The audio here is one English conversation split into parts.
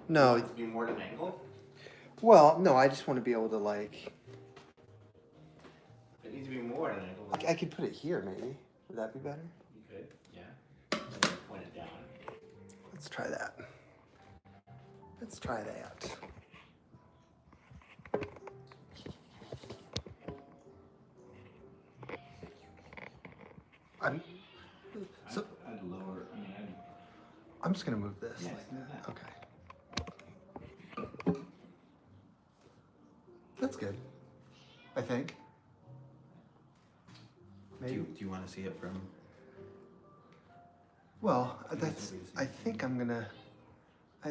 No. You want it to be more at an angle? Well, no, I just want to be able to like. It needs to be more at an angle. I could put it here maybe. Would that be better? You could, yeah. And then point it down. Let's try that. Let's try that. I'd lower. I mean, I'm just gonna move this. Yes, Like that. yeah. Okay. That's good. I think. Maybe. Do you want to see it from? Well, I think I'm gonna.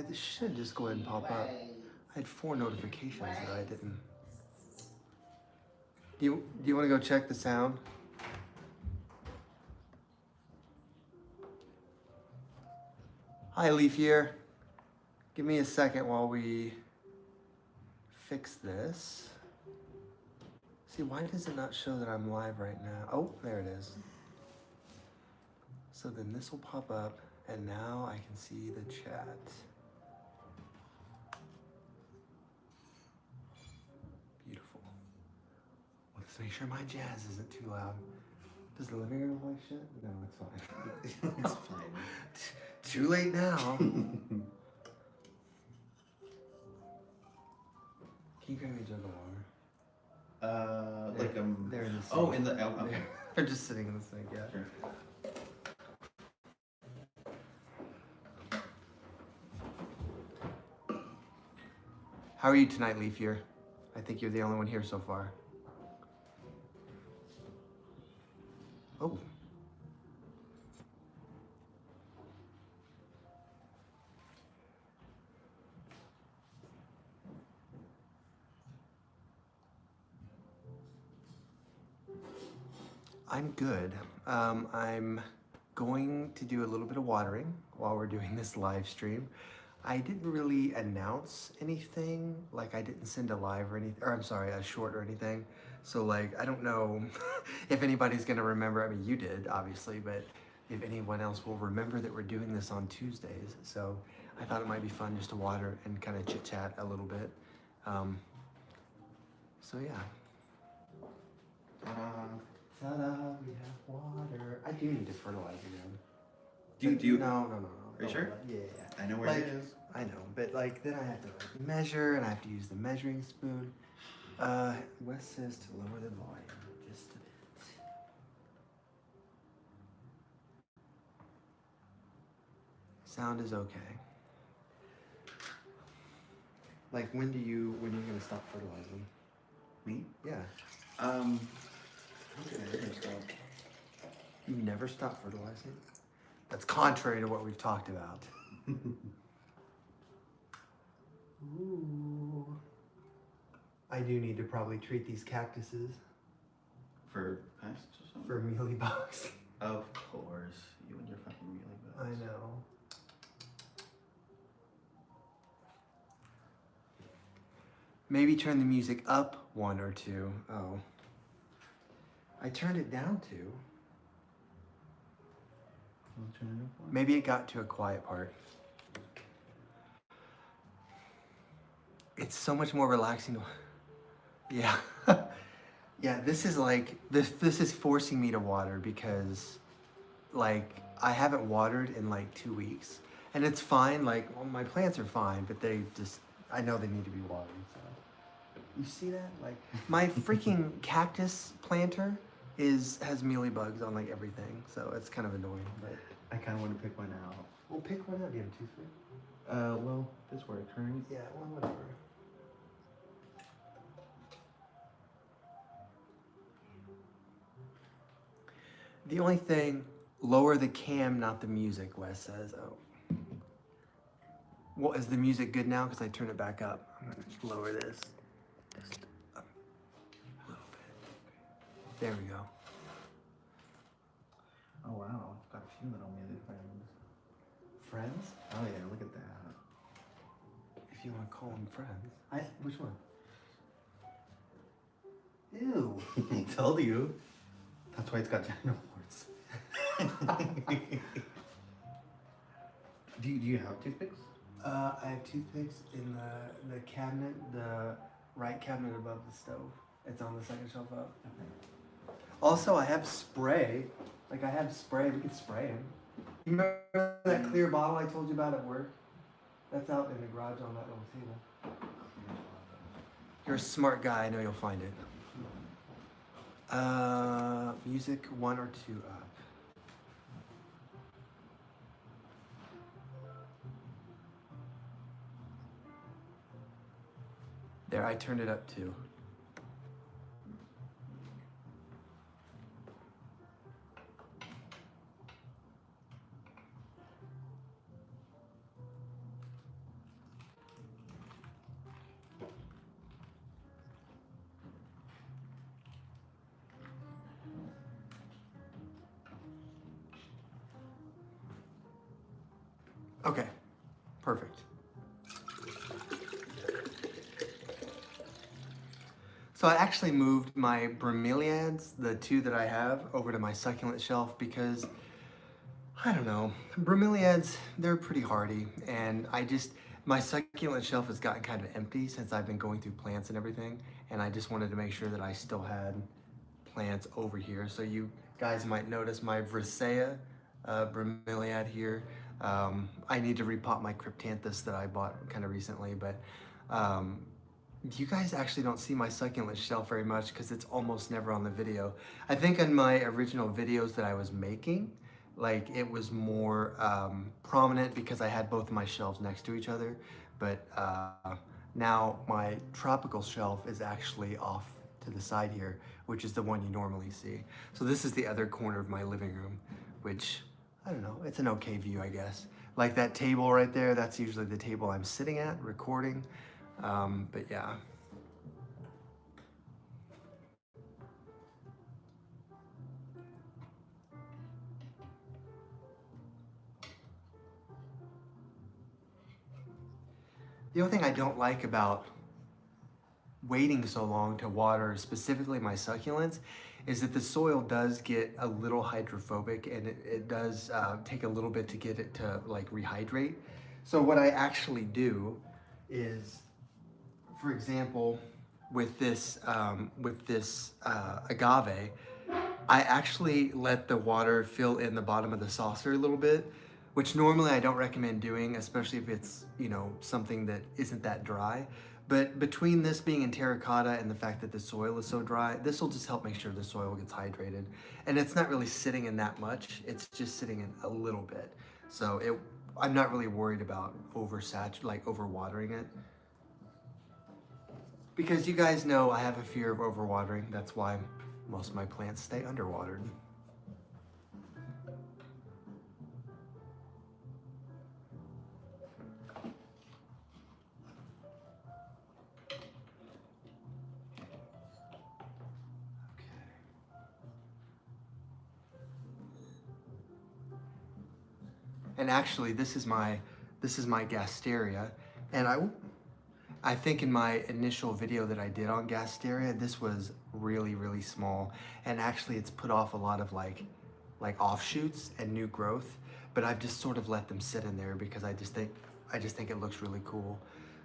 This should just go ahead and pop up. I had 4 notifications that I didn't. Do you want to go check the sound? Hi, Leaf Year. Give me a second while we fix this. See, why does it not show that I'm live right now? Oh, there it is. So then this will pop up, and now I can see the chat. Beautiful. Let's make sure my jazz isn't too loud. Does the living room like shit? No, it's fine. It's fine. Too late now. Can you grab me a jug of water? They're in the sink. Oh, in the okay. They're just sitting in the sink. Yeah. Sure. How are you tonight, Leaf Year? I think you're the only one here so far. Oh. I'm good. I'm going to do a little bit of watering while we're doing this live stream. I didn't really announce anything, like I didn't send a live or anything, or I'm sorry, a short or anything. So like, I don't know if anybody's gonna remember. I mean, you did, obviously, but if anyone else will remember that we're doing this on Tuesdays. So I thought it might be fun just to water and kind of chit chat a little bit. So yeah. Ta-da, we have water. I do need to fertilize again. Do you? No. Are you sure? Yeah. I know where like, it is. I know, but like then I have to like, measure and I have to use the measuring spoon. Wes says to lower the volume just a bit. Sound is okay. Like when are you gonna stop fertilizing? Me? Yeah. Okay. You never stop fertilizing? That's contrary to what we've talked about. Ooh. I do need to probably treat these cactuses For pests or something? for mealybugs. Of course. You and your fucking mealybugs. I know. Maybe turn the music up 1 or 2. Oh. I turned it down 2. I'll turn it up 1. Maybe it got to a quiet part. It's so much more relaxing. Yeah. Yeah, this is like, this is forcing me to water because like I haven't watered in like 2 weeks. And it's fine, like well, my plants are fine, but they just, I know they need to be watered. So. You see that? Like my freaking cactus planter has mealybugs on like everything. So it's kind of annoying, but. I kind of want to pick one out. Well, pick one out. Do you have a toothpick? Well, this works, right? Yeah, well, whatever. The only thing, lower the cam, not the music, Wes says. Oh. Well, is the music good now? Because I turned it back up. I'm going to lower this just a little bit. There we go. Oh, wow. I've got a few little mealy friends. Friends? Oh, yeah. Look at that. If you want to call them friends. Which one? Ew. I told you. That's why it's got genital warts. Do you have toothpicks? I have toothpicks in the cabinet, the right cabinet above the stove. It's on the second shelf up. Also, I have spray. Like I have spray. We could spray him. You remember that clear bottle I told you about at work? That's out in the garage on that little table. You're a smart guy. I know you'll find it. Music 1 or 2 up. There, I turned it up too. Okay, perfect. So I actually moved my bromeliads, the 2 that I have, over to my succulent shelf because, I don't know, bromeliads, they're pretty hardy, and my succulent shelf has gotten kind of empty since I've been going through plants and everything, and I just wanted to make sure that I still had plants over here. So you guys might notice my Vricea bromeliad here. I need to repot my Cryptanthus that I bought kind of recently, but you guys actually don't see my succulent shelf very much because it's almost never on the video. I think in my original videos that I was making, like it was more prominent because I had both of my shelves next to each other, but now my tropical shelf is actually off to the side here, which is the one you normally see. So this is the other corner of my living room, which, I don't know, it's an okay view, I guess. Like that table right there, that's usually the table I'm sitting at recording. But yeah. The only thing I don't like about waiting so long to water specifically my succulents is that the soil does get a little hydrophobic, and it does take a little bit to get it to like rehydrate. So what I actually do is, for example, with this agave, I actually let the water fill in the bottom of the saucer a little bit, which normally I don't recommend doing, especially if it's, you know, something that isn't that dry. But between this being in terracotta and the fact that the soil is so dry, this will just help make sure the soil gets hydrated. And it's not really sitting in that much, it's just sitting in a little bit. So I'm not really worried about overwatering it. Because you guys know I have a fear of overwatering. That's why most of my plants stay underwatered. And actually, this is my gasteria, and I think in my initial video that I did on gasteria, this was really, really small, and actually it's put off a lot of like offshoots and new growth, but I've just sort of let them sit in there because I just think it looks really cool.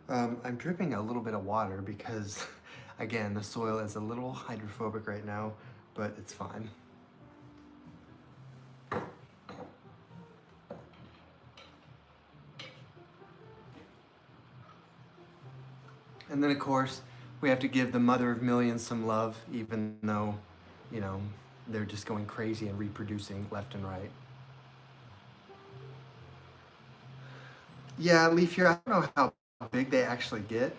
I'm dripping a little bit of water because again, the soil is a little hydrophobic right now, but it's fine. And then of course, we have to give the mother of millions some love, even though, you know, they're just going crazy and reproducing left and right. Yeah, leaf here, I don't know how big they actually get.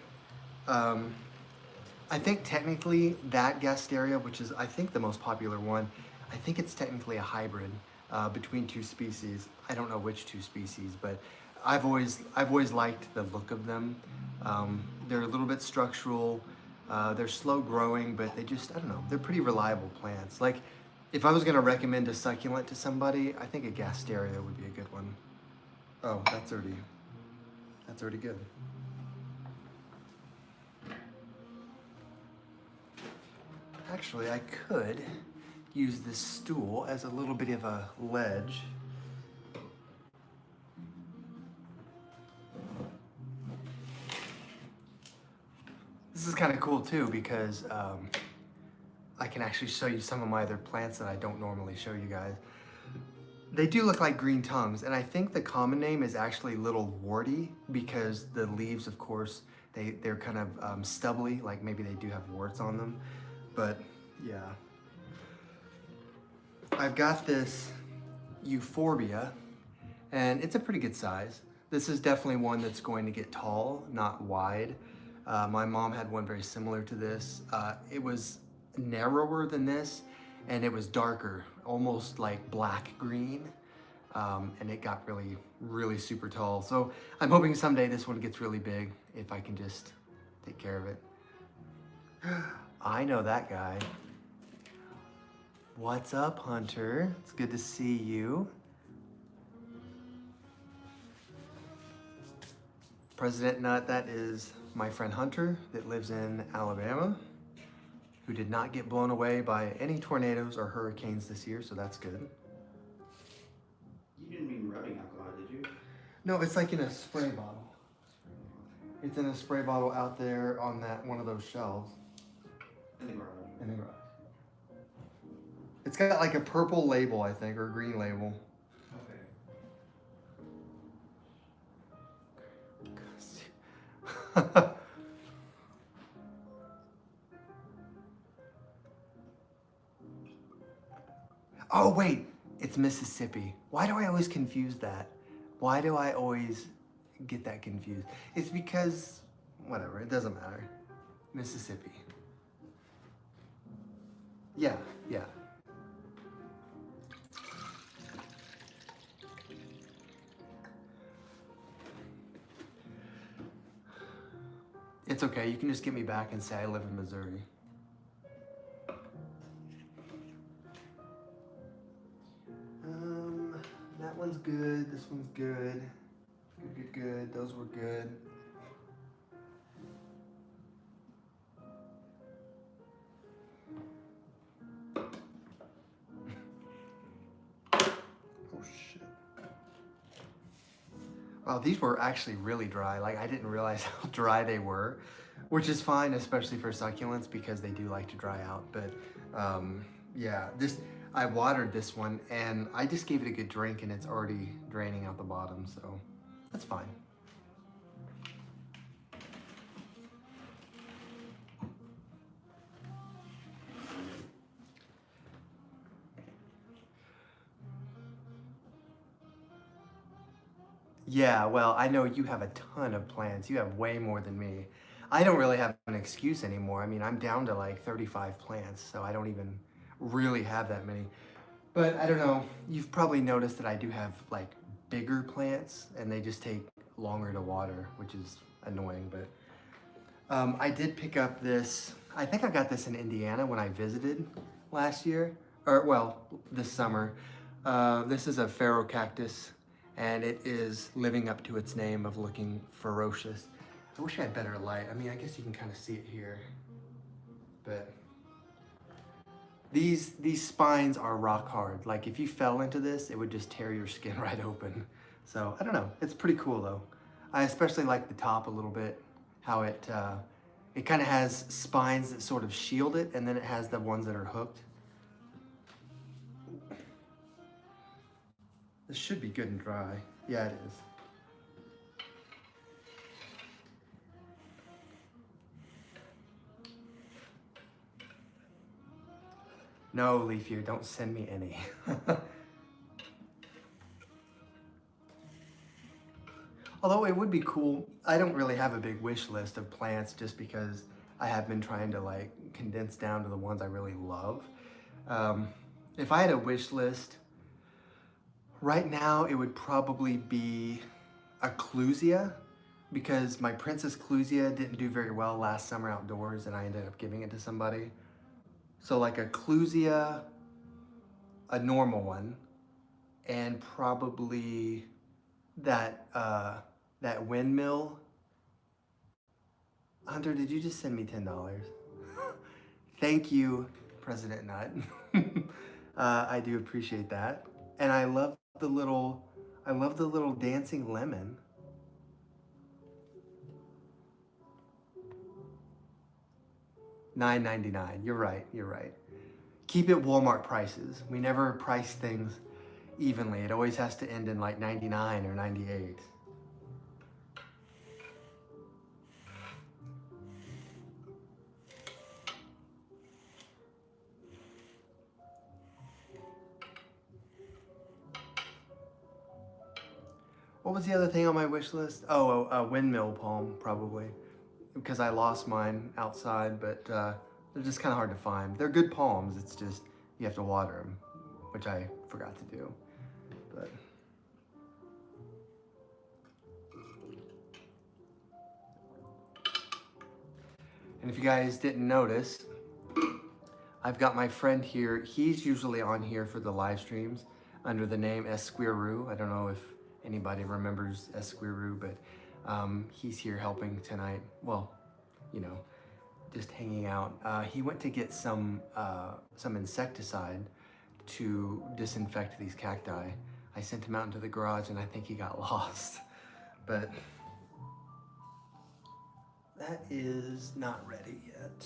I think technically that gasteria, which is I think the most popular one, I think it's technically a hybrid between 2 species. I don't know which 2 species, but I've always liked the look of them. They're a little bit structural. They're slow growing, but I don't know, they're pretty reliable plants. Like, if I was gonna recommend a succulent to somebody, I think a gasteria would be a good one. Oh, that's already good. Actually, I could use this stool as a little bit of a ledge. This is kind of cool too because I can actually show you some of my other plants that I don't normally show you guys. They do look like green tongues, and I think the common name is actually little warty because the leaves, of course, they're kind of stubbly, like maybe they do have warts on them. But yeah, I've got this euphorbia, and it's a pretty good size. This is definitely one that's going to get tall, not wide. My mom had one very similar to this. It was narrower than this, and it was darker, almost like black green. And it got really, really super tall. So I'm hoping someday this one gets really big if I can just take care of it. I know that guy. What's up, Hunter? It's good to see you. President Nut, that is my friend Hunter that lives in Alabama, who did not get blown away by any tornadoes or hurricanes this year, so that's good. You didn't mean rubbing alcohol, did you? No, it's like in a spray bottle. It's in a spray bottle out there on that one of those shelves. In the garage. In the garage. It's got like a purple label, I think, or a green label. Okay. Oh, wait. It's Mississippi. Why do I always confuse that? Why do I always get that confused? It's because, whatever, it doesn't matter. Mississippi. Yeah, yeah. It's okay, you can just get me back and say I live in Missouri. That one's good, this one's good. Good. Those were good. Oh shit. Wow, these were actually really dry. Like I didn't realize how dry they were, which is fine, especially for succulents because they do like to dry out. But yeah, I watered this one and I just gave it a good drink and it's already draining out the bottom, so that's fine. Yeah, well, I know you have a ton of plants. You have way more than me. I don't really have an excuse anymore. I mean, I'm down to like 35 plants, so I don't even really have that many. But I don't know, you've probably noticed that I do have like bigger plants and they just take longer to water, which is annoying, but I did pick up this, I think I got this in Indiana when I visited last year, or well, this summer. This is a pharaoh cactus and it is living up to its name of looking ferocious. I wish I had better light. I mean, I guess you can kind of see it here, but these spines are rock hard. Like if you fell into this, it would just tear your skin right open. So I don't know, it's pretty cool though. I especially like the top a little bit, how it kind of has spines that sort of shield it, and then it has the ones that are hooked. This should be good and dry. Yeah, it is. No, Leaf Year, don't send me any. Although it would be cool, I don't really have a big wish list of plants just because I have been trying to like condense down to the ones I really love. If I had a wish list, right now it would probably be a Clusia, because my Princess Clusia didn't do very well last summer outdoors and I ended up giving it to somebody. So like a Clusia, a normal one, and probably that that windmill. Hunter, did you just send me $10? Thank you, President Nut. I do appreciate that. And I love the little dancing lemon. $9.99. You're right. You're right. Keep it Walmart prices. We never price things evenly. It always has to end in like 99 or 98. What was the other thing on my wish list? Oh, a windmill palm, probably. Because I lost mine outside, but they're just kind of hard to find. They're good palms, it's just you have to water them, which I forgot to do. But and if you guys didn't notice, I've got my friend here. He's usually on here for the live streams under the name Esquirroo. I don't know if anybody remembers Esquirroo, but he's here helping tonight. Well, you know, just hanging out. He went to get some insecticide to disinfect these cacti. I sent him out into the garage and I think he got lost. But that is not ready yet.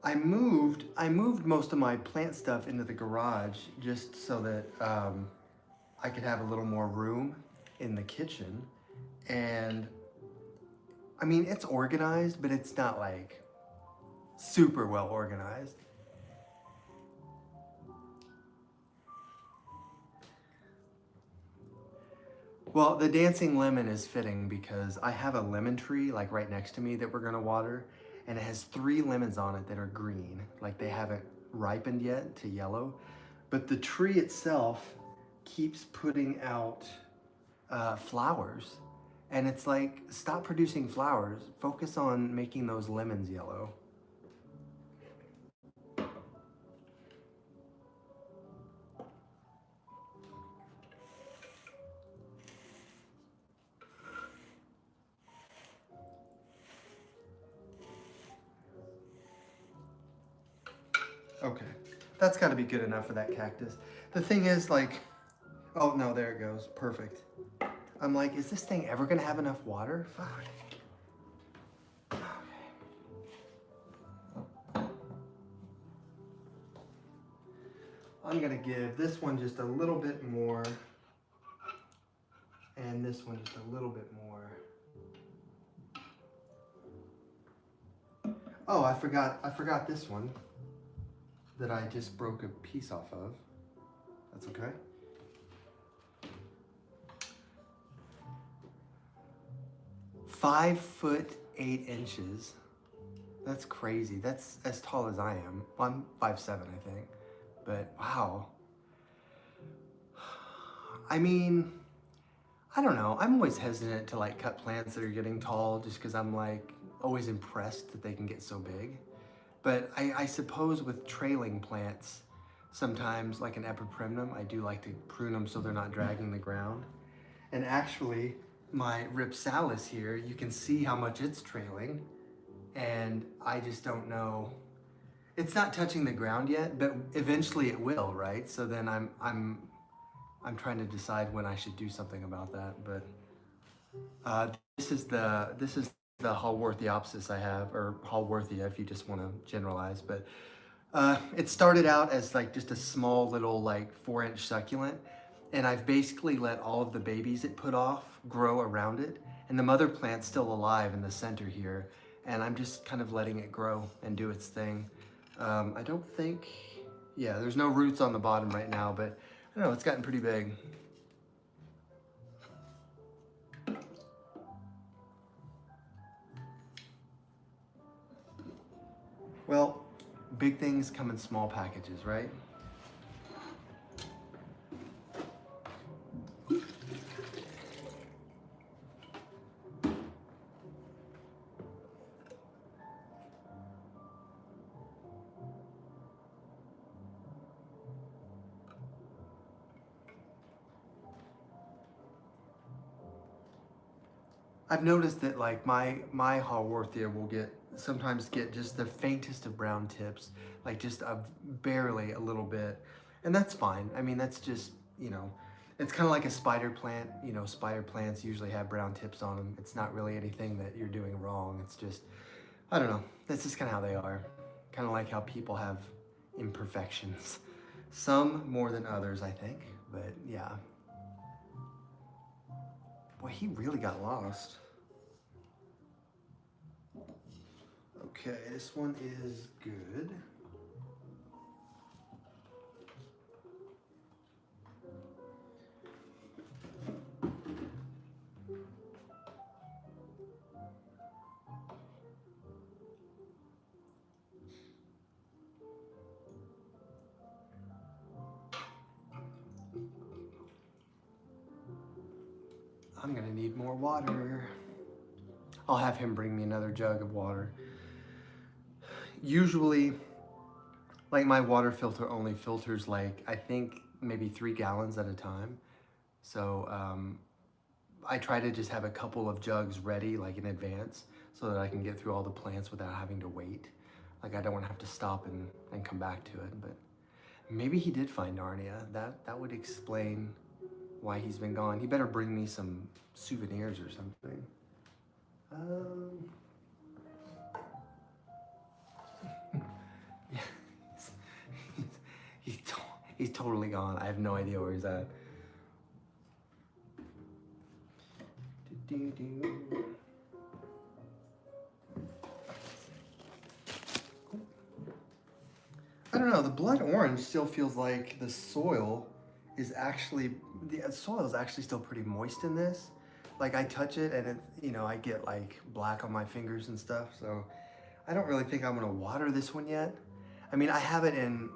I moved most of my plant stuff into the garage just so that I could have a little more room in the kitchen. And I mean, it's organized, but it's not like super well organized. Well, the dancing lemon is fitting because I have a lemon tree like right next to me that we're gonna water, and it has 3 lemons on it that are green, like they haven't ripened yet to yellow. But the tree itself keeps putting out flowers. And it's like, stop producing flowers, focus on making those lemons yellow. Okay, that's gotta be good enough for that cactus. The thing is like, oh no, there it goes, perfect. I'm like, is this thing ever gonna have enough water? Fuck. Okay. I'm gonna give this one just a little bit more, and this one just a little bit more. Oh, I forgot this one that I just broke a piece off of. That's okay. $5'8". That's crazy. That's as tall as I am. Well, I'm 5'7", I think. But wow. I mean, I don't know. I'm always hesitant to like cut plants that are getting tall just because I'm like always impressed that they can get so big. But I suppose with trailing plants, sometimes like an epiprimnum, I do like to prune them so they're not dragging the ground. And actually, my ripsalis here, you can see how much it's trailing, and I just don't know. It's not touching the ground yet, but eventually it will, right? So then I'm trying to decide when I should do something about that. But this is the Hallworthiopsis I have, or Hallworthia if you just want to generalize. But it started out as like just a small little like 4-inch succulent, and I've basically let all of the babies it put off grow around it, and the mother plant's still alive in the center here, and I'm just kind of letting it grow and do its thing. I don't think, yeah, there's no roots on the bottom right now, but I don't know, it's gotten pretty big. Well, big things come in small packages, right? I've noticed that like my Hallworthia will sometimes get just the faintest of brown tips, like just barely a little bit. And that's fine. I mean, that's just, you know, it's kind of like a spider plant. You know, spider plants usually have brown tips on them. It's not really anything that you're doing wrong. It's just, I don't know. That's just kind of how they are. Kind of like how people have imperfections. Some more than others, I think. But yeah. Boy, he really got lost. Okay, this one is good. I'm gonna need more water. I'll have him bring me another jug of water. Usually, like my water filter only filters like, I think maybe 3 gallons at a time. So I try to just have a couple of jugs ready like in advance so that I can get through all the plants without having to wait. Like I don't want to have to stop and come back to it, but maybe he did find Narnia. That would explain why he's been gone. He better bring me some souvenirs or something. Yeah, he's, he's totally gone. I have no idea where he's at. I don't know, the blood orange still feels like the soil is actually still pretty moist in this. Like I touch it and it, you know, I get like black on my fingers and stuff. So I don't really think I'm gonna water this one yet. I mean, I have it in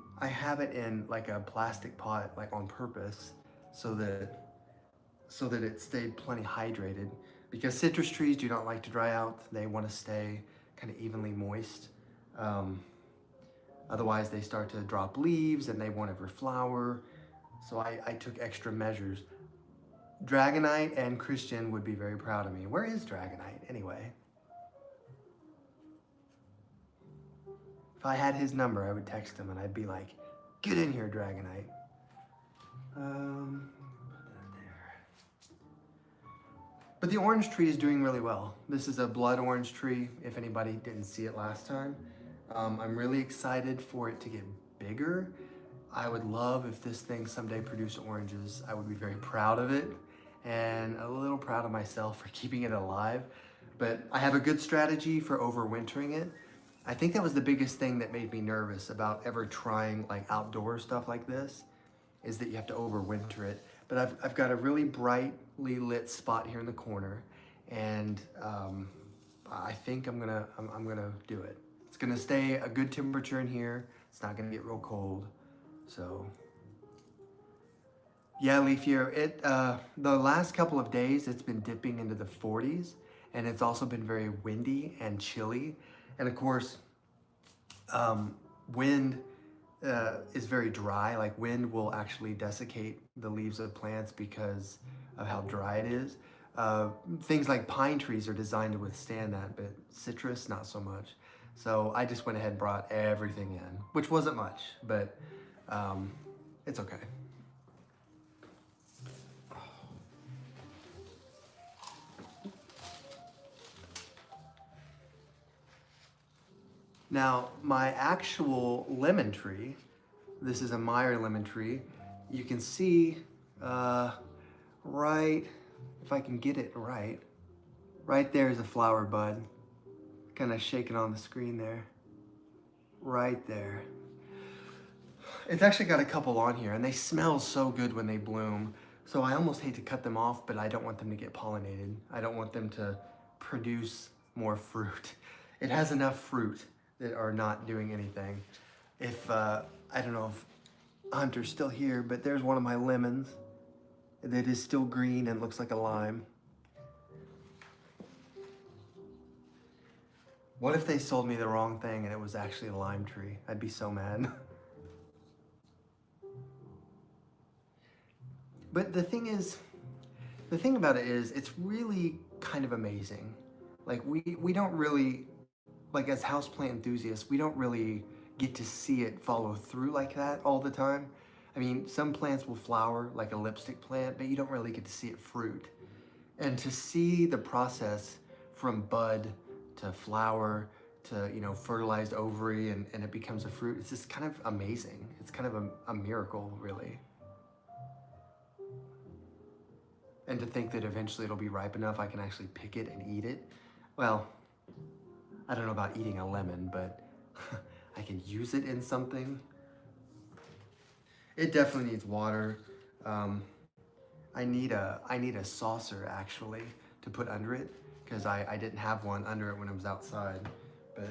like a plastic pot, like on purpose, so that it stayed plenty hydrated. Because citrus trees do not like to dry out; they want to stay kind of evenly moist. Otherwise, they start to drop leaves and they won't ever flower. So I took extra measures. Dragonite and Christian would be very proud of me. Where is Dragonite anyway? If I had his number, I would text him and I'd be like, get in here, Dragonite. But the orange tree is doing really well. This is a blood orange tree, if anybody didn't see it last time. I'm really excited for it to get bigger. I would love if this thing someday produced oranges. I would be very proud of it and a little proud of myself for keeping it alive. But I have a good strategy for overwintering it. I think that was the biggest thing that made me nervous about ever trying like outdoor stuff like this, is that you have to overwinter it. But I've got a really brightly lit spot here in the corner, and I think I'm gonna do it. It's gonna stay a good temperature in here. It's not gonna get real cold. So yeah, leaf year. The last couple of days it's been dipping into the 40s, and it's also been very windy and chilly. And of course, wind is very dry. Like wind will actually desiccate the leaves of plants because of how dry it is. Things like pine trees are designed to withstand that, but citrus, not so much. So I just went ahead and brought everything in, which wasn't much, but it's okay. Now, my actual lemon tree, this is a Meyer lemon tree. You can see right, if I can get it right there is a flower bud. Kind of shaking on the screen there. Right there. It's actually got a couple on here, and they smell so good when they bloom. So I almost hate to cut them off, but I don't want them to get pollinated. I don't want them to produce more fruit. It has enough fruit that are not doing anything. If, I don't know if Hunter's still here, but there's one of my lemons that is still green and looks like a lime. What if they sold me the wrong thing and it was actually a lime tree? I'd be so mad. But the thing about it is, it's really kind of amazing. Like we don't really, like as houseplant enthusiasts, we don't really get to see it follow through like that all the time. I mean, some plants will flower like a lipstick plant, but you don't really get to see it fruit. And to see the process from bud to flower to, you know, fertilized ovary and it becomes a fruit, it's just kind of amazing. It's kind of a miracle, really. And to think that eventually it'll be ripe enough I can actually pick it and eat it. Well, I don't know about eating a lemon, but I can use it in something. It definitely needs water. I need a saucer actually to put under it because I didn't have one under it when I was outside. But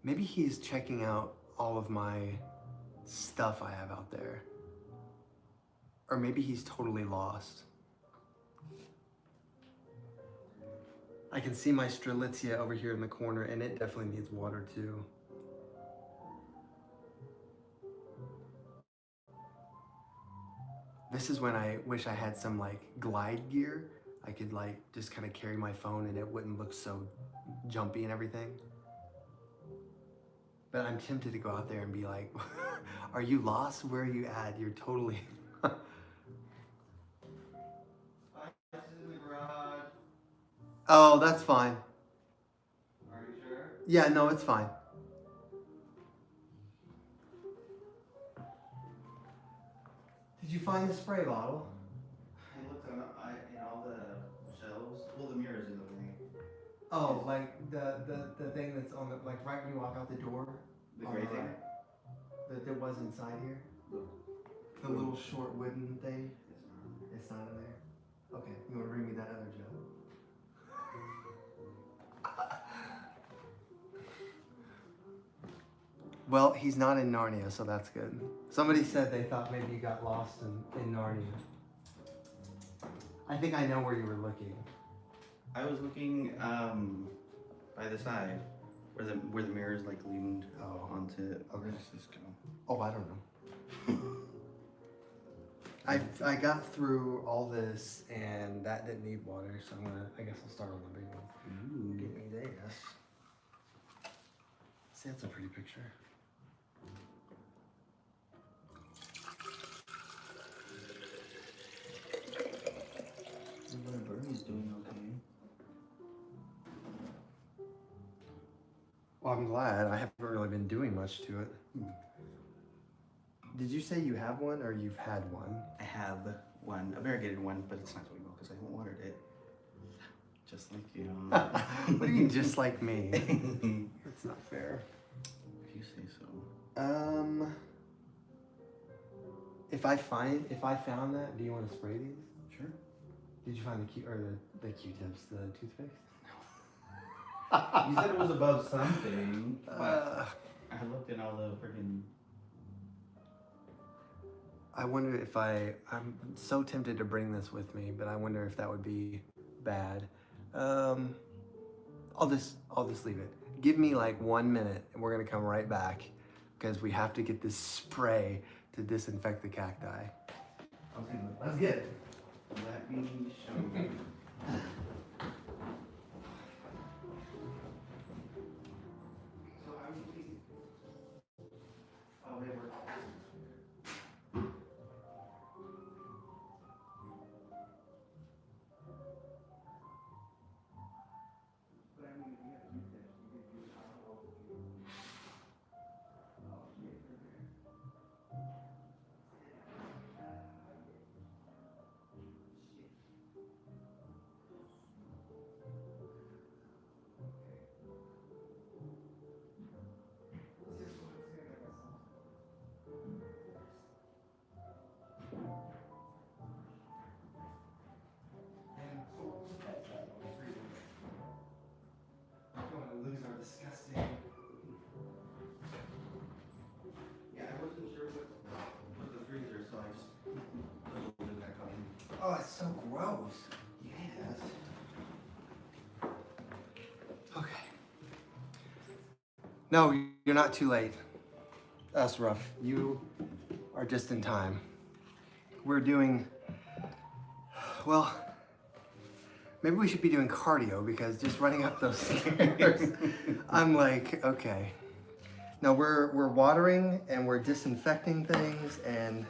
maybe he's checking out all of my stuff I have out there. Or maybe he's totally lost. I can see my strelitzia over here in the corner and it definitely needs water too. This is when I wish I had some like glide gear. I could like just kind of carry my phone and it wouldn't look so jumpy and everything. But I'm tempted to go out there and be like, are you lost? Where are you at? You're totally... Oh, that's fine. Are you sure? Yeah, no, it's fine. Did you find the spray bottle? I looked on in all the shelves. Well, the mirrors in the way. Oh, like the thing that's on the, like right when you walk out the door? The On gray the thing? right. That was inside here? The little short wooden thing? It's not in there? Okay, you wanna bring me that other gel? Well, he's not in Narnia, so that's good. Somebody said they thought maybe you got lost in Narnia. I think I know where you were looking. I was looking by the side where the mirrors like leaned onto. Oh, where does this go? Oh, I don't know. I got through all this and that didn't need water, so I guess I'll start on the big one. Ooh. Give me this. See, that's a pretty picture. The birdie's doing okay. Well, I'm glad. I haven't really been doing much to it. Did you say you have one or you've had one? I have one, a variegated one, but it's not doing well because I haven't watered it. Just like you. What do you mean, just like me? That's not fair. If you say so. If I found that, do you want to spray these? Sure. Did you find the Q-tips, the toothpaste? You said it was above something, but I looked in all the freaking. I wonder if I'm so tempted to bring this with me, but I wonder if that would be bad. I'll just leave it. Give me like 1 minute and we're gonna come right back because we have to get this spray to disinfect the cacti. Okay, let's get it. Let me show you. So I was thinking, oh, they were. But I mean, if you have Q-tips, you could use alcohol to do. Oh, yeah, lose our disgusting. Yeah, I wasn't sure what was the freezer, so I just put it back on. Oh, it's so gross. Yes. Okay. No, you're not too late. That's rough. You are just in time. We're doing well, maybe we should be doing cardio because just running up those stairs, I'm like, okay. No, we're watering and we're disinfecting things, and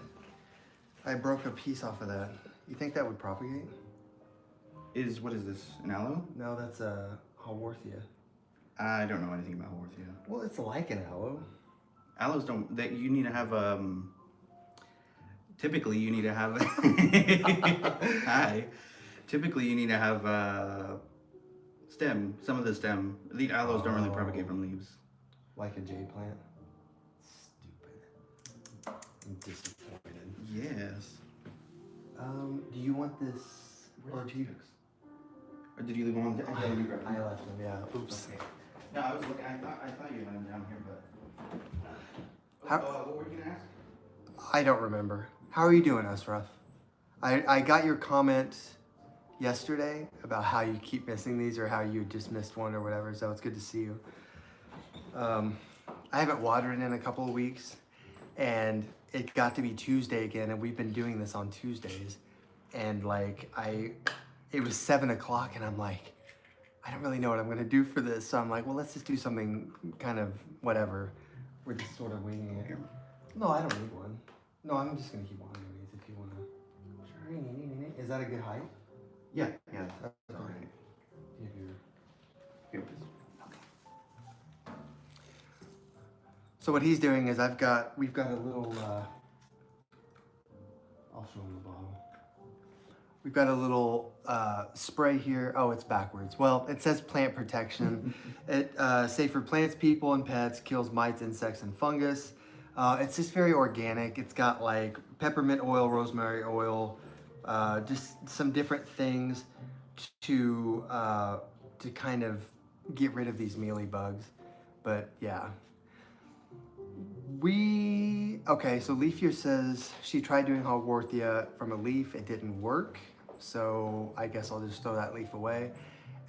I broke a piece off of that. You think that would propagate? What is this? An aloe? No, that's a Haworthia. I don't know anything about Haworthia. Well, it's like an aloe. Aloes don't. That you need to have. Typically, you need to have. Hi. Typically, you need to have stem. Some of the stem. The aloes don't really propagate from leaves. Like a jade plant. Stupid. I'm disappointed. Yes. Do you want this? Or do you? Or did you leave one? I left them. Yeah. Oops. Okay. No, I was looking. I thought you had them down here, but. How, what were you gonna ask? I don't remember. How are you doing, Asraf? I got your comment yesterday about how you keep missing these or how you just missed one or whatever, so it's good to see you. I haven't watered in a couple of weeks, and it got to be Tuesday again, and we've been doing this on Tuesdays, and like it was 7 o'clock, and I'm like, I don't really know what I'm gonna do for this, so I'm like, well, let's just do something kind of whatever. We're just sort of winging it. No, I don't need one. No, I'm just gonna keep watering these if you wanna. Is that a good height? Yeah. That's Okay. all right. Give your... Here it is. So what he's doing is we've got a little, I'll show him the bottle. We've got a little spray here. Oh, it's backwards. Well, it says plant protection. It safe for plants, people, and pets, kills mites, insects, and fungus. It's just very organic. It's got like peppermint oil, rosemary oil, just some different things to kind of get rid of these mealy bugs. But yeah. Okay, so Leafier says she tried doing Haworthia from a leaf. It didn't work. So I guess I'll just throw that leaf away.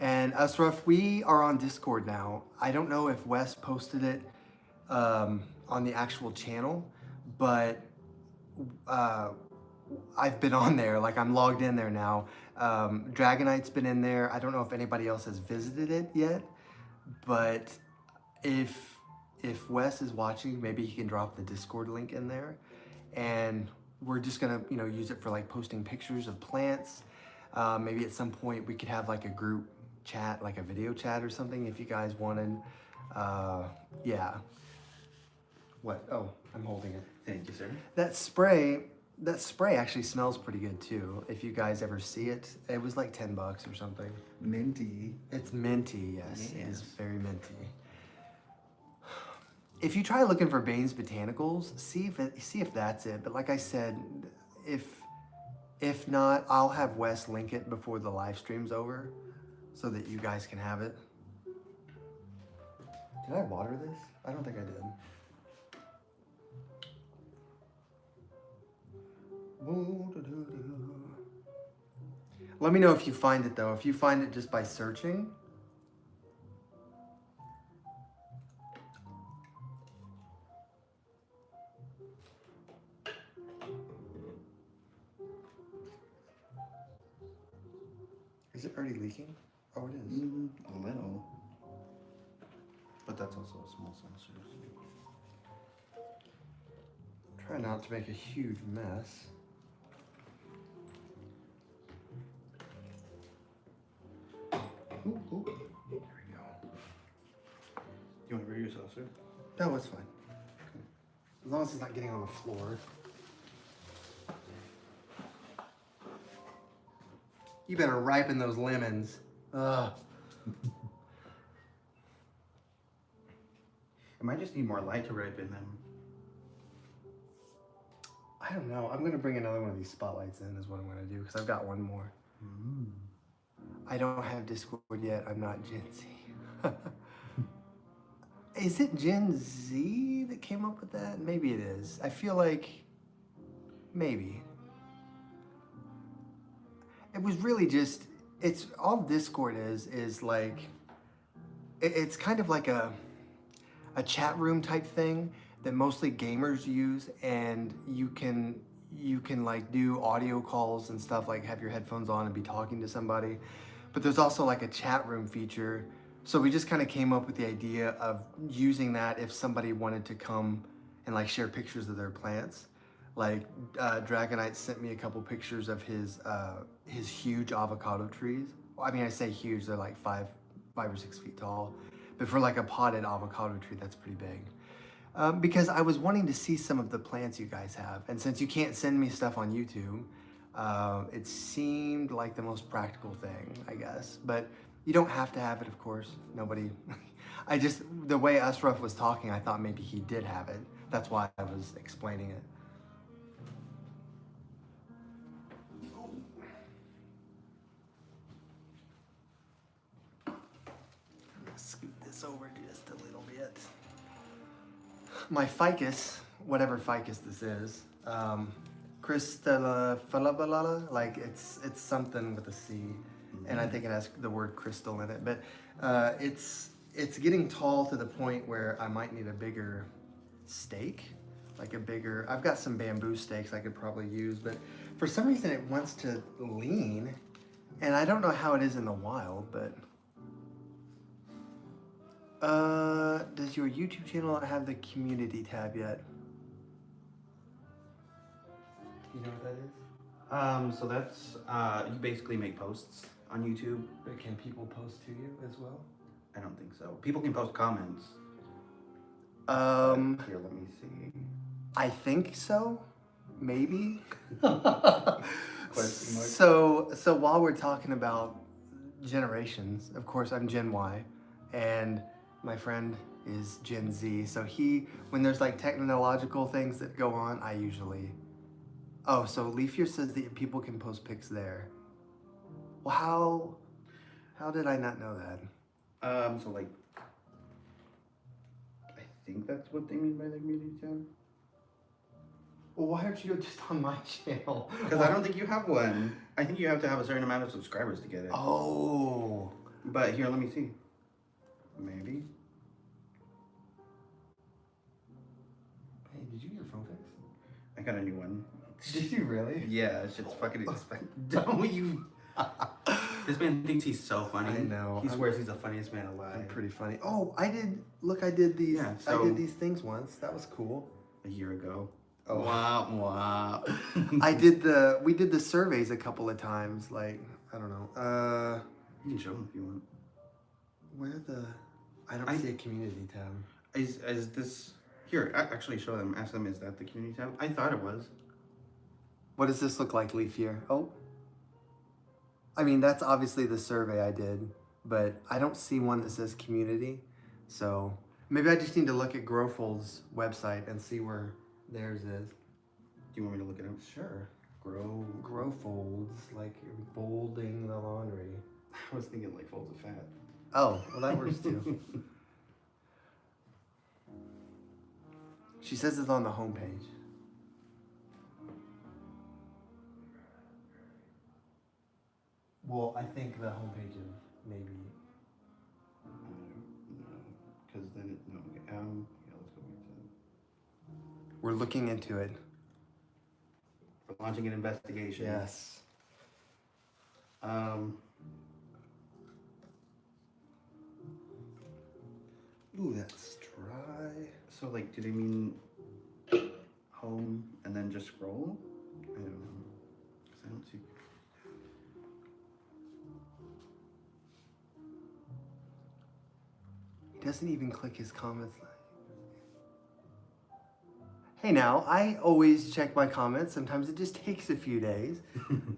And Asraf, we are on Discord now. I don't know if Wes posted it on the actual channel, but I've been on there. Like, I'm logged in there now. Dragonite's been in there. I don't know if anybody else has visited it yet, but if Wes is watching, maybe he can drop the Discord link in there, and we're just gonna, use it for like posting pictures of plants. Maybe at some point we could have like a group chat, like a video chat or something, if you guys wanted. Yeah. What? Oh, I'm holding it. Thank you, sir. That spray actually smells pretty good too. If you guys ever see it, it was like $10 or something. Minty. It's minty, yes. It is Yes. very minty. If you try looking for Bane's Botanicals, see if that's it. But like I said, if not, I'll have Wes link it before the live stream's over, so that you guys can have it. Did I water this? I don't think I did. Let me know if you find it though. If you find it just by searching. Is it already leaking? Oh, it is. A little. But that's also a small saucer. Try not to make a huge mess. Ooh. There we go. You want to bring your saucer? No, it's fine. Okay. As long as it's not getting on the floor. You better ripen those lemons. Ugh. It might just need more light to ripen them. I don't know. I'm gonna bring another one of these spotlights in is what I'm gonna do, because I've got one more. I don't have Discord yet. I'm not Gen Z. Is it Gen Z that came up with that? Maybe it is. I feel like maybe. It was really just, it's all Discord is like, it's kind of like a chat room type thing that mostly gamers use, and you can you can like do audio calls and stuff, like have your headphones on and be talking to somebody. But there's also like a chat room feature. So we just kind of came up with the idea of using that if somebody wanted to come and like share pictures of their plants. Like Dragonite sent me a couple pictures of his huge avocado trees. Well, I mean, I say huge; they're like 5 or 6 feet tall. But for like a potted avocado tree, that's pretty big. Because I was wanting to see some of the plants you guys have, and since you can't send me stuff on YouTube, it seemed like the most practical thing, I guess. But you don't have to have it, of course. Nobody. I just the way Asraf was talking, I thought maybe he did have it. That's why I was explaining it. Scoot this over just a little bit. My ficus, whatever ficus this is, Crystalla falabalala, like it's something with a C, and I think it has the word crystal in it. But it's getting tall to the point where I might need a bigger stake, like a bigger. I've got some bamboo stakes I could probably use, but for some reason it wants to lean, and I don't know how it is in the wild, but. Does your YouTube channel not have the community tab yet? Do you know what that is? So that's you basically make posts on YouTube. But can people post to you as well? I don't think so. People can post comments. Here, let me see. I think so. Maybe. Question mark. So while we're talking about generations, of course I'm Gen Y, and my friend is Gen Z. So when there's like technological things that go on, I usually. Oh, so Leafier says that people can post pics there. Well, how did I not know that? So like, I think that's what they mean by the community tab. Well, why aren't you just on my channel? Because I don't think you have one. I think you have to have a certain amount of subscribers to get it. Oh. But here, let me see. Maybe. Hey, did you get your phone fixed? I got a new one. Did you really? Yeah, shit's fucking expensive. Don't you? This man thinks he's so funny. I know. He swears he's the funniest man alive. I'm pretty funny. Oh, I did these. Yeah, I did these things once. That was cool. A year ago. Oh. Wow, wow. We did the surveys a couple of times. Like, I don't know. You can show them if you want. I don't see a community tab. Is this here? Actually, show them. Ask them. Is that the community tab? I thought it was. What does this look like, Leafier? Oh. I mean, that's obviously the survey I did, but I don't see one that says community. So maybe I just need to look at Growfold's website and see where theirs is. Do you want me to look it up? Sure. Growfolds, like folding the laundry. I was thinking like folds of fat. Oh, well that works too. She says it's on the homepage. Well, I think the homepage of maybe. No, because then it, no. Okay, yeah, let's go into it. We're looking into it. We're launching an investigation. Yes. Ooh, that's dry. So like, do they mean home and then just scroll? I don't know. Because I don't see. He doesn't even click his comments. Hey now, I always check my comments. Sometimes it just takes a few days.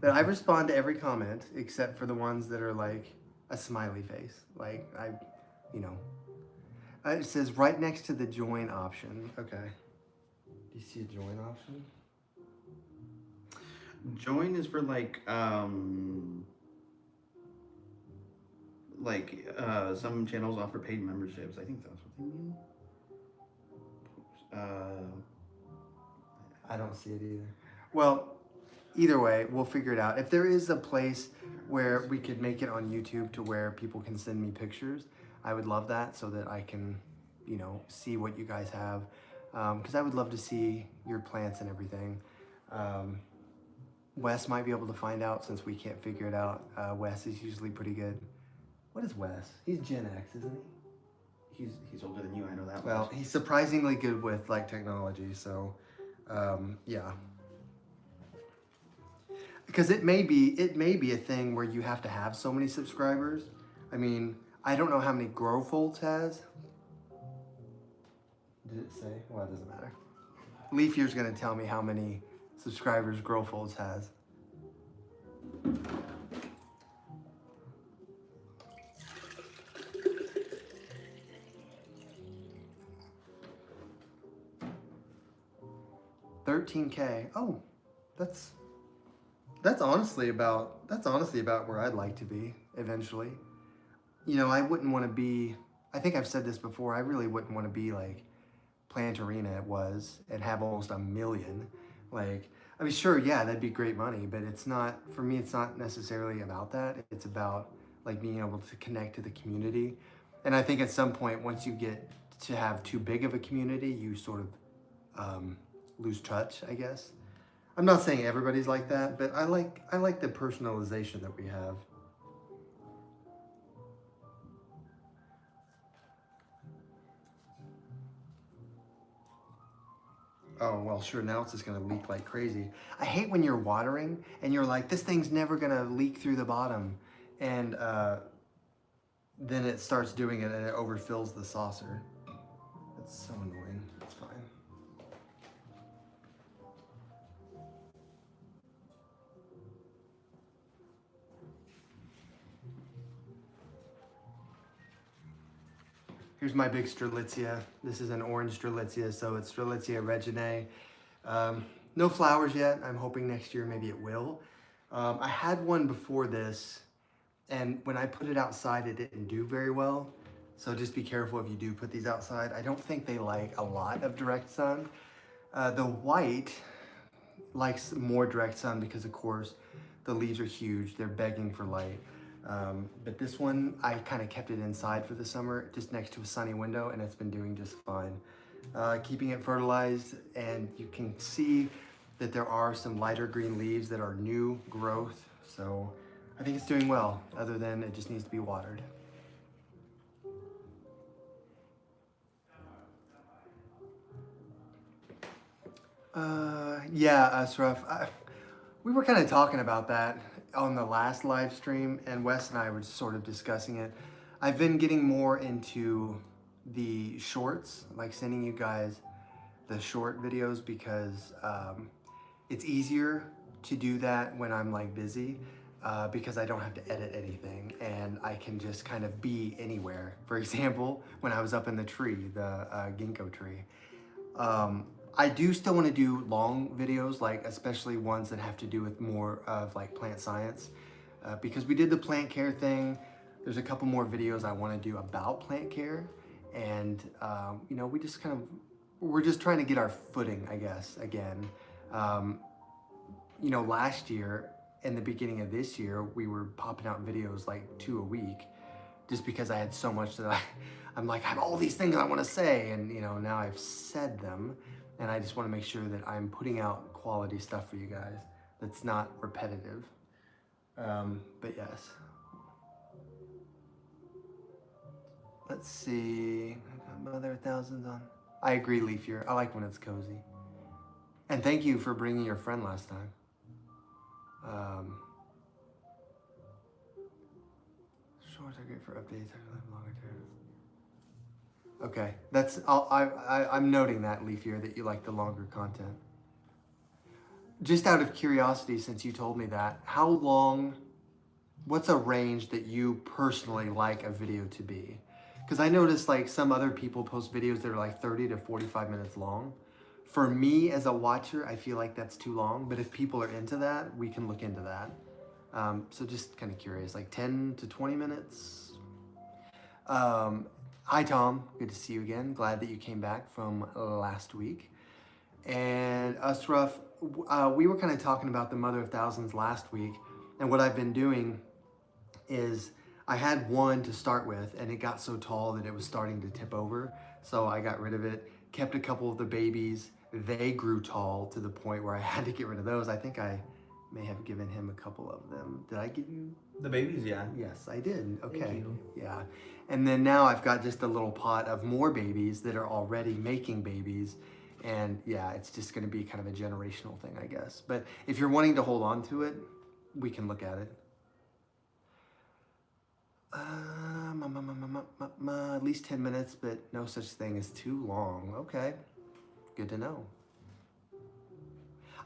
But I respond to every comment except for the ones that are like a smiley face. Like it says right next to the join option. Okay. Do you see a join option? Join is for like some channels offer paid memberships. I think that's what they mean. I don't see it either. Well, either way, we'll figure it out. If there is a place where we could make it on YouTube to where people can send me pictures, I would love that so that I can, see what you guys have. Because I would love to see your plants and everything. Wes might be able to find out since we can't figure it out. Wes is usually pretty good. What is Wes? He's Gen X, isn't he? He's older than you. I know that. Well, much. he's surprisingly good with like technology. So, yeah. Because it may be a thing where you have to have so many subscribers. I mean, I don't know how many Grow Folds has. Did it say? Well, it doesn't matter. Leaf Year's gonna tell me how many subscribers Grow Folds has. $13K. Oh, that's honestly about where I'd like to be eventually. You know, I wouldn't want to be. I think I've said this before. I really wouldn't want to be like Plant Arena was and have almost 1 million. Like, I mean, sure, yeah, that'd be great money, but it's not, for me, it's not necessarily about that. It's about like being able to connect to the community. And I think at some point, once you get to have too big of a community, you sort of lose touch, I guess. I'm not saying everybody's like that, but I like the personalization that we have. Oh, well, sure, now it's just gonna leak like crazy. I hate when you're watering and you're like, this thing's never gonna leak through the bottom. And then it starts doing it and it overfills the saucer. It's so annoying. It's fine. Here's my big Strelitzia. This is an orange Strelitzia, so it's Strelitzia reginae. No flowers yet. I'm hoping next year maybe it will. I had one before this, and when I put it outside, it didn't do very well. So just be careful if you do put these outside. I don't think they like a lot of direct sun. The white likes more direct sun because, of course, the leaves are huge. They're begging for light. But this one, I kind of kept it inside for the summer, just next to a sunny window, and it's been doing just fine. Keeping it fertilized, and you can see that there are some lighter green leaves that are new growth. So I think it's doing well, other than it just needs to be watered. Yeah, Asraf, we were kind of talking about that on the last live stream, and Wes and I were sort of discussing it. I've been getting more into the shorts, like sending you guys the short videos, because it's easier to do that when I'm like busy, because I don't have to edit anything and I can just kind of be anywhere. For example, when I was up in the tree, the ginkgo tree. I do still want to do long videos, like especially ones that have to do with more of like plant science, because we did the plant care thing. There's a couple more videos I want to do about plant care, and you know, we're just trying to get our footing, I guess, again. You know, last year and the beginning of this year, we were popping out videos like 2 a week, just because I had so much that I'm like, I have all these things I want to say, and you know, now I've said them. And I just want to make sure that I'm putting out quality stuff for you guys that's not repetitive. But yes. Let's see. Mother of Thousands on. I agree, Leaf Year. I like when it's cozy. And thank you for bringing your friend last time. Shorts are great for updates. Longer term. Okay, I'm noting that, Leaf Year, that you like the longer content. Just out of curiosity, since you told me that, how long, what's a range that you personally like a video to be? Because I noticed like some other people post videos that are like 30 to 45 minutes long. For me as a watcher, I feel like that's too long, but if people are into that, we can look into that. So just kind of curious, like 10 to 20 minutes? Hi, Tom. Good to see you again. Glad that you came back from last week. And Asraf, we were kind of talking about the Mother of Thousands last week. And what I've been doing is I had one to start with, and it got so tall that it was starting to tip over. So I got rid of it, kept a couple of the babies, they grew tall to the point where I had to get rid of those. I think I may have given him a couple of them. Did I give you? The babies, yeah. Yes, I did. Okay. Thank you. Yeah. And then now I've got just a little pot of more babies that are already making babies. And yeah, it's just going to be kind of a generational thing, I guess. But if you're wanting to hold on to it, we can look at it. At least 10 minutes, but no such thing as too long. Okay. Good to know.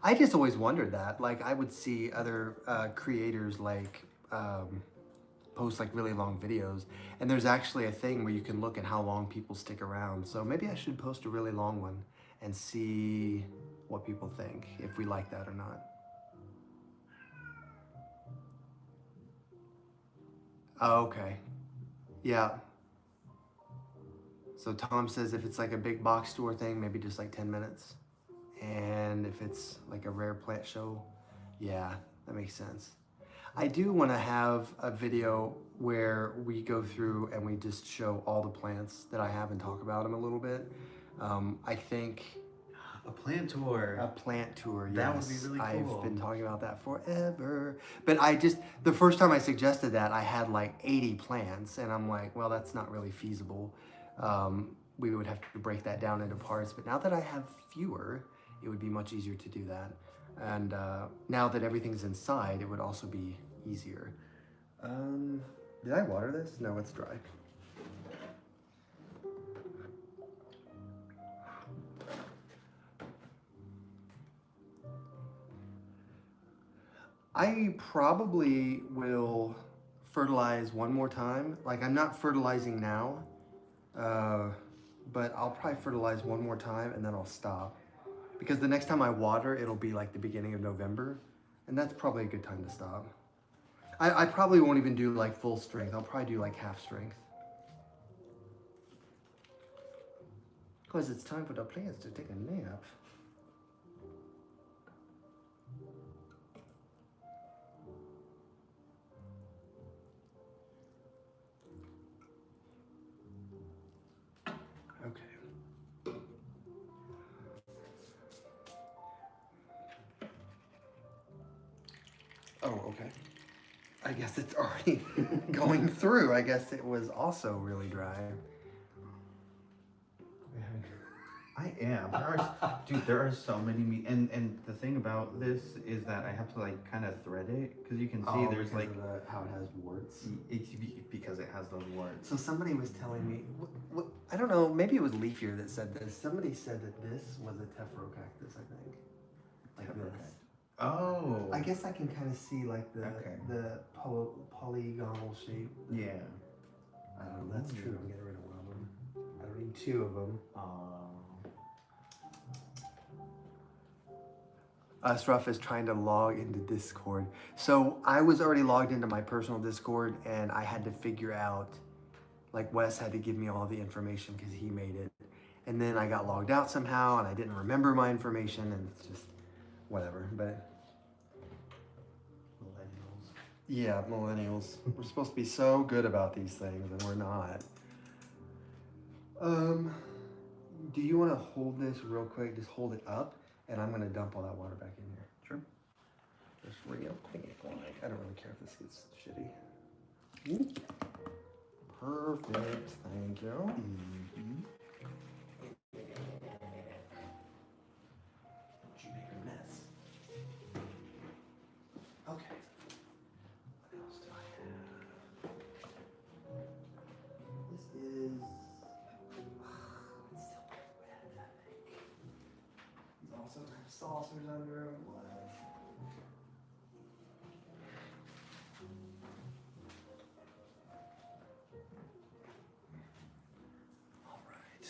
I just always wondered that. Like, I would see other creators like post like really long videos, and there's actually a thing where you can look at how long people stick around. So maybe I should post a really long one and see what people think, if we like that or not. Oh, okay. Yeah. So Tom says if it's like a big box store thing, maybe just like 10 minutes. And if it's like a rare plant show, yeah, that makes sense. I do want to have a video where we go through and we just show all the plants that I have and talk about them a little bit. I think A plant tour. a plant tour, yes. That would be really cool. I've been talking about that forever. But the first time I suggested that, I had like 80 plants, and I'm like, well, that's not really feasible. We would have to break that down into parts. But now that I have fewer, it would be much easier to do that. And now that everything's inside, it would also be easier. Did I water this? No, it's dry. I probably will fertilize one more time. Like, I'm not fertilizing now, but I'll probably fertilize one more time and then I'll stop. Because the next time I water, it'll be like the beginning of November, and that's probably a good time to stop. I probably won't even do like full strength. I'll probably do like half strength. Because it's time for the plants to take a nap. Okay. Oh, okay. I guess it's already going through. I guess it was also really dry. I am. There are so many and the thing about this is that I have to like kind of thread it because you can see there's like how it has warts. Because it has those warts. So somebody was telling me, I don't know, maybe it was Leafier that said this. Somebody said that this was a tephro-cactus, I think. Like this. Oh. I guess I can kind of see like the polygonal shape. Yeah. I don't know, that's true. I'm getting rid of one of them. I don't need two of them. Asraf is trying to log into Discord. So I was already logged into my personal Discord, and I had to figure out, like Wes had to give me all the information because he made it. And then I got logged out somehow, and I didn't remember my information, and it's just whatever. But Millennials. yeah, millennials. We're supposed to be so good about these things, and we're not. Do you want to hold this real quick? Just hold it up. And I'm gonna dump all that water back in here. Sure. Just real quick. I don't really care if this gets shitty. Ooh. Perfect. Thank you. Mm-hmm. Did you make a mess? Okay. What else do I have? This is. It's still pretty wet, I think. These also have saucers under them. What? All right.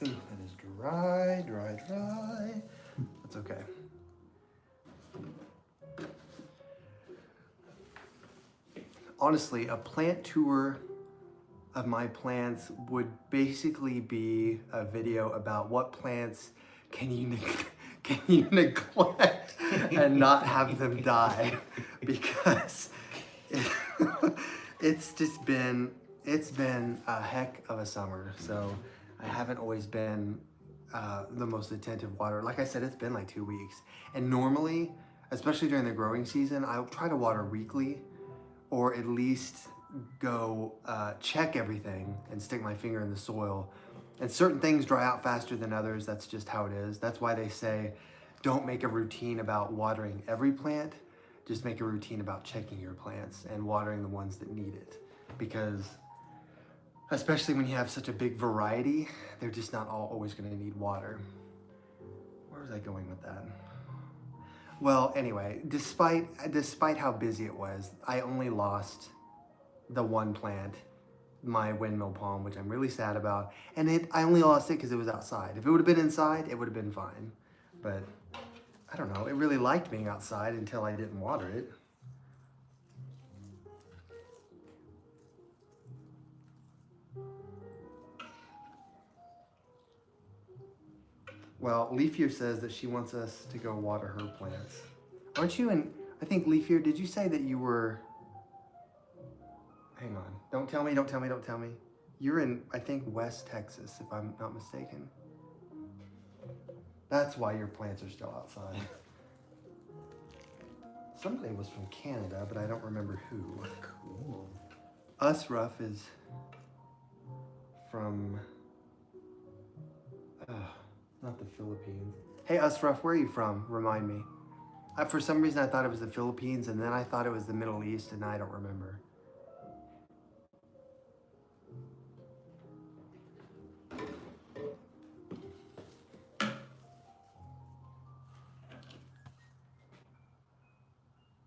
Ooh, that is dry, dry, dry. That's okay. Honestly, a plant tour of my plants would basically be a video about what plants can you neglect and not have them die, because it's been a heck of a summer. So I haven't always been the most attentive water. Like I said, it's been like 2 weeks. And normally, especially during the growing season, I'll try to water weekly, or at least go check everything and stick my finger in the soil. And certain things dry out faster than others. That's just how it is. That's why they say don't make a routine about watering every plant. Just make a routine about checking your plants and watering the ones that need it. Because especially when you have such a big variety, they're just not all always going to need water. Where was I going with that? Well, anyway, despite how busy it was, I only lost the one plant, my windmill palm, which I'm really sad about. And I only lost it because it was outside. If it would have been inside, it would have been fine. But I don't know, it really liked being outside until I didn't water it. Well, Leaf Year says that she wants us to go water her plants. Aren't you in, I think Leaf Year, did you say that you were, hang on, don't tell me. You're in, I think, West Texas, if I'm not mistaken. That's why your plants are still outside. Somebody was from Canada, but I don't remember who. Cool. Usruff is from, not the Philippines. Hey, Usruff, where are you from? Remind me. For some reason, I thought it was the Philippines, and then I thought it was the Middle East, and I don't remember.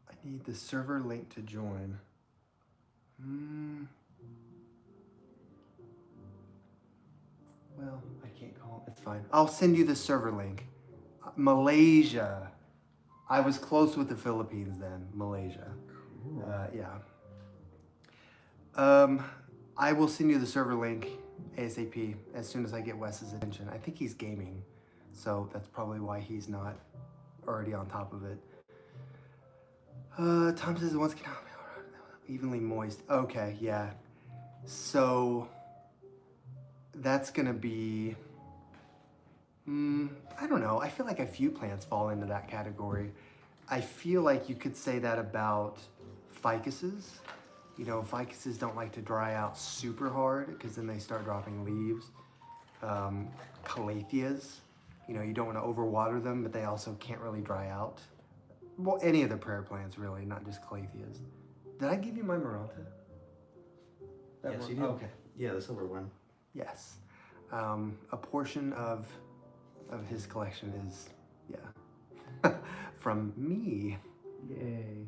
I need the server link to join. Well, I can't call it. It's fine. I'll send you the server link. Malaysia. I was close with the Philippines then. Malaysia. Cool. Yeah. I will send you the server link ASAP as soon as I get Wes's attention. I think he's gaming, so that's probably why he's not already on top of it. Tom says once can evenly moist. Okay, yeah. So that's gonna be, I don't know. I feel like a few plants fall into that category. I feel like you could say that about ficuses. You know, ficuses don't like to dry out super hard because then they start dropping leaves. Calatheas, you know, you don't want to overwater them, but they also can't really dry out. Well, any of the prayer plants really, not just calatheas. Did I give you my Maranta? Yes, one? you did. Okay. Yeah, the silver one. Yes. A portion of his collection is, yeah, from me. Yay.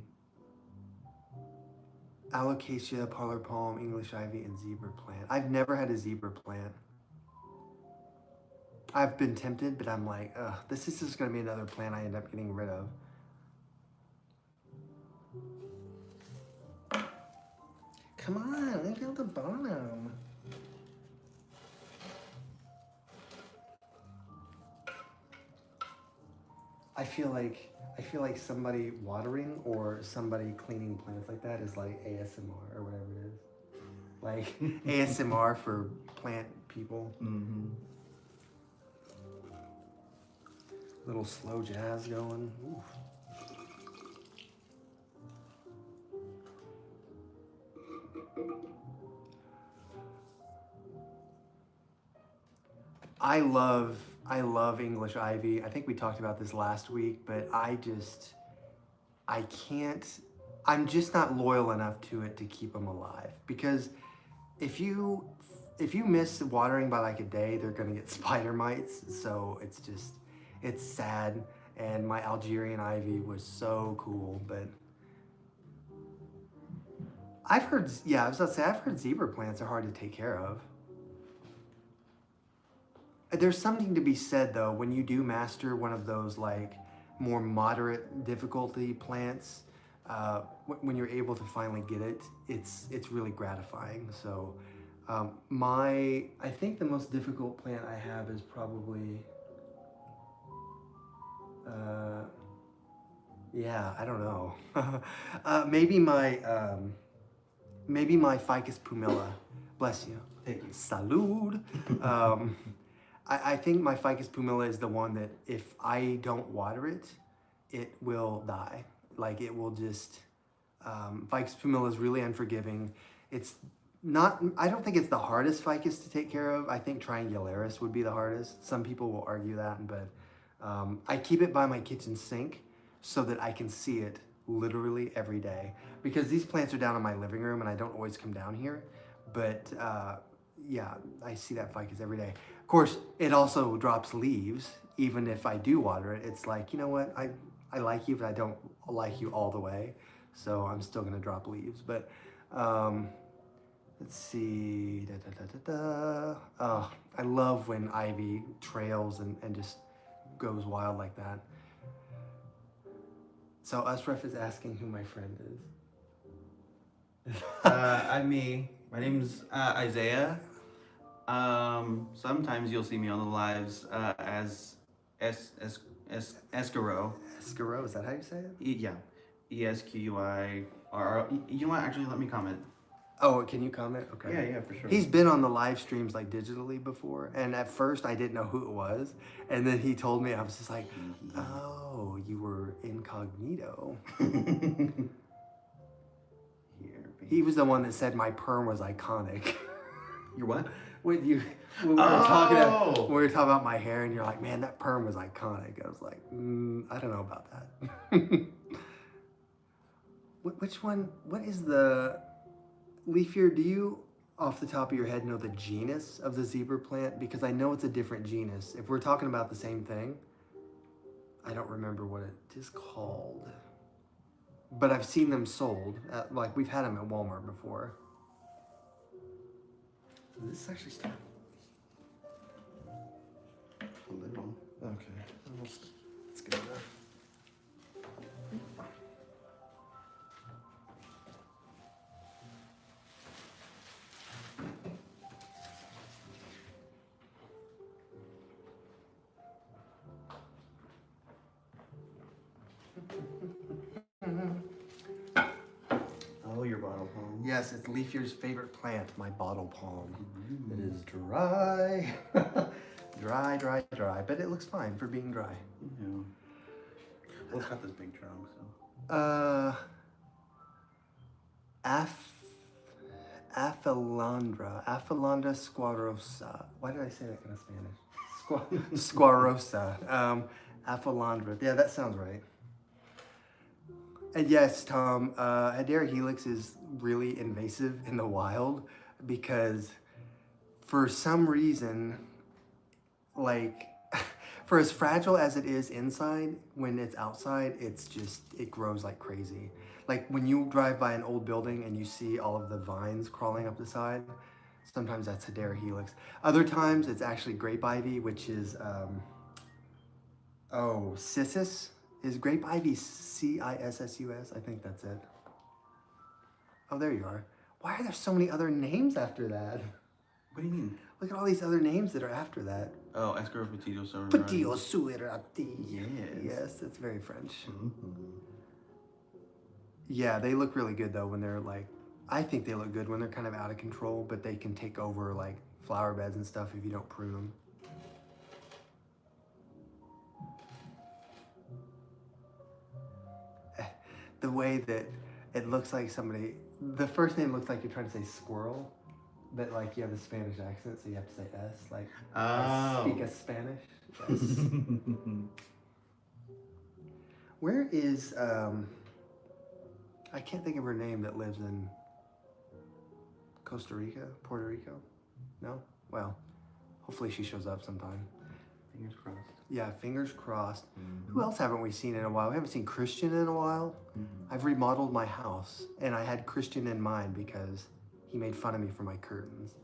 Alocasia, parlor palm, English ivy, and zebra plant. I've never had a zebra plant. I've been tempted, but I'm like, ugh, this is just gonna be another plant I end up getting rid of. Come on, look at the bottom. I feel like somebody watering or somebody cleaning plants like that is like ASMR or whatever it is. Like ASMR for plant people. Mm-hmm. Little slow jazz going. Oof. I love English ivy. I think we talked about this last week, but I can't, I'm just not loyal enough to it to keep them alive. Because if you miss watering by like a day, they're gonna get spider mites. So it's sad. And my Algerian ivy was so cool, but I've heard zebra plants are hard to take care of. There's something to be said though, when you do master one of those like more moderate difficulty plants, when you're able to finally get it, it's really gratifying. So I think the most difficult plant I have is probably, yeah, I don't know. Maybe my maybe my Ficus pumila. Bless you. Thank you. Salud. I think my Ficus pumila is the one that if I don't water it, it will die. Like it will just, Ficus pumila is really unforgiving. It's not, I don't think it's the hardest ficus to take care of. I think triangularis would be the hardest. Some people will argue that, but I keep it by my kitchen sink so that I can see it literally every day. Because these plants are down in my living room and I don't always come down here. But yeah, I see that ficus every day. Of course, it also drops leaves, even if I do water it. It's like, you know what, I like you, but I don't like you all the way. So I'm still gonna drop leaves. But let's see, Oh, I love when ivy trails and just goes wild like that. So Usref is asking who my friend is. I'm me. My name's Isaiah. Sometimes you'll see me on the lives as Escaro. Escaro, is that how you say it? Yeah. ESQUIRO. You know what? Actually, let me comment. Oh, can you comment? Okay. Yeah, for sure. He's been on the live streams like digitally before, and at first I didn't know who it was, and then he told me, I was just like, oh, you were incognito. Here, He was the one that said my perm was iconic. Your what? When we were talking about my hair, and you're like, man, that perm was iconic. I was like, I don't know about that. Which one? What is the Leafier? Do you, off the top of your head, know the genus of the zebra plant? Because I know it's a different genus. If we're talking about the same thing, I don't remember what it is called. But I've seen them sold. Like we've had them at Walmart before. This is actually starting. A little. Okay. It's good enough. Oh, your bottle palm. Yes, it's Leafier's favorite plant, my bottle palm. It is dry. dry, but it looks fine for being dry. Yeah. Well, it's got this big trunk, so. Aphelandra squarosa. Why did I say that kind of Spanish? Squarosa. Aphelandra. Yeah, that sounds right. And yes, Tom, Hedera helix is really invasive in the wild because for some reason, like, for as fragile as it is inside, when it's outside, it grows like crazy. Like when you drive by an old building and you see all of the vines crawling up the side, sometimes that's Hedera helix. Other times it's actually grape ivy, which is, cissus. Is grape ivy CISSUS? I think that's it. Oh, there you are. Why are there so many other names after that? What do you mean? Look at all these other names that are after that. Oh, Escaro Petito Sororati. Petito Sororati. Yes. Yes, that's very French. Mm-hmm. Yeah, they look really good though when they're like, I think they look good when they're kind of out of control, but they can take over like flower beds and stuff if you don't prune them. The way that it looks like somebody, the first name looks like you're trying to say squirrel, but like you have a Spanish accent, so you have to say S, like I speak a Spanish. Yes. Where is, I can't think of her name that lives in Costa Rica, Puerto Rico? No? Well, hopefully she shows up sometime. Fingers crossed. Yeah, fingers crossed. Who else haven't we seen in a while? We haven't seen Christian in a while. I've remodeled my house, and I had Christian in mind because he made fun of me for my curtains.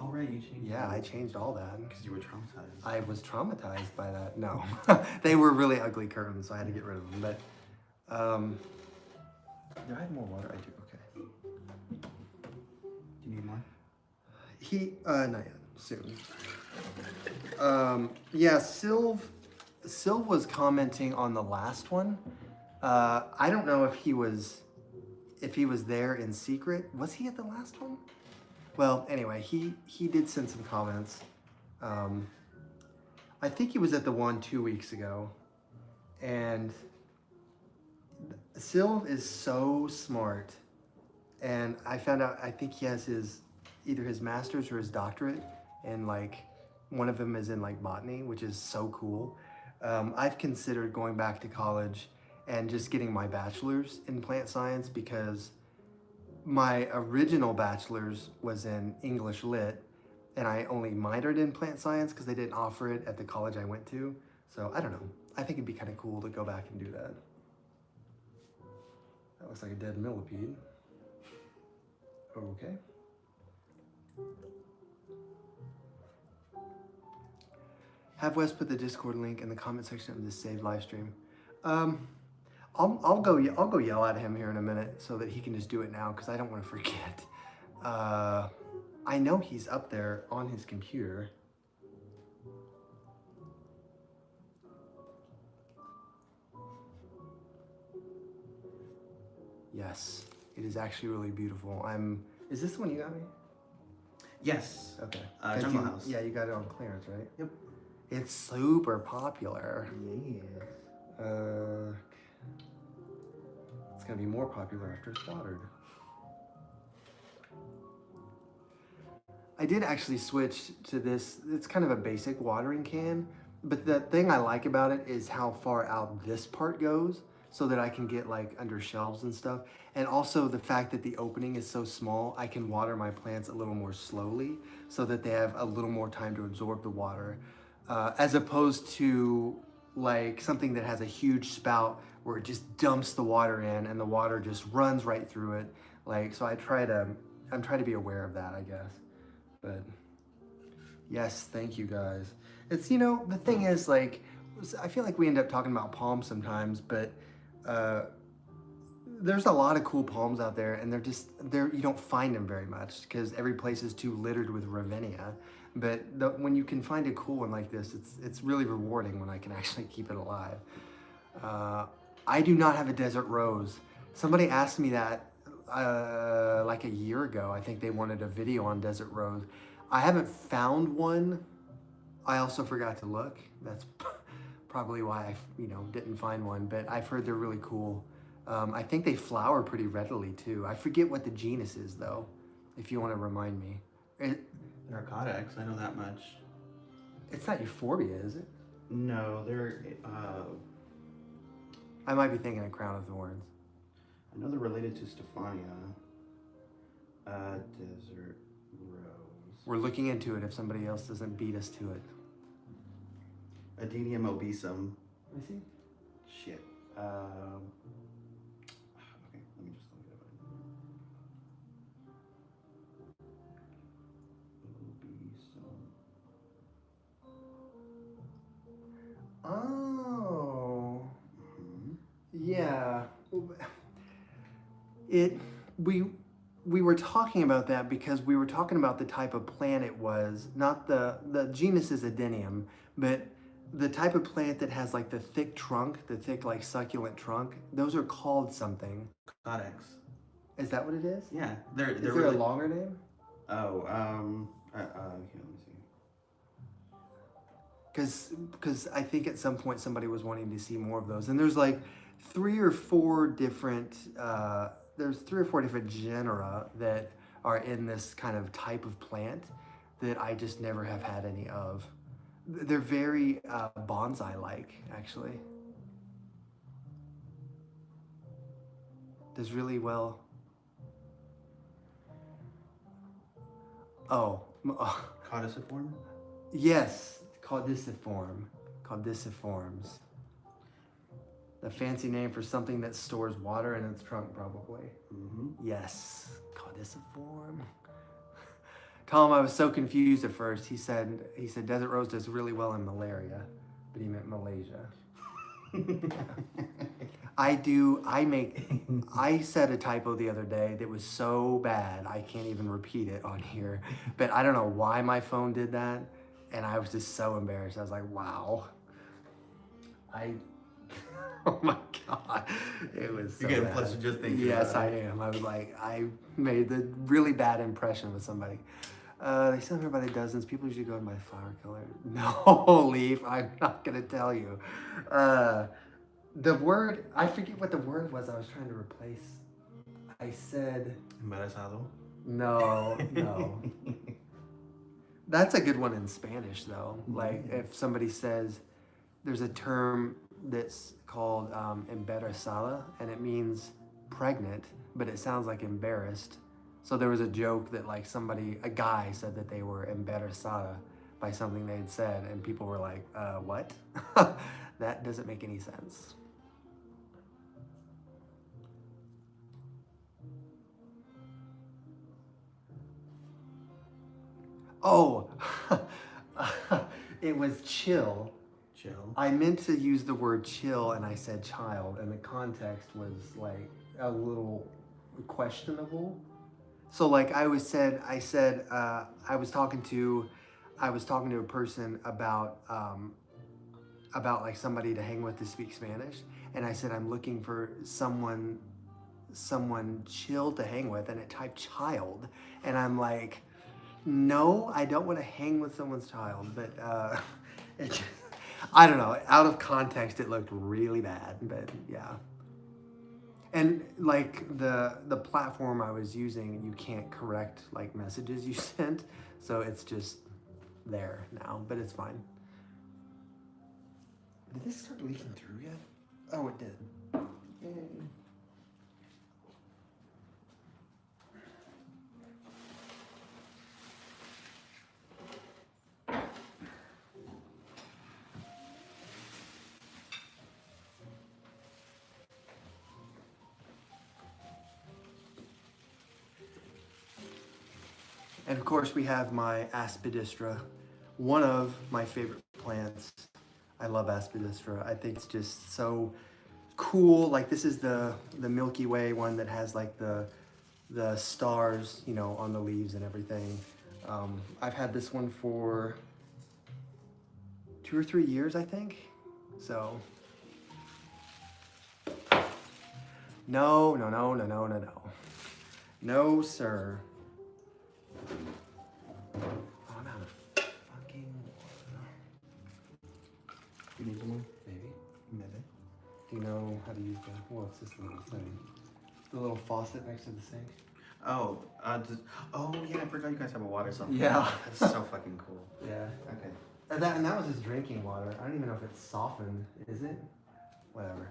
Oh, right, you changed. Yeah, I changed all that. Because you were traumatized. I was traumatized by that. No, they were really ugly curtains, so I had to get rid of them. But, do I have more water? I do, okay. Do you need more? Not yet, soon. Yeah, Sylv was commenting on the last one. I don't know if he was if he was there in secret. Was he at the last one? Well, anyway, he did send some comments. I think he was at the one 2 weeks ago. And Sylv is so smart. And I found out, I think he has either his master's or his doctorate. And like, one of them is in like botany, which is so cool. I've considered going back to college and just getting my bachelor's in plant science because my original bachelor's was in English Lit, and I only minored in plant science because they didn't offer it at the college I went to. So I don't know. I think it'd be kind of cool to go back and do that. That looks like a dead millipede. Okay. Have Wes put the Discord link in the comment section of this saved live stream. I'll go yell at him here in a minute so that he can just do it now because I don't want to forget. I know he's up there on his computer. Yes, it is actually really beautiful. Is this the one you got me? Yes. Okay. Jungle House. Yeah, you got it on clearance, right? Yep. It's super popular. Yeah. It's gonna be more popular after it's watered. I did actually switch to this. It's kind of a basic watering can, but the thing I like about it is how far out this part goes so that I can get like under shelves and stuff. And also the fact that the opening is so small, I can water my plants a little more slowly so that they have a little more time to absorb the water. As opposed to like something that has a huge spout where it just dumps the water in and the water just runs right through it. Like, so I'm trying to be aware of that, I guess. But yes, thank you guys. It's, the thing is, like, I feel like we end up talking about palms sometimes, but there's a lot of cool palms out there, and you don't find them very much because every place is too littered with Ravinia. But when you can find a cool one like this, it's really rewarding when I can actually keep it alive. I do not have a desert rose. Somebody asked me that like a year ago. I think they wanted a video on desert rose. I haven't found one. I also forgot to look. That's probably why I didn't find one, but I've heard they're really cool. I think they flower pretty readily too. I forget what the genus is though, if you want to remind me. Narcotics, I know that much. It's not euphorbia, is it? No, they're I might be thinking of crown of thorns. I know they're related to Stephania. Desert rose. We're looking into it if somebody else doesn't beat us to it. Adenium obesum. Let me see. Shit. Okay, let me just look it up. Obesum. Oh. Mm-hmm. Yeah. We were talking about that because we were talking about the type of plant it was, not the genus is Adenium, but the type of plant that has like the thick trunk, the thick like succulent trunk, those are called something. Codex. Is that what it is? Yeah, they're Is there really... a longer name? Oh, here, let me see. Because I think at some point somebody was wanting to see more of those, and there's like three or four different genera that are in this kind of type of plant that I just never have had any of. They're very bonsai-like, actually. Does really well. Oh. Caudiciform? Yes, caudiciform. Caudiciforms. The fancy name for something that stores water in its trunk, probably. Mm-hmm. Yes, caudiciform. Tom, I was so confused at first. He said desert rose does really well in malaria, but he meant Malaysia. I said a typo the other day that was so bad I can't even repeat it on here. But I don't know why my phone did that, and I was just so embarrassed. I was like, wow. Oh my God. It was so You're getting bad. flustered just thinking Yes, about I it. am. I was like, I made the really bad impression with somebody. They sell here by the dozens. People usually go in by flower color. No, Leaf, I'm not going to tell you. The word, I forget what the word was I was trying to replace. I said, Embarazado. no. That's a good one in Spanish, though. Like, if somebody says, there's a term that's called embarazada, and it means pregnant, but it sounds like embarrassed. So there was a joke that like a guy said that they were embarazada by something they'd said, and people were like, what? That doesn't make any sense. Oh, it was chill. Chill. I meant to use the word chill and I said child, and the context was like a little questionable. So like I said I was talking to a person about like somebody to hang with to speak Spanish, and I said I'm looking for someone chill to hang with, and it typed child, and I'm like, no, I don't want to hang with someone's child, but it just, I don't know. Out of context, it looked really bad, but yeah. And like the platform I was using, you can't correct like messages you sent, so it's just there now, but it's fine. Did this start leaking through yet? Oh, it did. Yay. And of course, we have my aspidistra, one of my favorite plants. I love aspidistra. I think it's just so cool. Like this is the Milky Way one that has like the stars, you know, on the leaves and everything. I've had this one for 2 or 3 years, I think. So no, no, sir. Oh, I'm out of fucking water. You need some more? Maybe. Maybe. Do you know how to use what's this little thing? The little faucet next to the sink? Oh, oh yeah, I forgot you guys have a water something. Yeah. That's so fucking cool. Yeah. Okay. And that was just drinking water. I don't even know if it's softened. Is it? Whatever.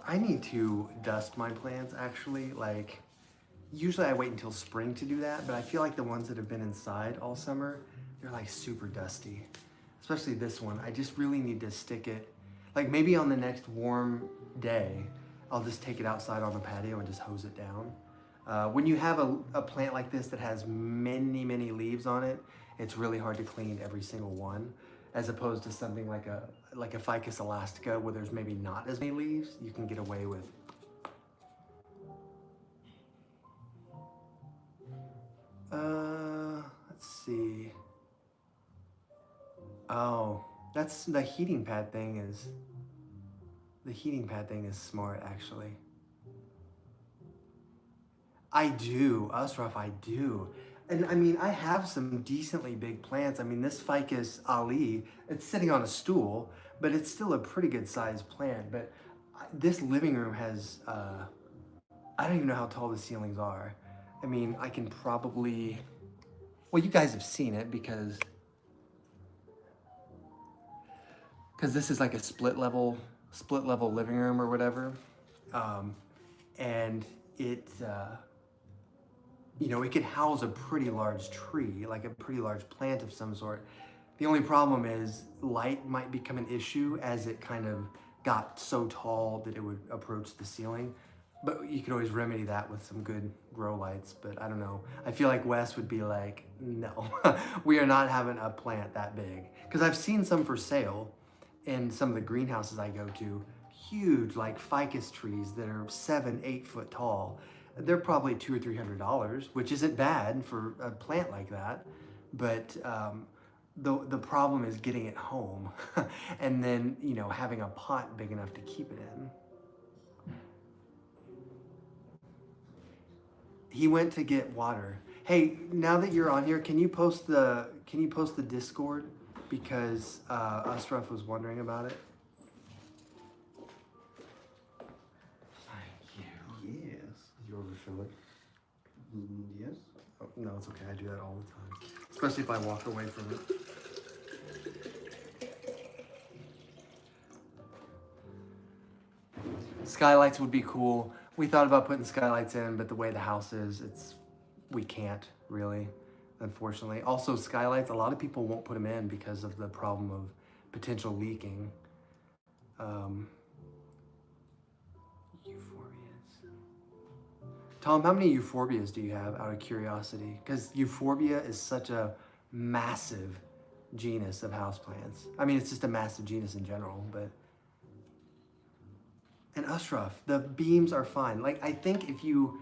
I need to dust my plants actually. Like, usually I wait until spring to do that, but I feel like the ones that have been inside all summer, they're like super dusty. Especially this one. I just really need to stick it. Like maybe on the next warm day, I'll just take it outside on the patio and just hose it down. When you have a plant like this that has many, many leaves on it, it's really hard to clean every single one. As opposed to something like a Ficus elastica where there's maybe not as many leaves, you can get away with. Let's see. Oh, that's the heating pad thing is. The heating pad thing is smart, actually. I do, Asraf, I do. And I mean, I have some decently big plants. I mean, this Ficus Ali, it's sitting on a stool, but it's still a pretty good sized plant. But this living room has, I don't even know how tall the ceilings are. I mean, I can probably, well, you guys have seen it because this is like a split level living room or whatever. And it, you know, it could house a pretty large tree, like a pretty large plant of some sort. The only problem is light might become an issue as it kind of got so tall that it would approach the ceiling. But you could always remedy that with some good grow lights, but I don't know. I feel like Wes would be like, no, we are not having a plant that big. Because I've seen some for sale in some of the greenhouses I go to, huge like ficus trees that are 7-8 foot tall. They're probably $200 or $300, which isn't bad for a plant like that. but the problem is getting it home, and then having a pot big enough to keep it in. He went to get water. Hey, now that you're on here, can you post the Discord, because Ashraf was wondering about it. Thank you. Yes. Did you overfill it? Yes. Oh, no, it's okay. I do that all the time, especially if I walk away from it. Skylights would be cool. We thought about putting skylights in, but the way the house is, we can't really, unfortunately. Also, skylights, a lot of people won't put them in because of the problem of potential leaking. Euphorbias. Tom, how many euphorbias do you have, out of curiosity? Because euphorbia is such a massive genus of houseplants. I mean, it's just a massive genus in general, but... And Ashraf, the beams are fine. Like, I think if you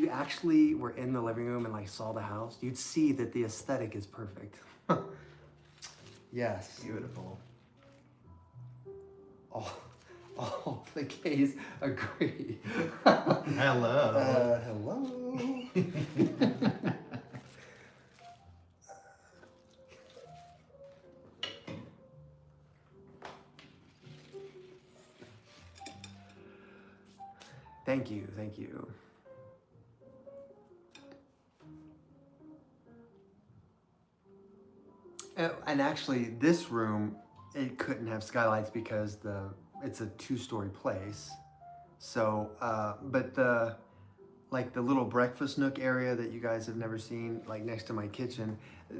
actually were in the living room and like saw the house, you'd see that the aesthetic is perfect. Yes. Beautiful. All the gays agree. Hello. Hello. Thank you, thank you. And actually, this room, it couldn't have skylights because it's a 2-story place. So, but the little breakfast nook area that you guys have never seen, like next to my kitchen,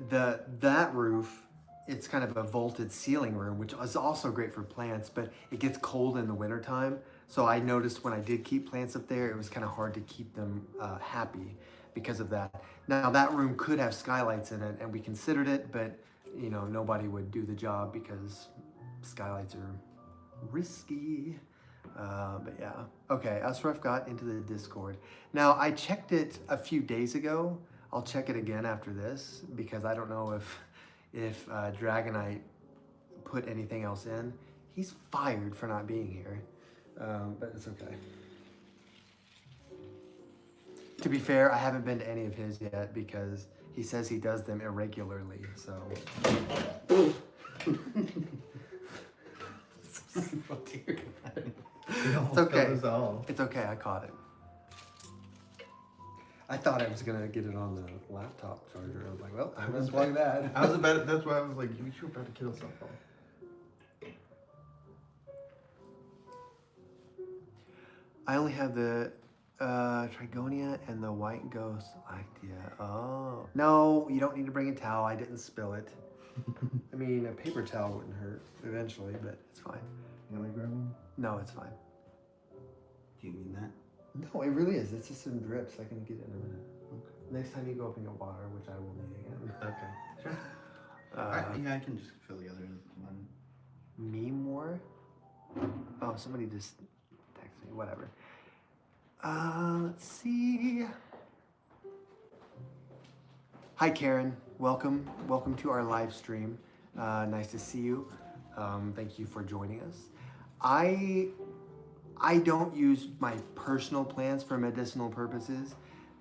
that roof, it's kind of a vaulted ceiling room, which is also great for plants, but it gets cold in the wintertime. So I noticed when I did keep plants up there, it was kind of hard to keep them happy because of that. Now that room could have skylights in it, and we considered it, but nobody would do the job because skylights are risky. But yeah, okay, Ashraf got into the Discord. Now I checked it a few days ago. I'll check it again after this because I don't know if Dragonite put anything else in. He's fired for not being here. But it's okay. To be fair, I haven't been to any of his yet because he says he does them irregularly, so. It's okay. It's okay, I caught it. I thought I was gonna get it on the laptop charger. I was like, well, I'm gonna plug that. That's why I was like, you sure about to kill something. I only have the Trigonia and the white ghost Lactea. Oh. No, you don't need to bring a towel. I didn't spill it. I mean, a paper towel wouldn't hurt eventually, but it's fine. You want me to grab one? No, it's fine. Do you mean that? No, it really is. It's just some drips. I can get it in a minute. Okay. Next time you go up and get water, which I will need again. Okay. Sure. Yeah, I can just fill the other one. Me more? Oh, somebody just texted me. Whatever. Let's see. Hi, Karen. Welcome. Welcome to our live stream. Nice to see you. Thank you for joining us. I don't use my personal plants for medicinal purposes.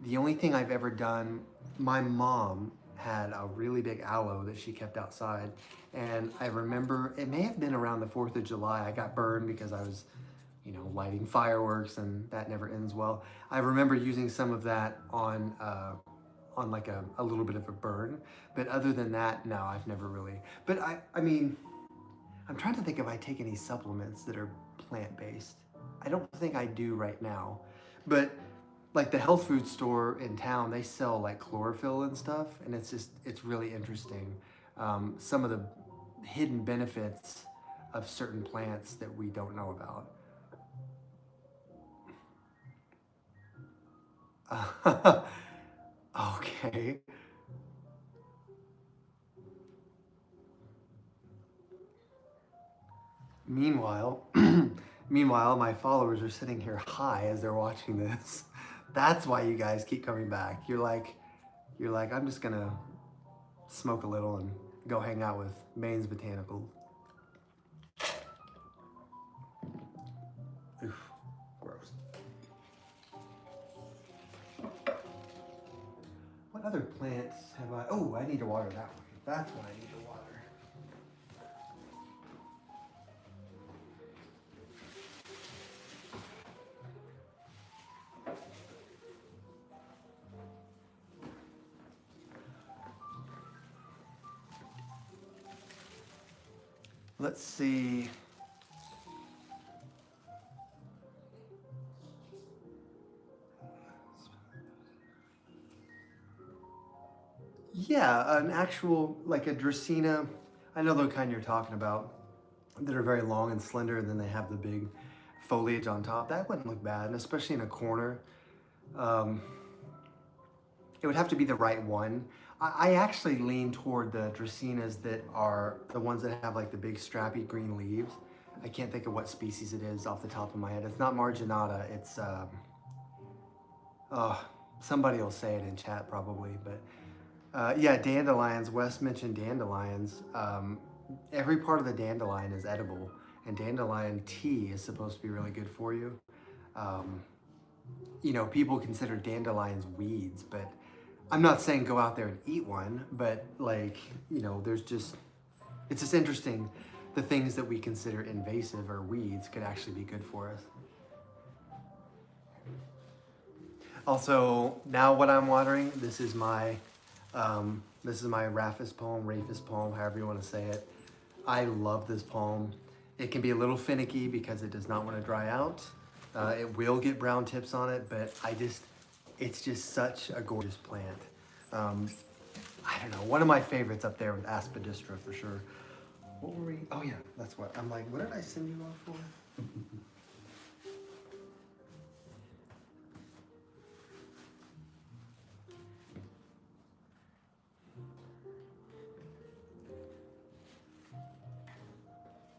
The only thing I've ever done, my mom had a really big aloe that she kept outside. And I remember, it may have been around the 4th of July, I got burned because I was, lighting fireworks, and that never ends well. I remember using some of that on like a little bit of a burn. But other than that, no, I've never really. But I mean, I'm trying to think if I take any supplements that are plant-based. I don't think I do right now. But like the health food store in town, they sell like chlorophyll and stuff, and it's really interesting. Some of the hidden benefits of certain plants that we don't know about. Okay. Meanwhile, my followers are sitting here high as they're watching this. That's why you guys keep coming back. You're like, I'm just gonna smoke a little and go hang out with Bane's Botanicals. Oof, gross. What other plants have I? Oh, I need to water that one. That's what I need to water. Let's see. Yeah, an actual, like a Dracaena. I know the kind you're talking about, that are very long and slender, and then they have the big foliage on top. That wouldn't look bad, and especially in a corner. Um, it would have to be the right one. I actually lean toward the Dracaenas that are the ones that have like the big strappy green leaves. I can't think of what species it is off the top of my head. It's not marginata. It's oh, somebody will say it in chat probably, but yeah, dandelions. Wes mentioned dandelions. Every part of the dandelion is edible, and dandelion tea is supposed to be really good for you. You know, people consider dandelions weeds, but I'm not saying go out there and eat one, but like, you know, there's just, it's just interesting. The things that we consider invasive or weeds could actually be good for us. Also, now what I'm watering, this is my Rhapis palm, however you want to say it. I love this palm. It can be a little finicky because it does not want to dry out. It will get brown tips on it, but it's just such a gorgeous plant. I don't know, one of my favorites up there with Aspidistra for sure. What were we, oh yeah, that's what, I'm like, what did I send you off for?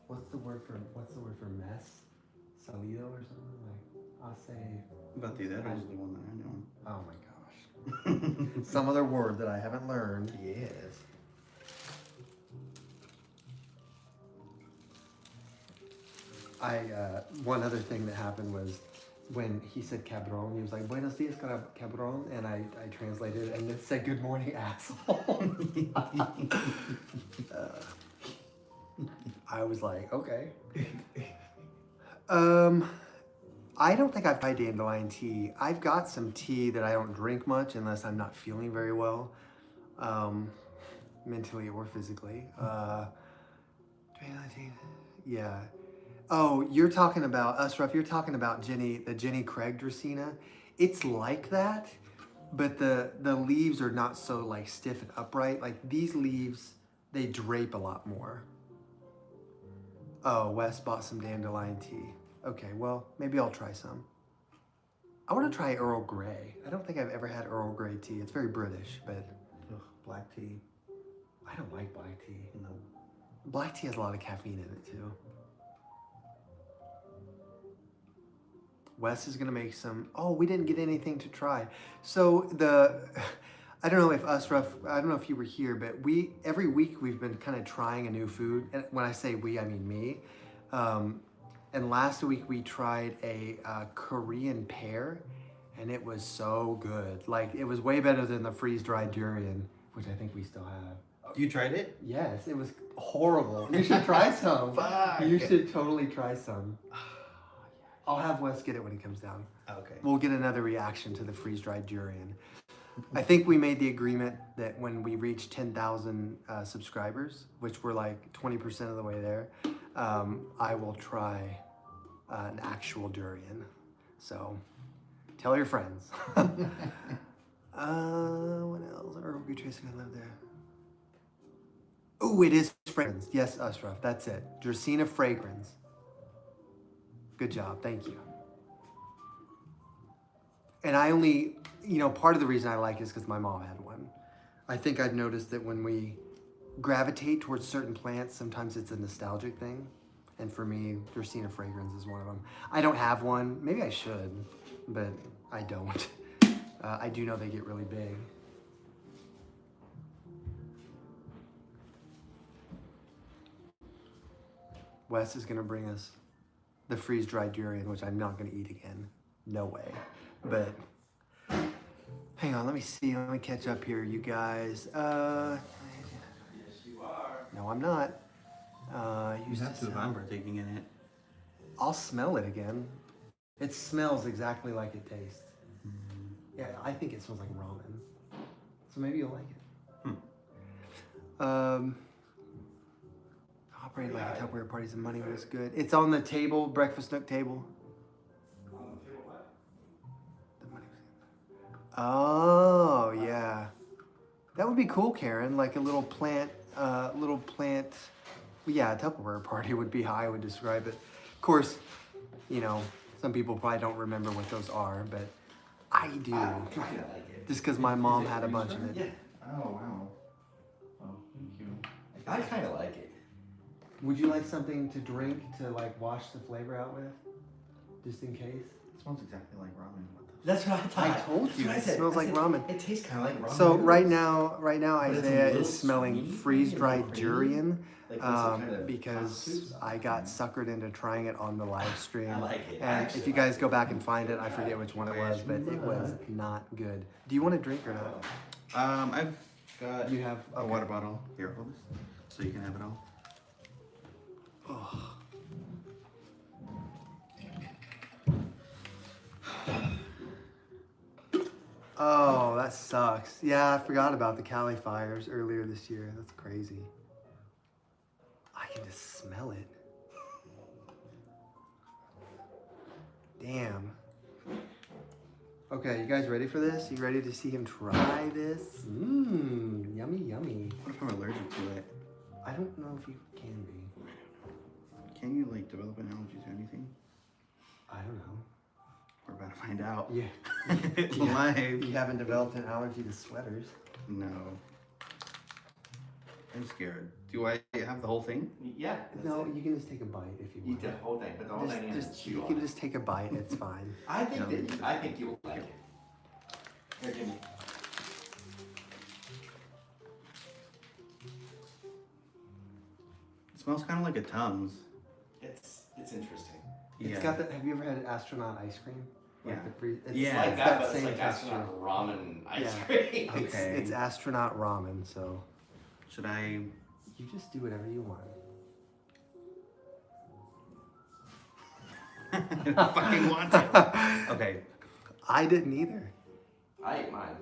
What's the word for mess? Salido or something? Like, I'll say. Batidero is the one that I know. Oh my gosh. Some other word that I haven't learned. Yes. One other thing that happened was when he said cabron, he was like, buenos dias, cabron, and I translated it and it said good morning, asshole. I was like, okay. I don't think I've tried dandelion tea. I've got some tea that I don't drink much unless I'm not feeling very well, mentally or physically. Dandelion tea, yeah. Oh, you're talking about, Ashraf, you're talking about the Jenny Craig Dracaena. It's like that, but the leaves are not so like stiff and upright. Like these leaves, they drape a lot more. Oh, Wes bought some dandelion tea. Okay, well, maybe I'll try some. I want to try Earl Grey. I don't think I've ever had Earl Grey tea. It's very British, but Black tea. I don't like black tea. No. Black tea has a lot of caffeine in it too. Wes is gonna make some, oh, we didn't get anything to try. So I don't know if I don't know if you were here, but every week we've been kind of trying a new food. And when I say we, I mean me. And last week we tried a Korean pear, and it was so good. Like it was way better than the freeze-dried durian, which I think we still have. You tried it? Yes, it was horrible. You should try some. Fuck. You should totally try some. I'll have Wes get it when he comes down. Okay. We'll get another reaction to the freeze-dried durian. I think we made the agreement that when we reach 10,000 subscribers, which we're like 20% of the way there, I will try an actual durian. So tell your friends. What else? Herbal tracing, I love there. Oh, it is fragrance. Yes, Ashraf, that's it. Dracaena fragrance. Good job, thank you. And I only, part of the reason I like it is because my mom had one. I think I've noticed that when we gravitate towards certain plants, sometimes it's a nostalgic thing. And for me, Dracaena fragrance is one of them. I don't have one. Maybe I should, but I don't. I do know they get really big. Wes is gonna bring us the freeze-dried durian, which I'm not gonna eat again. No way. But hang on, let me see. Let me catch up here, you guys. Yes, you are. No, I'm not. You Used have to if I'm partaking in it. I'll smell it again. It smells exactly like it tastes. Yeah, I think it smells like ramen. So maybe you'll like it. Operate like a Tupperware party's and money was good. It's on the table, breakfast nook table. The money was good. Oh yeah, that would be cool, Karen. Like a little plant. Yeah, a Tupperware party would be how I would describe it. Of course, you know, some people probably don't remember what those are, but I do. I kind of like it. Just because my mom had a bunch of it. Yeah, Oh wow. Oh, thank you. I kind of like it. Would you like something to drink to like wash the flavor out with? Just in case? It smells exactly like ramen. What the That's what I thought. I told That's you, what I it said. smells I like said, ramen. It tastes kind of like ramen. So noodles. right now But it's a Isaiah little is smelling sweet, freeze-dried creamy. durian Like with some kind of because I got suckered into trying it on the live stream. I like it. I And actually if you guys go back and find it, I forget which one it was, but it was Uh-huh. not good. Do you want a drink or not? I've got You have a water bottle. Here, hold this. So you can have it all. Oh. Oh, that sucks. Yeah, I forgot about the Cali fires earlier this year. That's crazy. I can just smell it. Damn. Okay, you guys ready for this? You ready to see him try this? Mmm, yummy, yummy. What if I'm allergic to it? I don't know if you can be. Can you like develop an allergy to anything? I don't know. We're about to find out. Yeah. Live. You haven't developed an allergy to sweaters. No. I'm scared. Do I have the whole thing? Yeah. that's No, it. you can just take a bite if you You want. eat the whole thing, but the whole thing is Just chew you on can it. just take a bite. It's fine. I think No. that I think you will like it. Here, give me. It smells kind of like a Tums. It's interesting. It's got the. Have you ever had astronaut ice cream? Like Yeah. the free, it's Yeah. Like it's that, but it's same like texture. astronaut ramen ice Yeah. cream. Okay. It's astronaut ramen. So Should I? you just do whatever you want. fucking want it. Okay. I didn't either. I ate mine.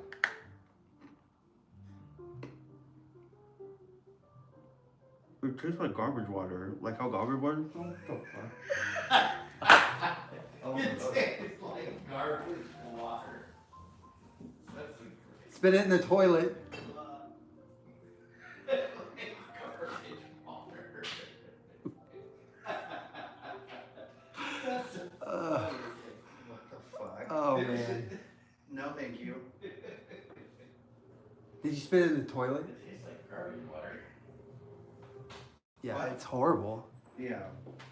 It tastes like garbage water. Like how garbage water smells? It tastes like garbage water. That's incredible. Spit it in the toilet. Garbage water. That's so Ugh. What the fuck? Oh man. No, thank you. Did you spit it in the toilet? It tastes like garbage water. Yeah, What? it's horrible. Yeah.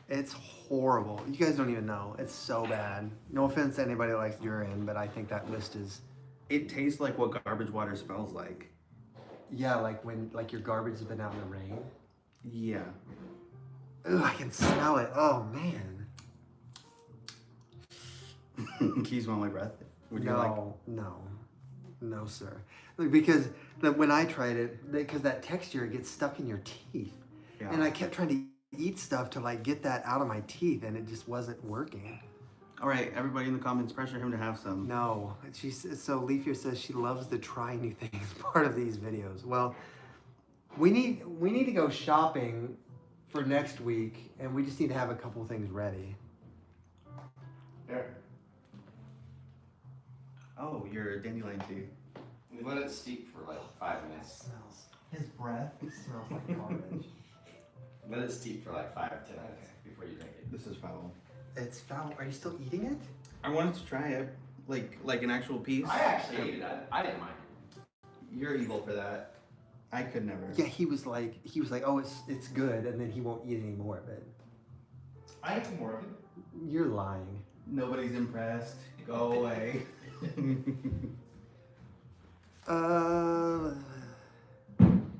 It's horrible. You guys don't even know. It's so bad. No offense to anybody that likes durian, but I think that list is. It tastes like what garbage water smells like. Yeah, like when your garbage has been out in the rain. Yeah. Ugh, I can smell it. Oh man. Can you smell my breath? Would you like? No, sir. Because when I tried it, because that texture it gets stuck in your teeth, Yeah. and I kept trying to eat stuff to like get that out of my teeth, and it just wasn't working. All right, everybody in the comments, pressure him to have some. No, so Leafier says she loves to try new things. Part of these videos. Well, we need to go shopping for next week, and we just need to have a couple things ready. There. Oh, your dandelion tea. We let it steep for like 5 minutes. His breath smells like garbage. Let it steep for like 5-10 minutes before you drink it. This is foul. It's foul. Are you still eating it? I wanted to try it, like an actual piece. I actually ate it. I didn't mind it. You're evil for that. I could never. Yeah, he was like, oh, it's good, and then he won't eat any more of it. I ate some more of it. You're lying. Nobody's impressed. Go away. Uh,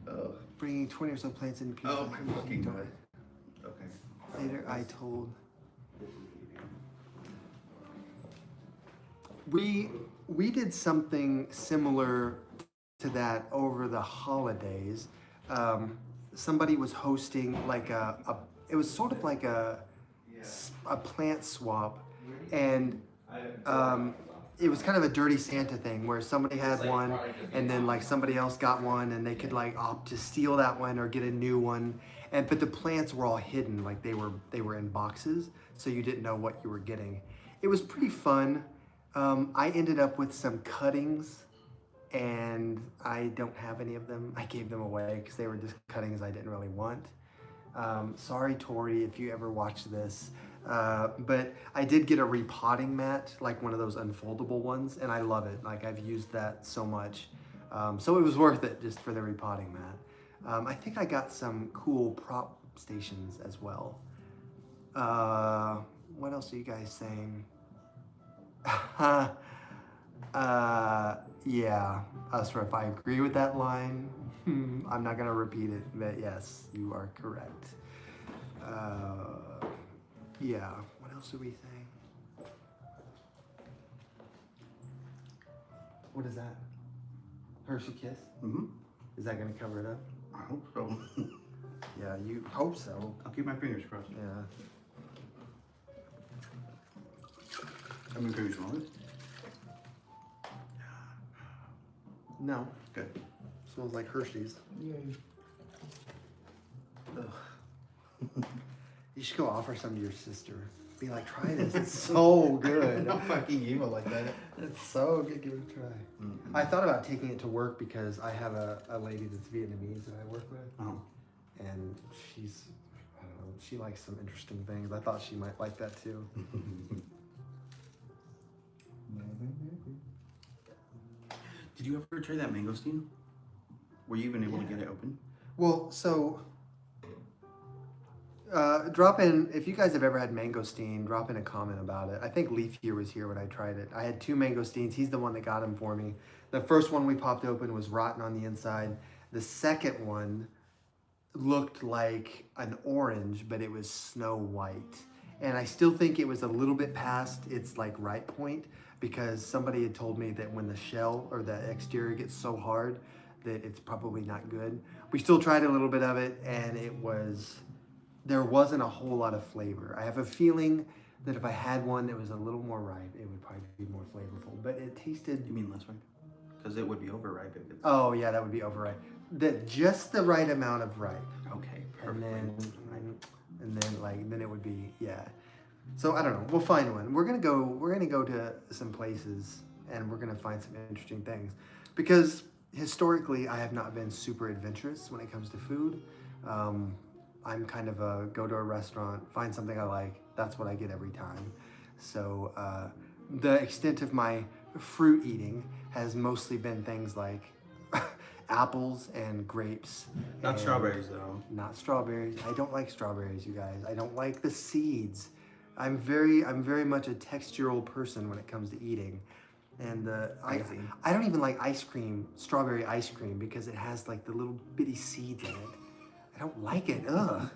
Oh. bringing 20 or so plants in. Oh my fucking god. Okay. Later, I told. We did something similar to that over the holidays. Somebody was hosting like it was sort of like a plant swap, and it was kind of a dirty Santa thing where somebody had one and then like somebody else got one and they could like opt to steal that one or get a new one. And but the plants were all hidden, like they were in boxes, so you didn't know what you were getting. It was pretty fun. I ended up with some cuttings, and I don't have any of them. I gave them away because they were just cuttings I didn't really want. Sorry, Tori, if you ever watch this. But I did get a repotting mat, like one of those unfoldable ones, and I love it. Like I've used that so much. So it was worth it just for the repotting mat. I think I got some cool prop stations as well. What else are you guys saying? Yeah, Asraf, I agree with that line. I'm not gonna repeat it, but yes, you are correct. Yeah, what else are we saying? What is that? Hershey Kiss? Mm-hmm. Is that gonna cover it up? I hope so. Yeah, you hope so. I'll keep my fingers crossed. Yeah. I mean, can you smell it? No, Good. smells like Hershey's. Yay. Ugh. You should go offer some to your sister. Be like, try this. It's so good. Not fucking evil like that. It's so good. Give it a try. Mm-hmm. I thought about taking it to work because I have a lady that's Vietnamese that I work with. Oh. And she's, I don't know, she likes some interesting things. I thought she might like that too. Did you ever try that mangosteen? Were you even able to get it open? Well, so drop in, if you guys have ever had mangosteen, drop in a comment about it. I think Leaf here was here when I tried it. I had 2 mangosteens. He's the one that got them for me. The first one we popped open was rotten on the inside. The second one looked like an orange, but it was snow white. And I still think it was a little bit past its like ripe point, because somebody had told me that when the shell or the exterior gets so hard that it's probably not good. We still tried a little bit of it, and there wasn't a whole lot of flavor. I have a feeling that if I had one that was a little more ripe, it would probably be more flavorful, but it tasted... You mean less ripe? Because it would be overripe if it's... Oh yeah, that would be overripe. Just the right amount of ripe. Okay, And perfect. then it would be, yeah. So I don't know. We'll find one. We're gonna go to some places, and we're gonna find some interesting things, because historically I have not been super adventurous when it comes to food. I'm kind of a go to a restaurant, find something I like. That's what I get every time. So the extent of my fruit eating has mostly been things like apples and grapes. Not and strawberries though. Not strawberries. I don't like strawberries, you guys. I don't like the seeds. I'm very much a textural person when it comes to eating. And I don't even like ice cream, strawberry ice cream, because it has like the little bitty seeds in it. I don't like it. Ugh.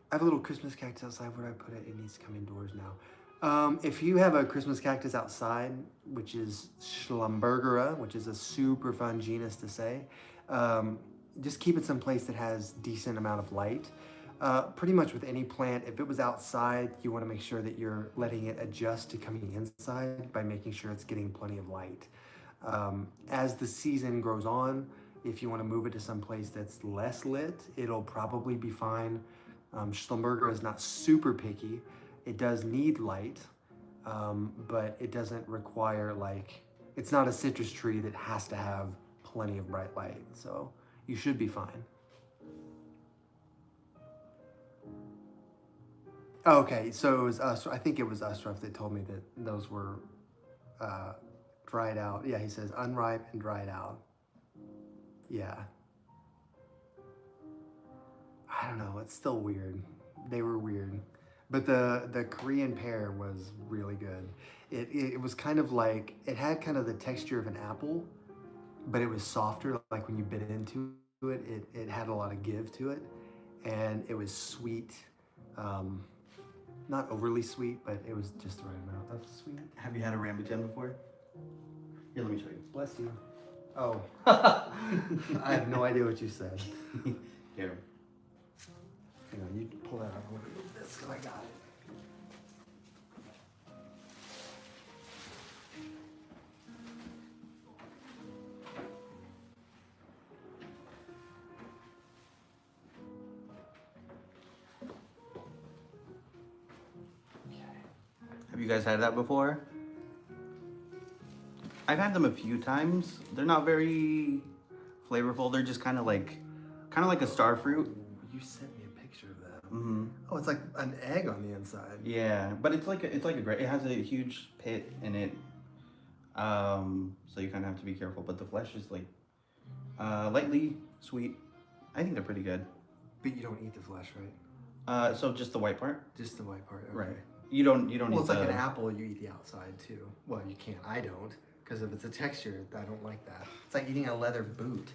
I have a little Christmas cactus outside. Where do I put it? It needs to come indoors now. If you have a Christmas cactus outside, which is Schlumbergera, which is a super fun genus to say, just keep it someplace that has decent amount of light. Pretty much with any plant, if it was outside, you want to make sure that you're letting it adjust to coming inside by making sure it's getting plenty of light. As the season grows on, if you want to move it to some place that's less lit, it'll probably be fine. Schlumberger is not super picky. It does need light, but it doesn't require it's not a citrus tree that has to have plenty of bright light. So you should be fine. Okay, so it was I think it was Ashraf that told me that those were dried out. Yeah, he says unripe and dried out. Yeah. I don't know, it's still weird. They were weird. But the Korean pear was really good. It was kind of like, it had kind of the texture of an apple, but it was softer. Like when you bit into it, it had a lot of give to it. and it was sweet. Not overly sweet, but it was just the right amount of sweet. Have you had a rambutan before? Here, let me show you. Bless you. Oh, I have no idea what you said. Here. Hang on, you pull that out. I'm gonna move this because I got it. Have you guys had that before? I've had them a few times. They're not very flavorful. They're just kind of like a star fruit. You sent me a picture of that. Mm-hmm. Oh, it's like an egg on the inside. Yeah, but it's like a great. It has a huge pit in it, so you kind of have to be careful. But the flesh is like lightly sweet. I think they're pretty good. But you don't eat the flesh, right? So just the white part, Just the white part. Okay. right? You don't. Well, eat it's like the, an apple. You eat the outside too. Well, you can't. I don't, because if it's a texture, I don't like that. It's like eating a leather boot.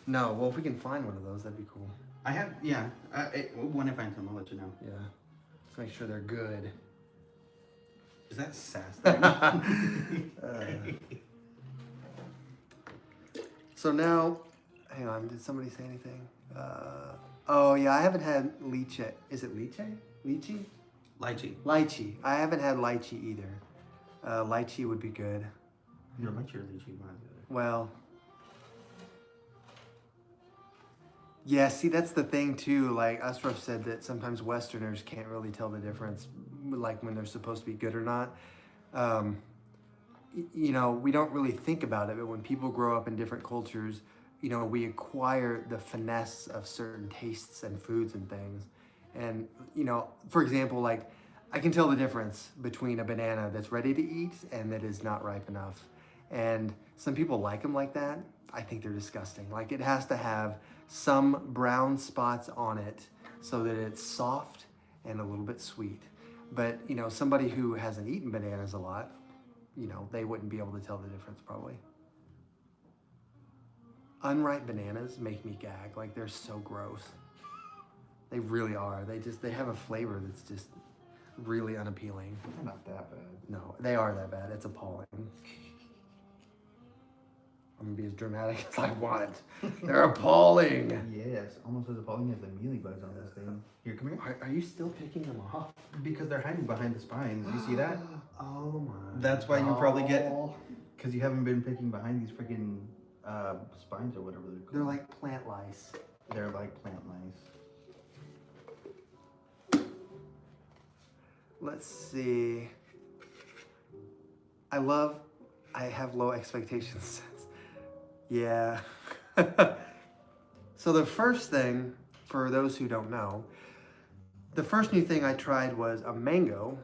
No. Well, if we can find one of those, that'd be cool. I have. Yeah. When I find some, I'll let you know. Yeah. Let's make sure they're good. Is that sass? So now, hang on. Did somebody say anything? Oh yeah, I haven't had lychee. Is it lychee? Lychee? Lychee. Lychee. I haven't had lychee either. Lychee would be good. You don't like your lychee, one or the other. Well, yeah, see, that's the thing too. Like Ashraf said that sometimes Westerners can't really tell the difference, like when they're supposed to be good or not. You know, we don't really think about it, but when people grow up in different cultures, you know, we acquire the finesse of certain tastes and foods and things. And, you know, for example, like I can tell the difference between a banana that's ready to eat and that is not ripe enough. And some people like them like that. I think they're disgusting. Like it has to have some brown spots on it so that it's soft and a little bit sweet. But, you know, somebody who hasn't eaten bananas a lot, you know, they wouldn't be able to tell the difference probably. Unripe bananas make me gag. Like they're so gross. They really are. They have a flavor that's just really unappealing. They're not that bad. No, they are that bad. It's appalling. I'm gonna be as dramatic as I want. They're appalling. Yes, almost as appalling as the mealy bugs on this thing. Here, come here. Are you still picking them off? Because they're hiding behind the spines. You see that? Oh my. That's why you probably get, God. because you haven't been picking behind these freaking spines or whatever they're called. They're like plant lice. They're like plant lice. Let's see. I have low expectations. Yeah. So the first thing, for those who don't know, the first new thing I tried was a mango.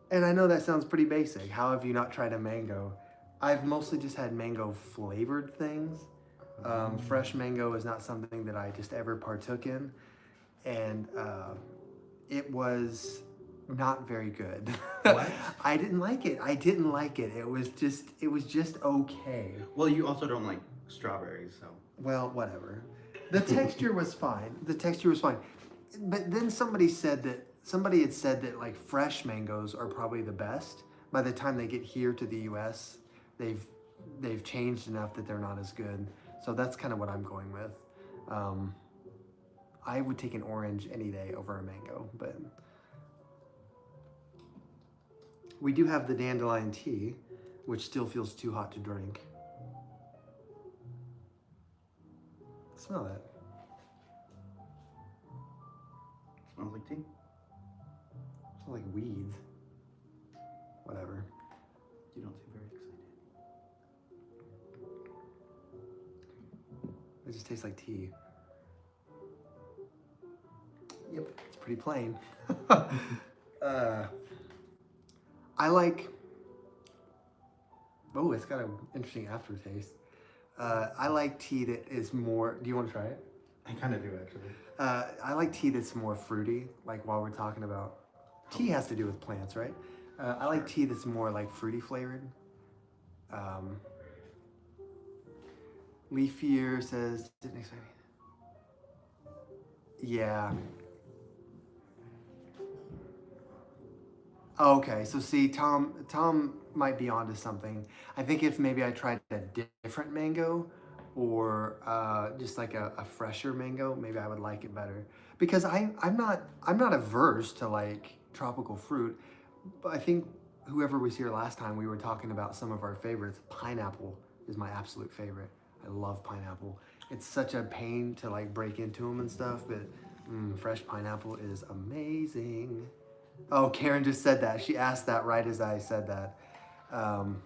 And I know that sounds pretty basic. How have you not tried a mango? I've mostly just had mango flavored things. Fresh mango is not something that I just ever partook in. And it was not very good. What? I didn't like it. It was just okay. Well, you also don't like strawberries, so. Well, whatever. The texture was fine. But then somebody had said that like fresh mangoes are probably the best. By the time they get here to the US, they've changed enough that they're not as good. So that's kind of what I'm going with. I would take an orange any day over a mango, but we do have the dandelion tea, which still feels too hot to drink. Smell that. Smells like tea. Smells like weeds. Whatever. You don't seem very excited. It just tastes like tea. Yep, it's pretty plain. I like. Oh, it's got an interesting aftertaste. I like tea that is more. Do you want to try it? I kind of do, actually. I like tea that's more fruity. Like while we're talking about tea, has to do with plants, right? I like tea that's more like fruity flavored. Leafier says, didn't expect me. Yeah. Okay, so see, Tom might be onto something. I think if maybe I tried a different mango, or just like a fresher mango, maybe I would like it better. Because I'm not averse to like tropical fruit, but I think whoever was here last time, we were talking about some of our favorites. Pineapple is my absolute favorite. I love pineapple. It's such a pain to like break into them and stuff, but fresh pineapple is amazing. Oh, Karen just said that. She asked that right as I said that. Um,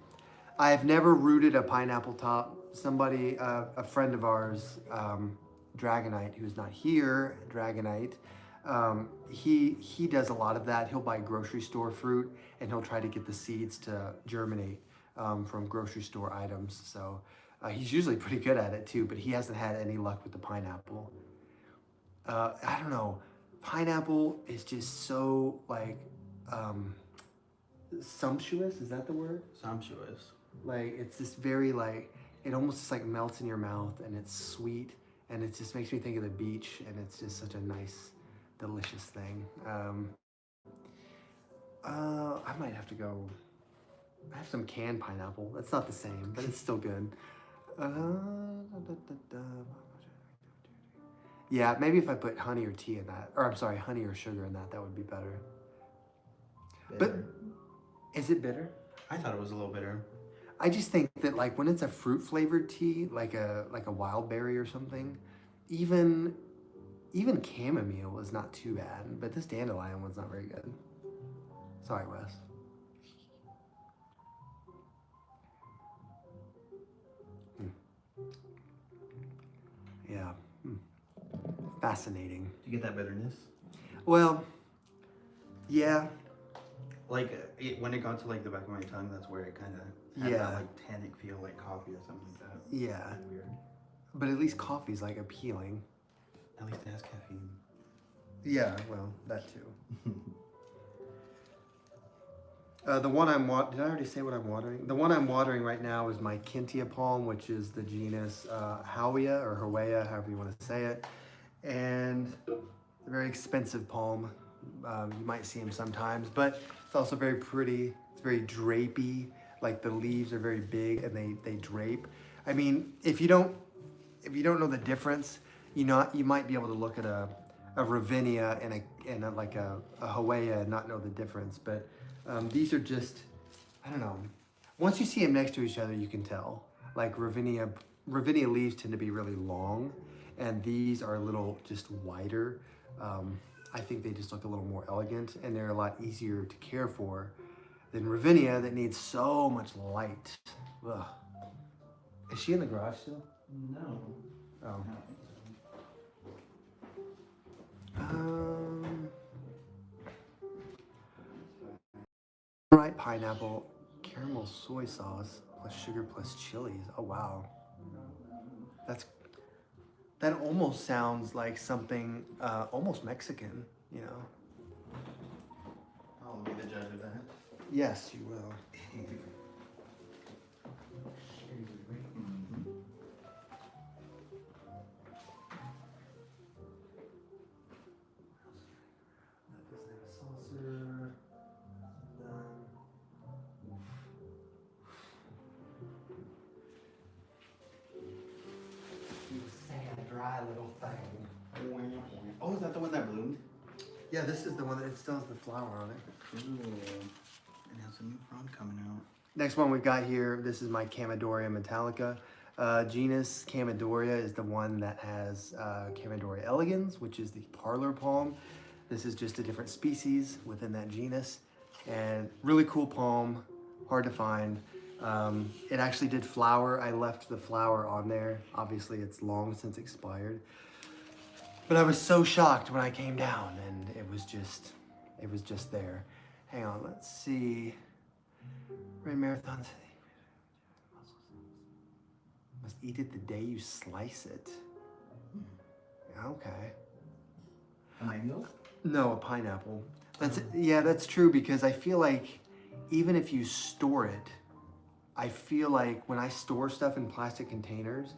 I've never rooted a pineapple top. Somebody, a friend of ours, Dragonite, who's not here, Dragonite, he does a lot of that. He'll buy grocery store fruit and he'll try to get the seeds to germinate from grocery store items. So he's usually pretty good at it too, but he hasn't had any luck with the pineapple. I don't know. Pineapple is just so like sumptuous. Is that the word? Sumptuous. Like it's just very like it almost just like melts in your mouth and it's sweet and it just makes me think of the beach and it's just such a nice, delicious thing. I might have to go. I have some canned pineapple. That's not the same, but it's still good. Yeah, maybe if I put honey or tea in that, or I'm sorry, honey or sugar in that, that would be better. Bitter. But is it bitter? I thought it was a little bitter. I just think that like when it's a fruit flavored tea, like a wild berry or something, even chamomile is not too bad, but this dandelion one's not very good. Sorry, Wes. Yeah. Fascinating. Do you get that bitterness? Well, yeah. Like when it got to like the back of my tongue, that's where it kind of had Yeah. that like tannic feel, like coffee or something like that. Yeah. Weird. But at least coffee's like appealing. At least it has caffeine. Yeah, well, that too. The one did I already say what I'm watering? The one I'm watering right now is my Kintia palm, which is the genus Howea or Hawea, however you want to say it. And a very expensive palm. You might see them sometimes, but it's also very pretty. It's very drapey. Like the leaves are very big and they drape. I mean, if you don't know the difference, you might be able to look at a Ravinia and a Hawea and not know the difference. But these are just, I don't know. Once you see them next to each other, you can tell. Like Ravinia leaves tend to be really long, and these are a little just wider. I think they just look a little more elegant, and they're a lot easier to care for than Ravinia that needs so much light. Ugh. Is she in the garage still? No. Oh. I don't think Right, pineapple, caramel soy sauce plus sugar plus chilies. Oh wow, that almost sounds like something almost Mexican. You know? I'll be the judge of that. Yes, you will. Saucer. Dry little thing. Oh, is that the one that bloomed? Yeah, this is the one that it still has the flower on it. Cool. It has a new frond coming out. Next one we've got here, this is my Chamaedorea metallica. Genus Chamaedorea is the one that has Chamaedorea elegans, which is the parlor palm. This is just a different species within that genus. And really cool palm, hard to find. It actually did flower. I left the flower on there. Obviously it's long since expired. But I was so shocked when I came down and it was just there. Hang on, let's see. Red marathon. Must eat it the day you slice it. Okay. A mango? No, a pineapple. That's true because I feel like even if you store it, I feel like when I store stuff in plastic containers,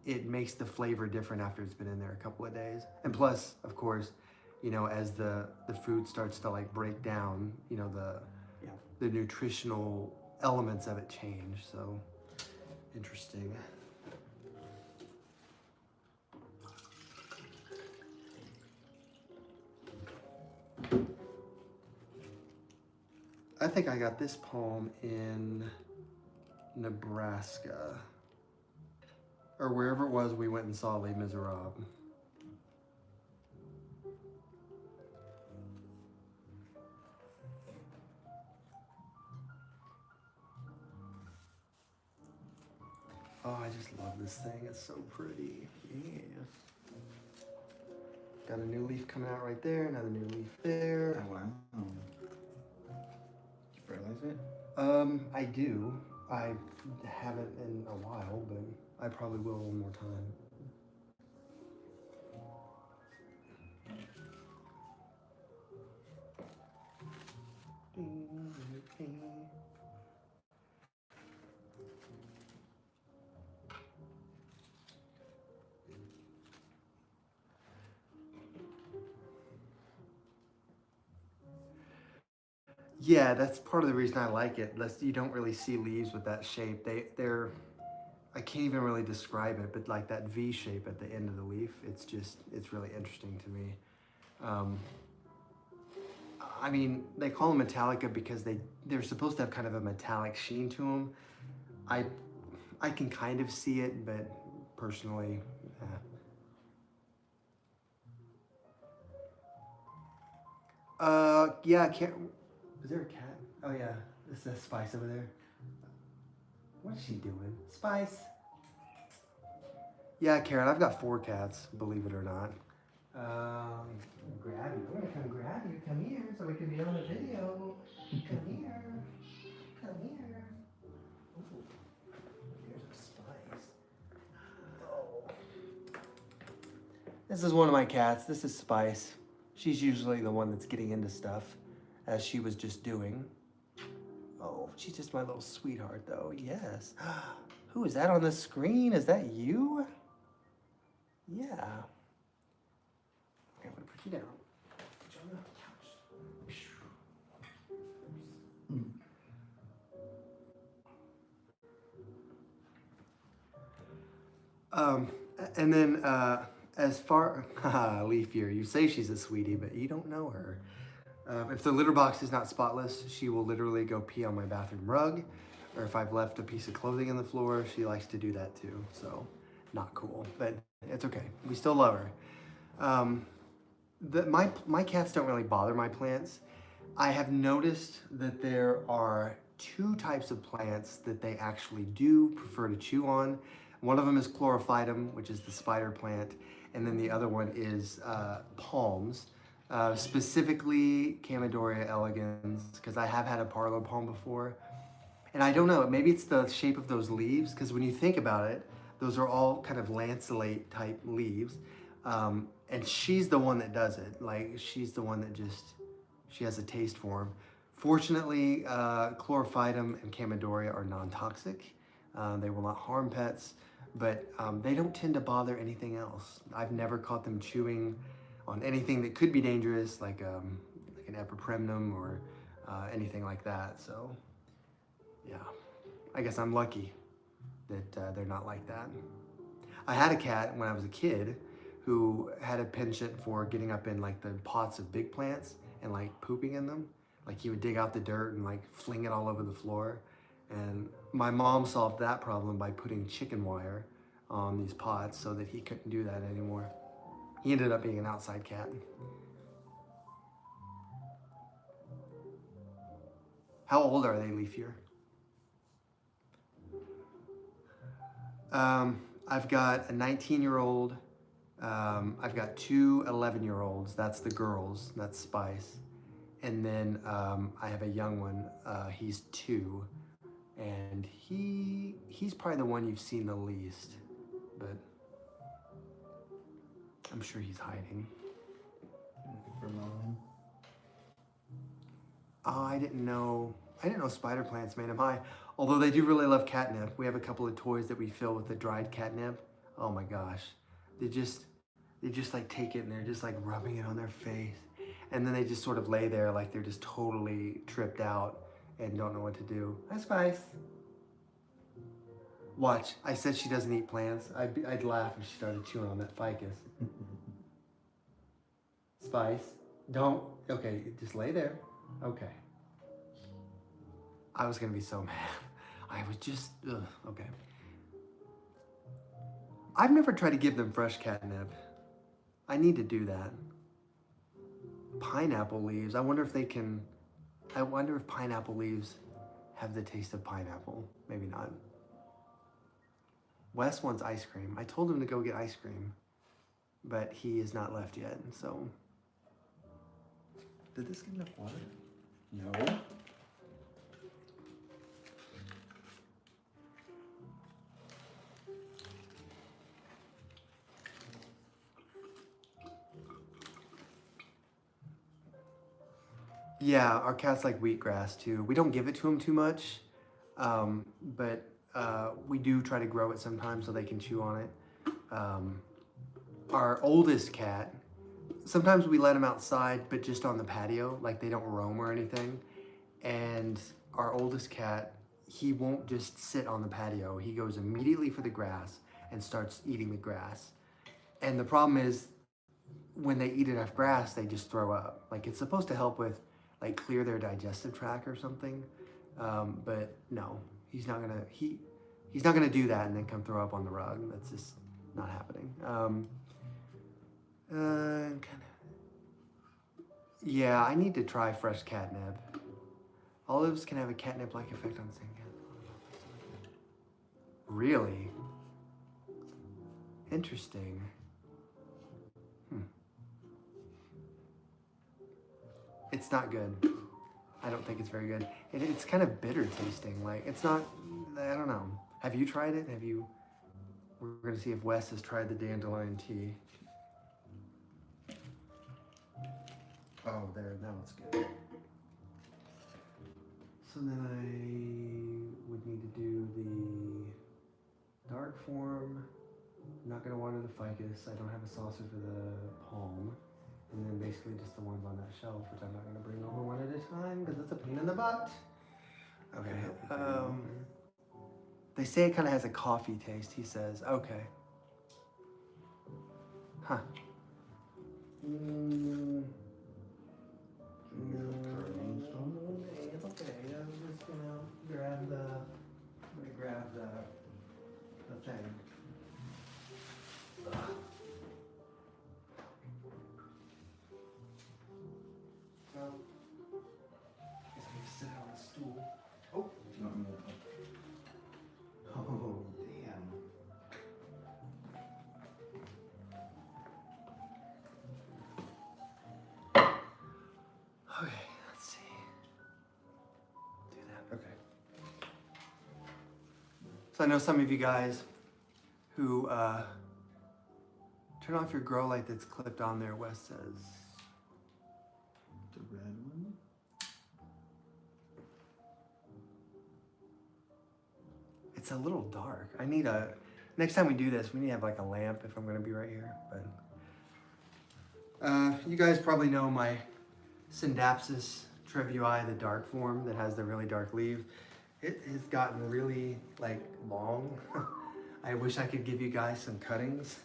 it makes the flavor different after it's been in there a couple of days. And plus, of course, you know, as the food starts to like break down, you know, the nutritional elements of it change. So interesting. I think I got this palm in Nebraska, or wherever it was we went and saw Les Miserables. Oh, I just love this thing. It's so pretty. Yes. Got a new leaf coming out right there, another new leaf there. Oh, wow. Did you fertilize it? I do. I haven't in a while, but I probably will one more time. Yeah, that's part of the reason I like it. You don't really see leaves with that shape. They're I can't even really describe it, but like that V shape at the end of the leaf, it's really interesting to me. I mean, they call them Metallica because they're supposed to have kind of a metallic sheen to them. I can kind of see it, but personally, yeah, I can't. Is there a cat? Oh yeah, is that Spice over there? What is she doing? Spice. Yeah, Karen, I've got 4 cats, believe it or not. Grab you. I'm gonna come grab you. Come here so we can be on the video. Come here. Come here. Ooh, here's a Spice. Oh. This is one of my cats. This is Spice. She's usually the one that's getting into stuff, as she was just doing. Oh, she's just my little sweetheart, though. Yes. Who is that on the screen? Is that you? Yeah. Okay, I'm gonna put you down. Put you on the couch. And then as far Leaf Year, you say she's a sweetie, but you don't know her. If the litter box is not spotless, she will literally go pee on my bathroom rug, or if I've left a piece of clothing on the floor, she likes to do that too. So, not cool, but it's okay. We still love her. My cats don't really bother my plants. I have noticed that there are 2 types of plants that they actually do prefer to chew on. One of them is chlorophytum, which is the spider plant, and then the other one is palms. Specifically Chamaedorea elegans, because I have had a parlor palm before. And I don't know, maybe it's the shape of those leaves, because when you think about it, those are all kind of lanceolate type leaves. And she's the one that does it. Like, she's the one that she has a taste for them. Fortunately, chlorophytum and Chamaedorea are non-toxic. They will not harm pets, but they don't tend to bother anything else. I've never caught them chewing on anything that could be dangerous, like an epipremnum or anything like that. So, yeah, I guess I'm lucky that they're not like that. I had a cat when I was a kid who had a penchant for getting up in like the pots of big plants and like pooping in them. Like he would dig out the dirt and like fling it all over the floor. And my mom solved that problem by putting chicken wire on these pots so that he couldn't do that anymore. He ended up being an outside cat. How old are they, Leaf Year? I've got a 19-year-old. I've got 2 11-year-olds. That's the girls. That's Spice. And then I have a young one. He's 2. And he's probably the one you've seen the least. But I'm sure he's hiding. For mom. Oh, I didn't know spider plants made them high. Although they do really love catnip. We have a couple of toys that we fill with the dried catnip. Oh my gosh. They just like take it and they're just like rubbing it on their face. And then they just sort of lay there like they're just totally tripped out and don't know what to do. Hi, Spice. Watch, I said she doesn't eat plants. I'd laugh if she started chewing on that ficus. Spice, don't, okay, just lay there. Okay. I was gonna be so mad. I was just, ugh, okay. I've never tried to give them fresh catnip. I need to do that. Pineapple leaves, I wonder if pineapple leaves have the taste of pineapple. Maybe not. Wes wants ice cream. I told him to go get ice cream, but he is not left yet, so. Did this get enough water? No. Yeah, our cats like wheatgrass too. We don't give it to them too much, but we do try to grow it sometimes so they can chew on it. Our oldest cat, sometimes we let him outside, but just on the patio, like they don't roam or anything. And our oldest cat, he won't just sit on the patio. He goes immediately for the grass and starts eating the grass. And the problem is, when they eat enough grass, they just throw up. Like it's supposed to help with, like clear their digestive tract or something. But no, he's not gonna do that and then come throw up on the rug. That's just not happening. Yeah, I need to try fresh catnip. Olives can have a catnip-like effect on skin. Really? Interesting. It's not good. I don't think it's very good. It's kind of bitter tasting. Like, it's not, I don't know. Have you tried it? We're gonna see if Wes has tried the dandelion tea. Oh, there, now it's good. So then I would need to do the dark form. I'm not gonna water the ficus. I don't have a saucer for the palm. And then basically just the ones on that shelf, which I'm not gonna bring over one at a time because it's a pain in the butt. Okay. They say it kind of has a coffee taste. He says, okay. Huh. It's okay. I'm just gonna grab the thing. Well, I guess I need to sit on a stool. Oh. You want me to- Oh. Damn. Okay, let's see. Do that. Okay. So I know some of you guys who turn off your grow light that's clipped on there, Wes says. The red one? It's a little dark. Next time we do this, we need to have like a lamp if I'm gonna be right here. But you guys probably know my Syndapsis trevui, the dark form that has the really dark leaves. It has gotten really like long. I wish I could give you guys some cuttings.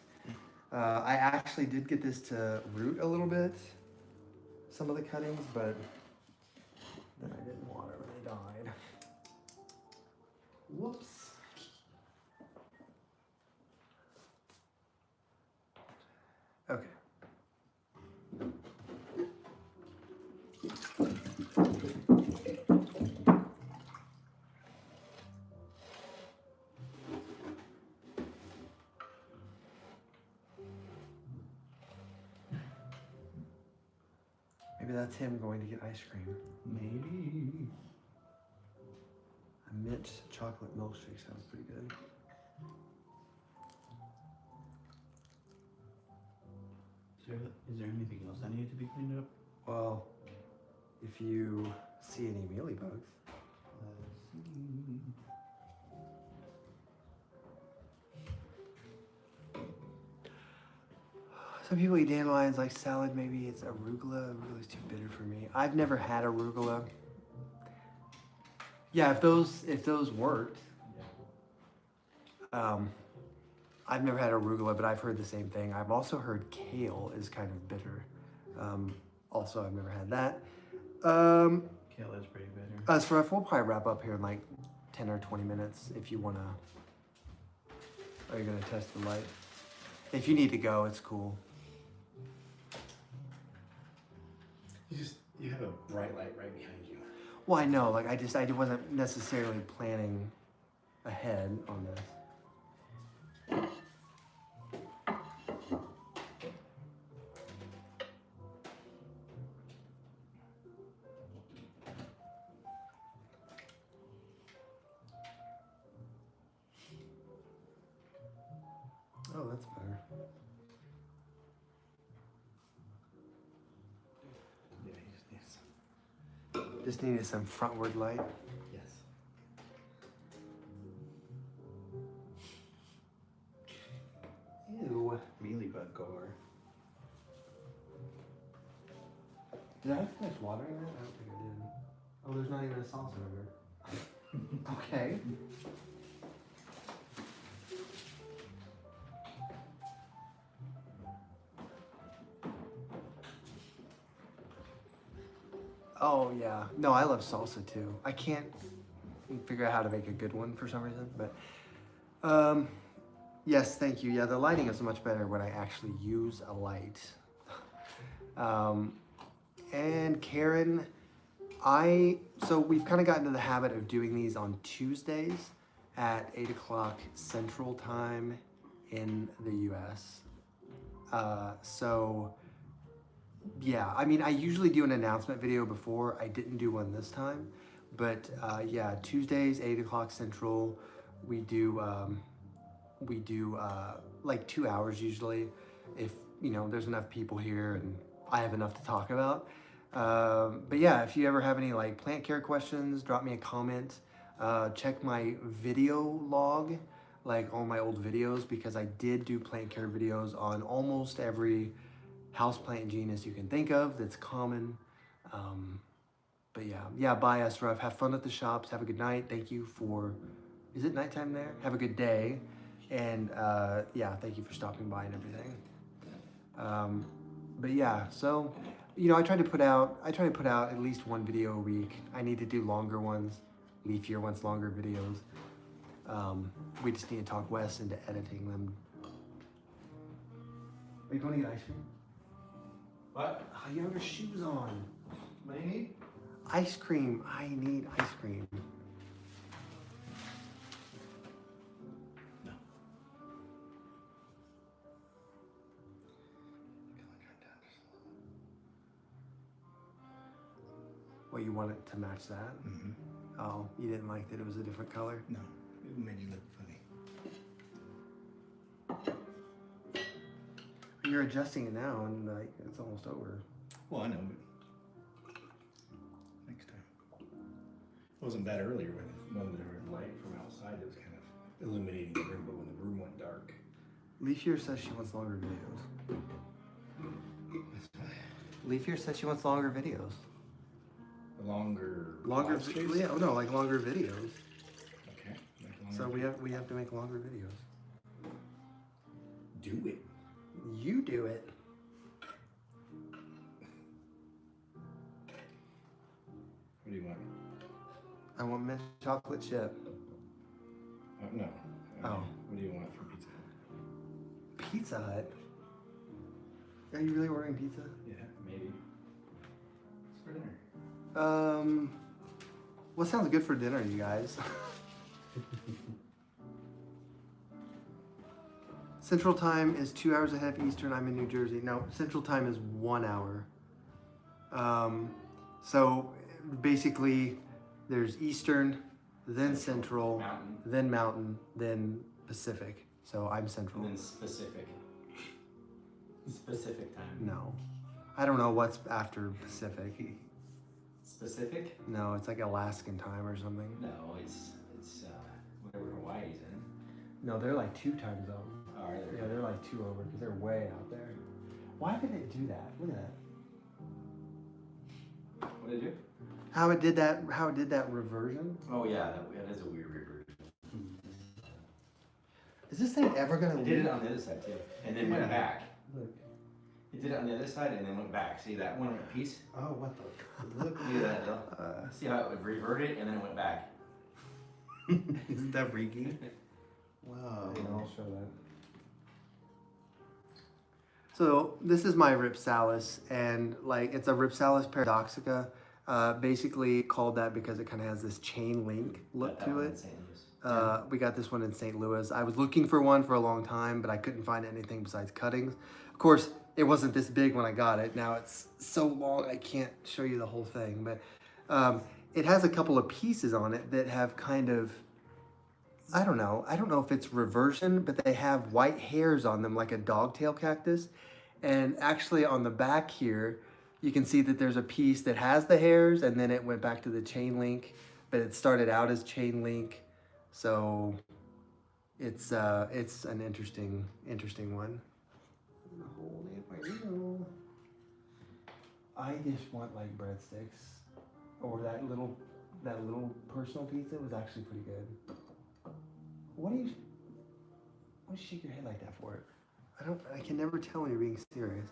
I actually did get this to root a little bit, some of the cuttings, but then I didn't water when they died. Whoops. Okay. Maybe that's him going to get ice cream. Maybe. A mint chocolate milkshake sounds pretty good. Is there anything else that needed to be cleaned up? Well, if you see any mealybugs. Let's see. Some people eat dandelions like salad. Maybe it's arugula. Arugula's too bitter for me. I've never had arugula. Yeah, if those worked. I've never had arugula, but I've heard the same thing. I've also heard kale is kind of bitter. Also, I've never had that. Kale is pretty bitter. As for we'll probably wrap up here in like 10 or 20 minutes if you wanna. Are you gonna test the light? If you need to go, it's cool. You have a bright light right behind you. Well, I know. Like I wasn't necessarily planning ahead on this. Oh, that's better. Yeah, you just need some. Just needed some frontward light. Yes. Ew. Mealybug gore. Did I finish watering it? I don't think I did. Oh, there's not even a sauce over. Okay. Oh yeah. No, I love salsa too. I can't figure out how to make a good one for some reason, but yes, thank you. Yeah, the lighting is much better when I actually use a light. And Karen, so we've kind of gotten into the habit of doing these on Tuesdays at 8 o'clock Central Time in the US. So yeah, I mean, I usually do an announcement video before. I didn't do one this time, but yeah, Tuesdays 8 o'clock Central. We do like 2 hours usually, if there's enough people here and I have enough to talk about. But yeah, if you ever have any like plant care questions, drop me a comment. Check my video log, like all my old videos, because I did do plant care videos on almost every houseplant genus you can think of that's common. But yeah, buy us rough. Have fun at the shops. Have a good night. Thank you for, is it nighttime there? Have a good day. And yeah, thank you for stopping by and everything. But yeah, so, I try to put out at least one video a week. I need to do longer ones, leafier ones, longer videos. We just need to talk Wes into editing them. Are you going to get ice cream? What? Oh, you have your shoes on. What do you need? Ice cream. I need ice cream. No. Well, you want it to match that? Mm-hmm. Oh, you didn't like that it was a different color? No, it made you look funny. You're adjusting it now, and like it's almost over. Well, I know, but next time. It wasn't bad earlier when there was light from outside. It was kind of illuminating the room, but when the room went dark. Leafier says she wants longer videos. That's why. Leafier says she wants longer videos. Longer Longer, live streams? yeah, no, like longer videos. Okay. Like longer So we have to make longer videos. do it. You do it. What do you want? I want mint chocolate chip. No. Oh. What do you want for pizza? Pizza Hut. Are you really ordering pizza? Yeah, maybe. It's for dinner. What sounds good for dinner, you guys? Central Time is 2 hours ahead of Eastern. I'm in New Jersey. No, Central Time is 1 hour. So basically, there's Eastern, then Central, Mountain. then Mountain, then Pacific. So I'm Central. And then specific. Specific time. No, I don't know what's after Pacific. Specific? No, it's like Alaskan time or something. No, it's whatever Hawaii's in. No, they're like 2 time zones. Are there? Yeah, they're like 2 over because they're way out there. Why did it do that? Look at that. What did it do? How it did that? How it did that reversion? Oh yeah, that is a weird reversion. Is this thing ever gonna It did it on the other side too, and then Yeah. went back. Look. It did it on the other side and then went back. See that one piece? Oh, what the? Look at that, Dill. See how it reverted and then it went back. Isn't that freaky? Wow. I'll show that. So this is my Ripsalis, and like it's a Ripsalis paradoxica. Basically called that because it kind of has this chain link look Got that to one in it. St. Louis. We got this one in St. Louis. I was looking for one for a long time, but I couldn't find anything besides cuttings. Of course, it wasn't this big when I got it. Now it's so long I can't show you the whole thing, but it has a couple of pieces on it that have kind of, I don't know if it's reversion, but they have white hairs on them like a dogtail cactus. And actually on the back here, you can see that there's a piece that has the hairs and then it went back to the chain link, but it started out as chain link. So it's an interesting one. Hold it right now. I just want like breadsticks, or that little personal pizza was actually pretty good. What do you shake your head like that for? I can never tell when you're being serious.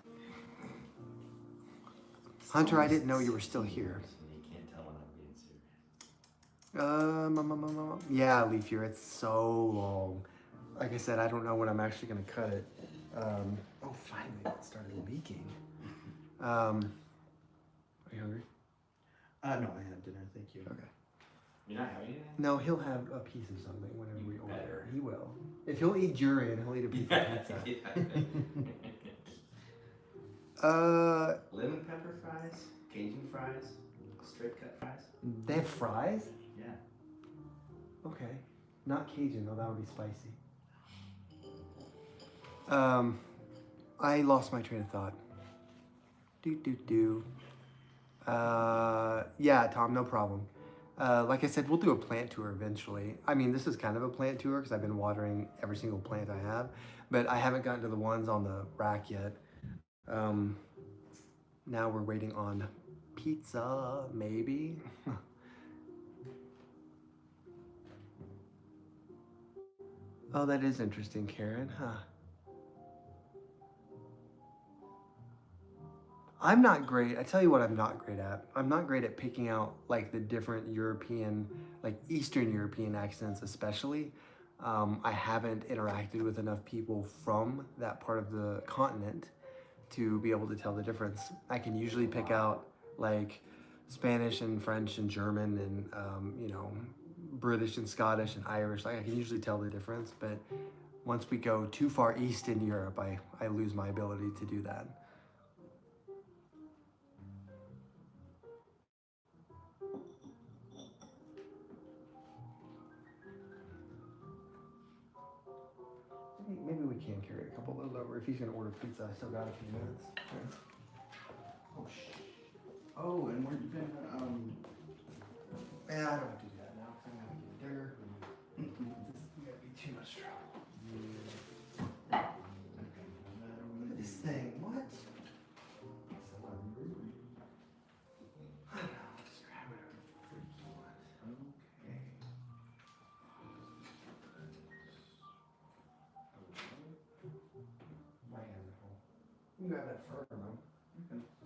Hunter, I didn't know you were still here. You can't tell when I'm being serious. Yeah, Leaf Year, it's so long. Like I said, I don't know when I'm actually gonna cut it. Oh, finally, it started leaking. Are you hungry? No, I had dinner. Thank you. Okay. You're not having anything? No, he'll have a piece of something whenever we order. Better. He will. If he'll eat durian, he'll eat a piece of pizza. Lemon pepper fries, Cajun fries, straight cut fries. They have fries? Yeah. Okay. Not Cajun, though, that would be spicy. I lost my train of thought. Yeah, Tom, no problem. Like I said, we'll do a plant tour eventually. I mean, this is kind of a plant tour because I've been watering every single plant I have, but I haven't gotten to the ones on the rack yet. Now we're waiting on pizza, maybe. Oh, that is interesting, Karen, huh? I'm not great. I tell you what I'm not great at. I'm not great at picking out like the different European, like Eastern European accents especially. I haven't interacted with enough people from that part of the continent to be able to tell the difference. I can usually pick out like Spanish and French and German and, British and Scottish and Irish. Like I can usually tell the difference, but once we go too far east in Europe, I lose my ability to do that. Maybe we can carry a couple of those over. If he's gonna order pizza, I still got a few minutes. Oh, oh, and weren't you gonna, Yeah, I don't have to do that now because I'm gonna get dinner. This is gonna be too much trouble. Look at this thing. What? I don't know. Just grab whatever freak you want. Okay. My hands are full. You can grab that fur, though.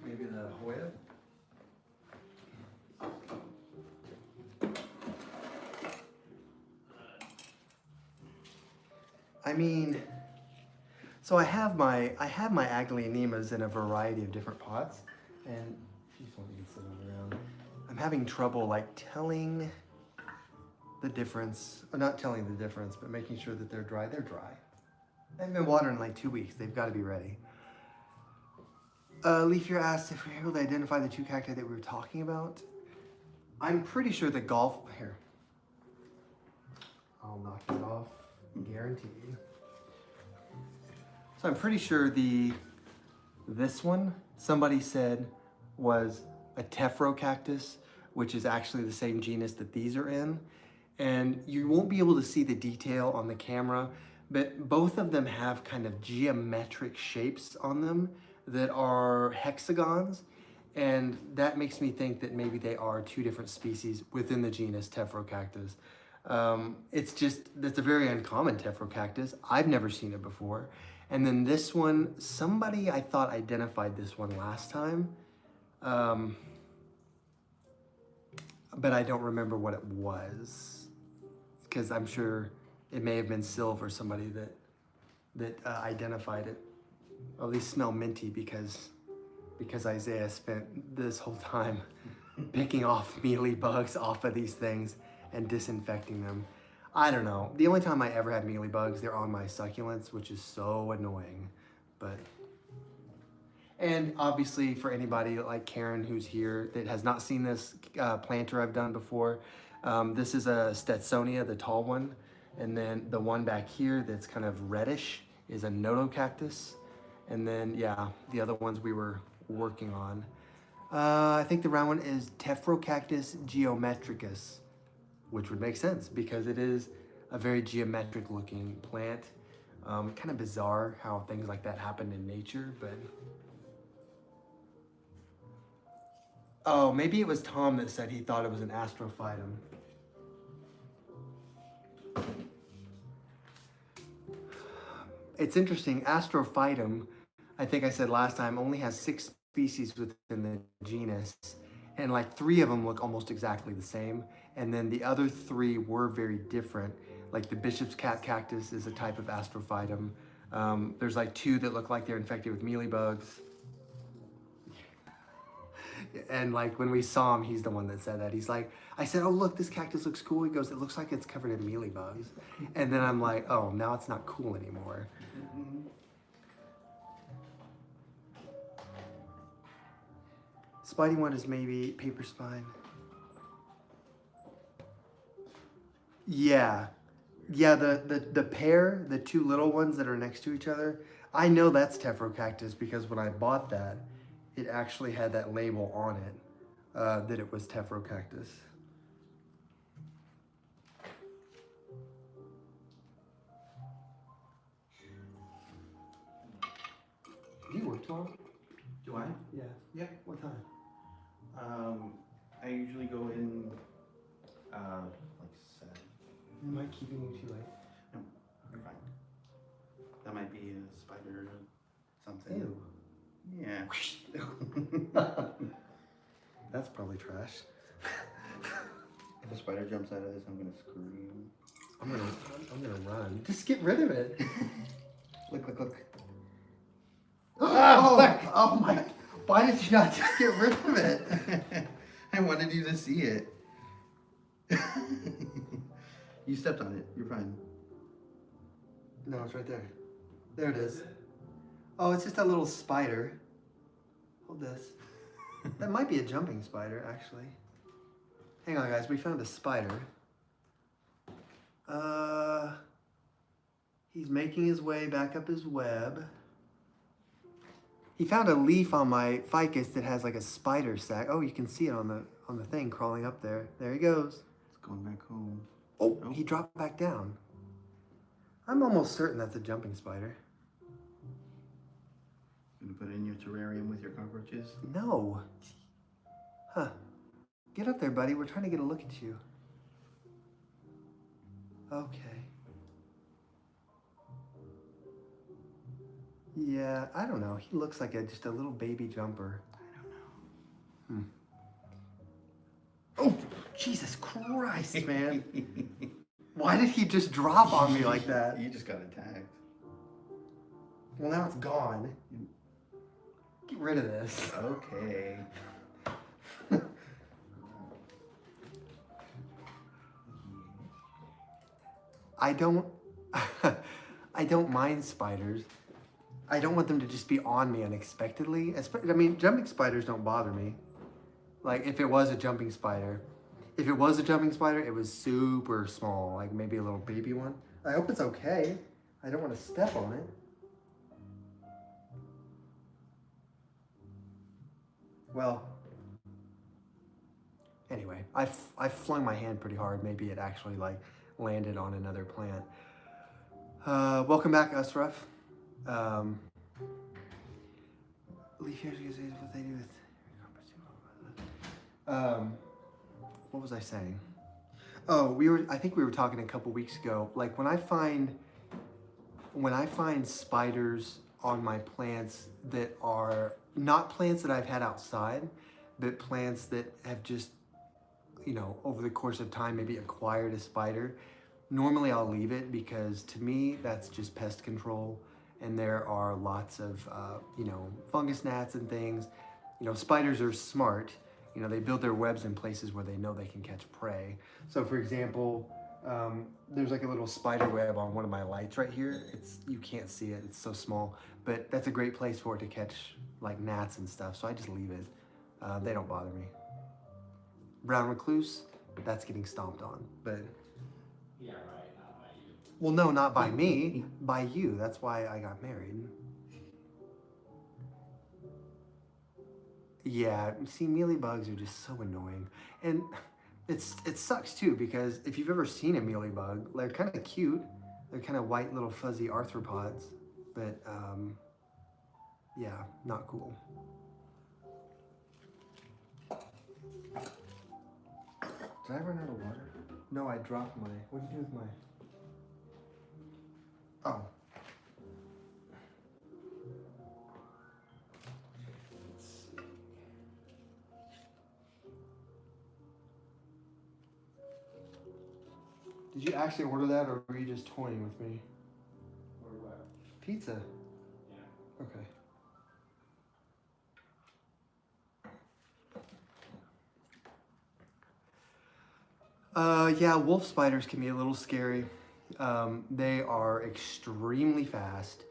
Maybe the Hoya. I mean, so I have my Aglaonemas in a variety of different pots, and if you just want to sit on around, I'm having trouble like telling the difference, or not telling the difference, but making sure that they're dry. They're dry. They've been watering like 2 weeks. They've got to be ready. Leafier asked if we were able to identify the two cacti that we were talking about. I'm pretty sure the golf, here, I'll knock it off, guaranteed. So I'm pretty sure this one, somebody said was a tephro cactus, which is actually the same genus that these are in. And you won't be able to see the detail on the camera, but both of them have kind of geometric shapes on them that are hexagons, and that makes me think that maybe they are two different species within the genus Tephrocactus. That's a very uncommon Tephrocactus. I've never seen it before. And then this one, somebody I thought identified this one last time, but I don't remember what it was, because I'm sure it may have been Sylv or somebody that identified it. Or at least smell minty, because Isaiah spent this whole time picking off mealy bugs off of these things and disinfecting them. I don't know. The only time I ever had mealy bugs, they're on my succulents, which is so annoying. And obviously for anybody like Karen who's here that has not seen this planter I've done before, this is a Stetsonia, the tall one. And then the one back here that's kind of reddish is a Notocactus. And then, yeah, the other ones we were working on. I think the round one is Tephrocactus geometricus, which would make sense because it is a very geometric looking plant. Kind of bizarre how things like that happen in nature, but... Oh, maybe it was Tom that said he thought it was an astrophytum. It's interesting, astrophytum, I think I said last time, only has 6 species within the genus, and like 3 of them look almost exactly the same, and then the other 3 were very different. Like the bishop's cat cactus is a type of astrophytum. There's like 2 that look like they're infected with mealybugs. And like when we saw him, he's the one that said that. He's like, I said, oh look, this cactus looks cool. He goes, it looks like it's covered in mealybugs. And then I'm like, oh, now it's not cool anymore. Spidey one is maybe paper spine. Yeah. Yeah, the pair, the 2 little ones that are next to each other, I know that's Tephrocactus because when I bought that, it actually had that label on it, that it was Tephrocactus. Do you work tomorrow? Do I? Yeah. Yeah. What time? I usually go in like 7. Am I keeping you too late? No, you're fine. That might be a spider or something. Ew. Yeah. That's probably trash. If a spider jumps out of this, I'm gonna scream. I'm gonna run. Just get rid of it. Look. Oh my! Why did you not just get rid of it? I wanted you to see it. You stepped on it. You're fine. No, it's right there. There it is. Oh, it's just a little spider. Hold this. That might be a jumping spider, actually. Hang on, guys. We found a spider. He's making his way back up his web. He found a leaf on my ficus that has like a spider sac. Oh, you can see it on the thing crawling up there. There he goes. It's going back home. Oh, he dropped back down. I'm almost certain that's a jumping spider. Gonna put it in your terrarium with your cockroaches? No. Huh. Get up there, buddy. We're trying to get a look at you. Okay. Yeah, I don't know. He looks like just a little baby jumper. I don't know. Oh, Jesus Christ, man. Why did he just drop on me like that? You just got attacked. Well, now it's gone. Get rid of this. Okay. I don't mind spiders. I don't want them to just be on me unexpectedly. I mean, jumping spiders don't bother me. Like if it was a jumping spider. If it was a jumping spider, it was super small, like maybe a little baby one. I hope it's okay. I don't want to step on it. Well, anyway, I flung my hand pretty hard. Maybe it actually like landed on another plant. Welcome back, Asraf. leaf hairs is what they do with. What was I saying? Oh, I think we were talking a couple weeks ago. Like when I find spiders on my plants that are not plants that I've had outside, but plants that have just, over the course of time maybe acquired a spider. Normally I'll leave it because to me that's just pest control, and there are lots of fungus gnats and things. Spiders are smart. They build their webs in places where they know they can catch prey. So for example, there's like a little spider web on one of my lights right here. You can't see it, it's so small, but that's a great place for it to catch like gnats and stuff. So I just leave it. They don't bother me. Brown recluse, that's getting stomped on, but Yeah, right. Not by you. well, no, not by me, by you. That's why I got married. Yeah, see, mealybugs are just so annoying, and it sucks too because if you've ever seen a mealybug, they're kind of cute. They're kind of white little fuzzy arthropods, but yeah, not cool. Did I run out of water? No, I dropped my. What did you do with my? Oh. Did you actually order that, or were you just toying with me? Or what? Pizza. Yeah. Okay. Yeah, wolf spiders can be a little scary. They are extremely fast.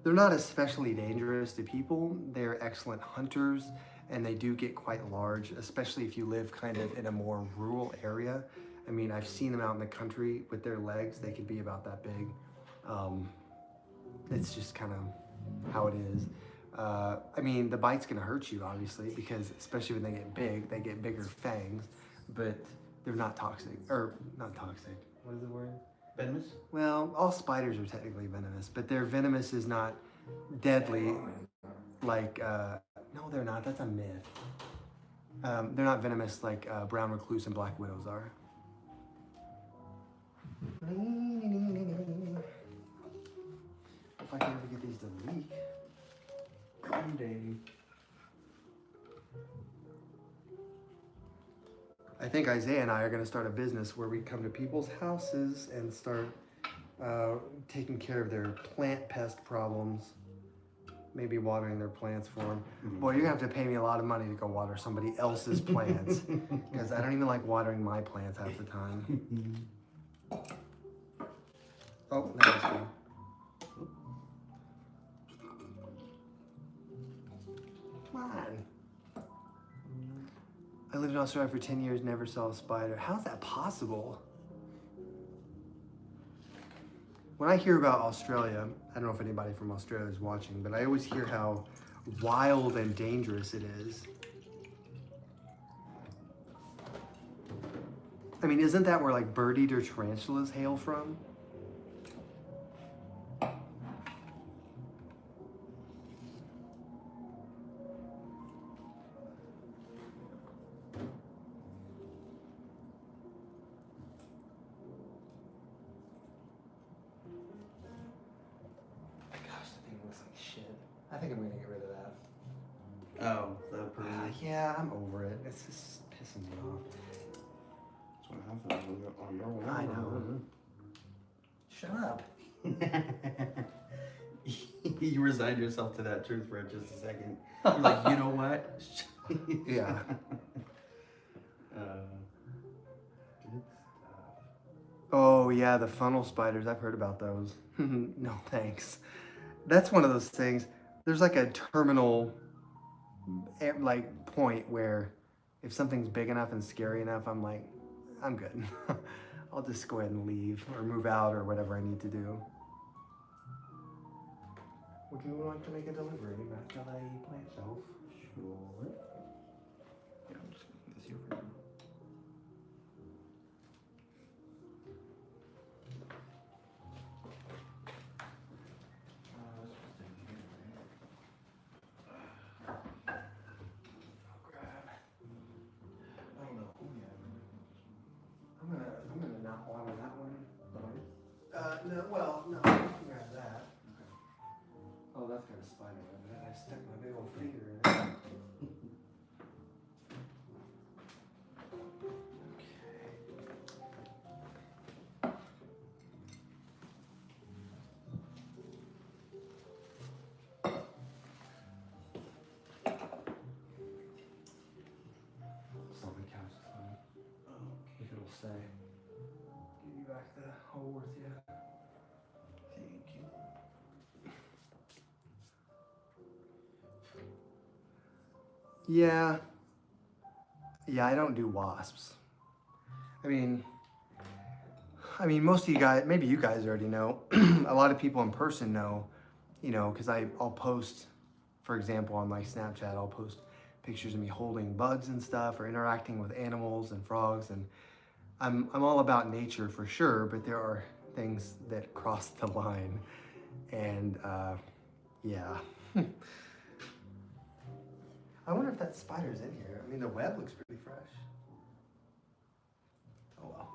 They're not especially dangerous to people. They're excellent hunters, and they do get quite large, especially if you live kind of in a more rural area. I mean, I've seen them out in the country with their legs. They can be about that big. It's just kind of how it is. I mean, the bite's gonna hurt you, obviously, because especially when they get big, they get bigger fangs, but they're not toxic, or not toxic. What is the word? Venomous? Well, all spiders are technically venomous, but their venomous is not deadly. Like, no, they're not. That's a myth. They're not venomous like brown recluse and black widows are. If I can ever get these to leak. One day. I think Isaiah and I are going to start a business where we come to people's houses and start taking care of their plant pest problems. Maybe watering their plants for them. Boy, you're going to have to pay me a lot of money to go water somebody else's plants. Because I don't even like watering my plants half the time. Oh, that was good. Come on. I lived in Australia for 10 years, never saw a spider. How's that possible? When I hear about Australia, I don't know if anybody from Australia is watching, but I always hear how wild and dangerous it is. I mean, isn't that where like bird-eater tarantulas hail from? I think I'm gonna get rid of that. Oh, the Peru. Yeah, I'm over it. It's just pissing me off. That's what happens on your one. I know. Shut up. You resigned yourself to that truth for just a second. You're like, you know what? Yeah. Good stuff. Oh yeah, the funnel spiders. I've heard about those. No thanks. That's one of those things. There's like a terminal like point where if something's big enough and scary enough, I'm like, I'm good. I'll just go ahead and leave or move out or whatever I need to do. Would you like to make a delivery back to the plant shelf? Sure. Yeah, I'm just gonna put this here for you. No, well, no, I can grab that. Oh, that's got a spider web in it. I stuck my big old finger in it. It's on the couch, it's fine. If it'll stay. Give you back the whole worth, yeah. Thank you. Yeah. Yeah, I don't do wasps. I mean, most of you guys, maybe you guys already know. A lot of people in person know, you know, because I'll post, for example, on my Snapchat, I'll post pictures of me holding bugs and stuff or interacting with animals and frogs. And I'm all about nature for sure, but there are things that cross the line. And yeah. I wonder if that spider's in here. I mean, the web looks pretty fresh. Oh well.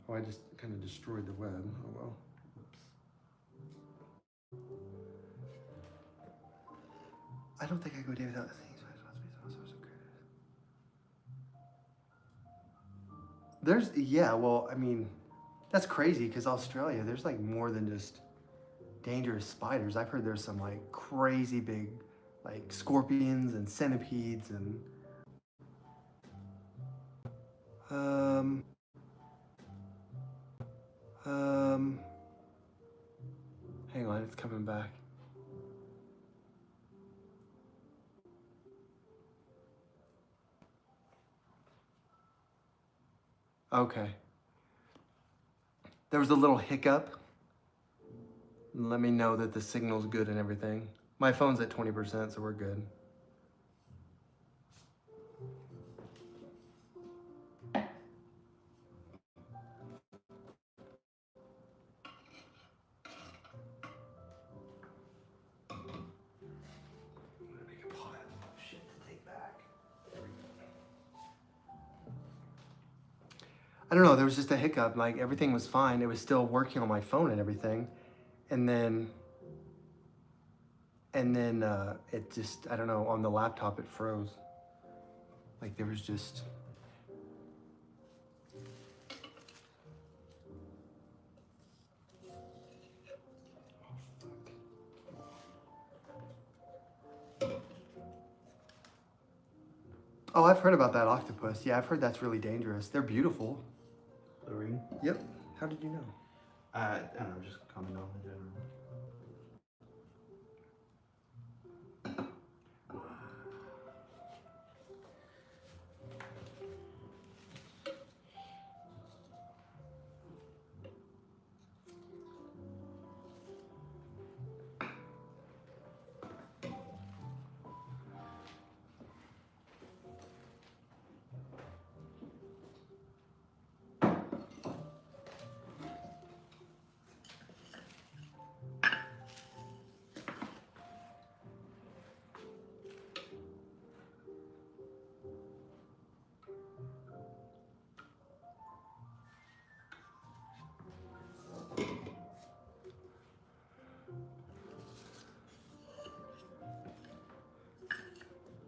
Oh, I just kind of destroyed the web. Oh well. Oops. I don't think I go day without the things. There's, yeah, well, I mean, that's crazy because Australia, there's like more than just dangerous spiders. I've heard there's some like crazy big like scorpions and centipedes and hang on, it's coming back. Okay. There was a little hiccup. Let me know that the signal's good and everything. My phone's at 20%, so we're good. I don't know, there was just a hiccup, like everything was fine. It was still working on my phone and everything. And then it just, I don't know, on the laptop it froze. Like there was just... Oh, I've heard about that octopus. Yeah, I've heard that's really dangerous. They're beautiful. Lorraine? Yep. How did you know? I don't know, just comment on it.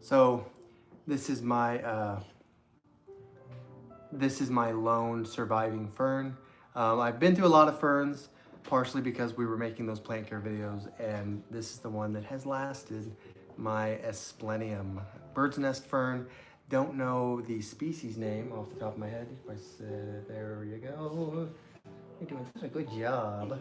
So, this is my lone surviving fern. I've been through a lot of ferns, partially because we were making those plant care videos, and this is the one that has lasted. My Asplenium bird's nest fern. Don't know the species name off the top of my head. If I said, there you go. You're doing such a good job.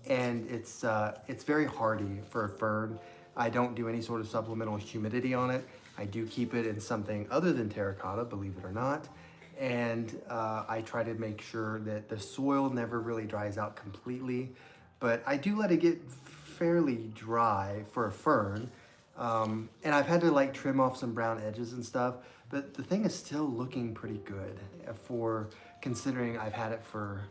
And it's very hardy for a fern. I don't do any sort of supplemental humidity on it. I do keep it in something other than terracotta, believe it or not. And I try to make sure that the soil never really dries out completely, but I do let it get fairly dry for a fern. And I've had to like trim off some brown edges and stuff, but the thing is still looking pretty good for considering I've had it for,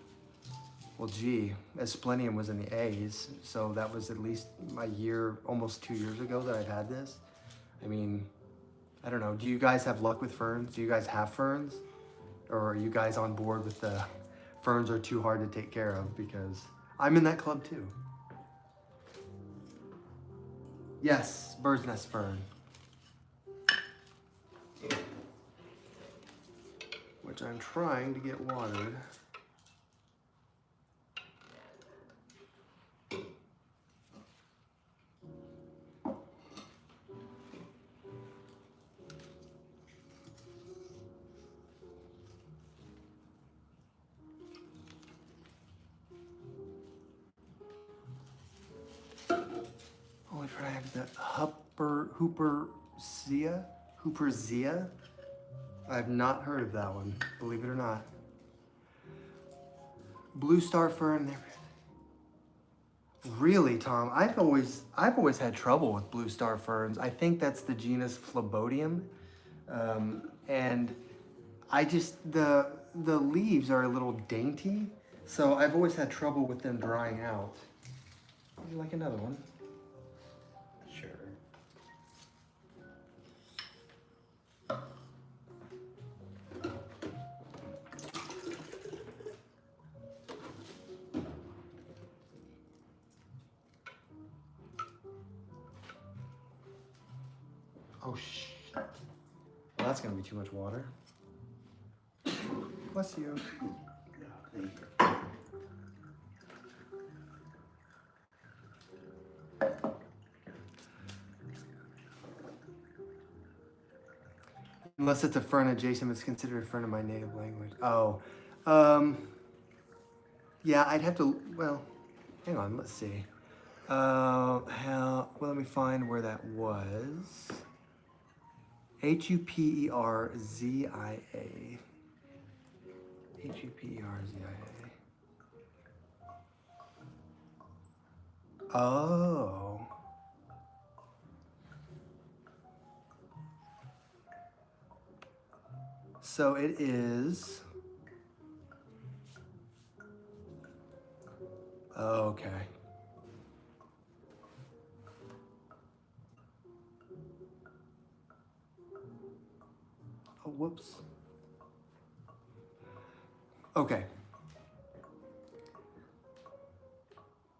well, gee, Asplenium was in the A's, so that was at least a year, almost 2 years ago that I've had this. I mean, I don't know. Do you guys have luck with ferns? Do you guys have ferns? or are you guys on board with the ferns are too hard to take care of? Because I'm in that club too. Yes, bird's nest fern. Which I'm trying to get watered. Oh, I forgot I have the Hooperzea. I've not heard of that one, believe it or not. Blue star fern. Really, Tom? I've always had trouble with blue star ferns. I think that's the genus Phlebodium, and I just the leaves are a little dainty, so I've always had trouble with them drying out. Would you like another one? Sure. Oh shit! Well, that's gonna be too much water. Bless you. Unless it's a fern adjacent, it's considered a fern in my native language. Oh, yeah, I'd have to. Well, hang on. Let's see. Well, let me find where that was. Huperzia. Huperzia. Oh. So it is. Okay. Oh, whoops. Okay.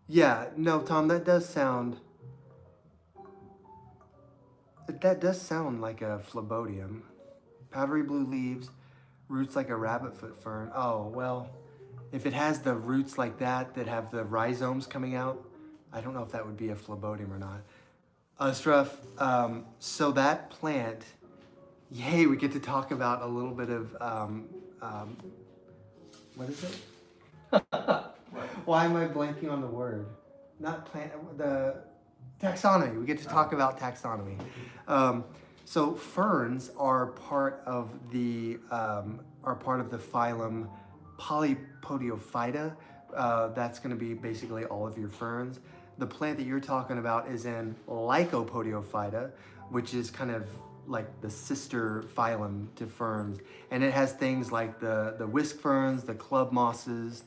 Yeah, no, Tom, that does sound like a phlebodium. Powdery blue leaves, roots like a rabbitfoot fern. Oh, well, if it has the roots like that have the rhizomes coming out, I don't know if that would be a phlebodium or not. Ashraf, so that plant, yay, we get to talk about a little bit of, what is it? Why am I blanking on the word? Not plant, the taxonomy. We get to talk about taxonomy. So ferns are part of the phylum Polypodiophyta. That's going to be basically all of your ferns. The plant that you're talking about is in Lycopodiophyta, which is kind of like the sister phylum to ferns, and it has things like the whisk ferns, the club mosses,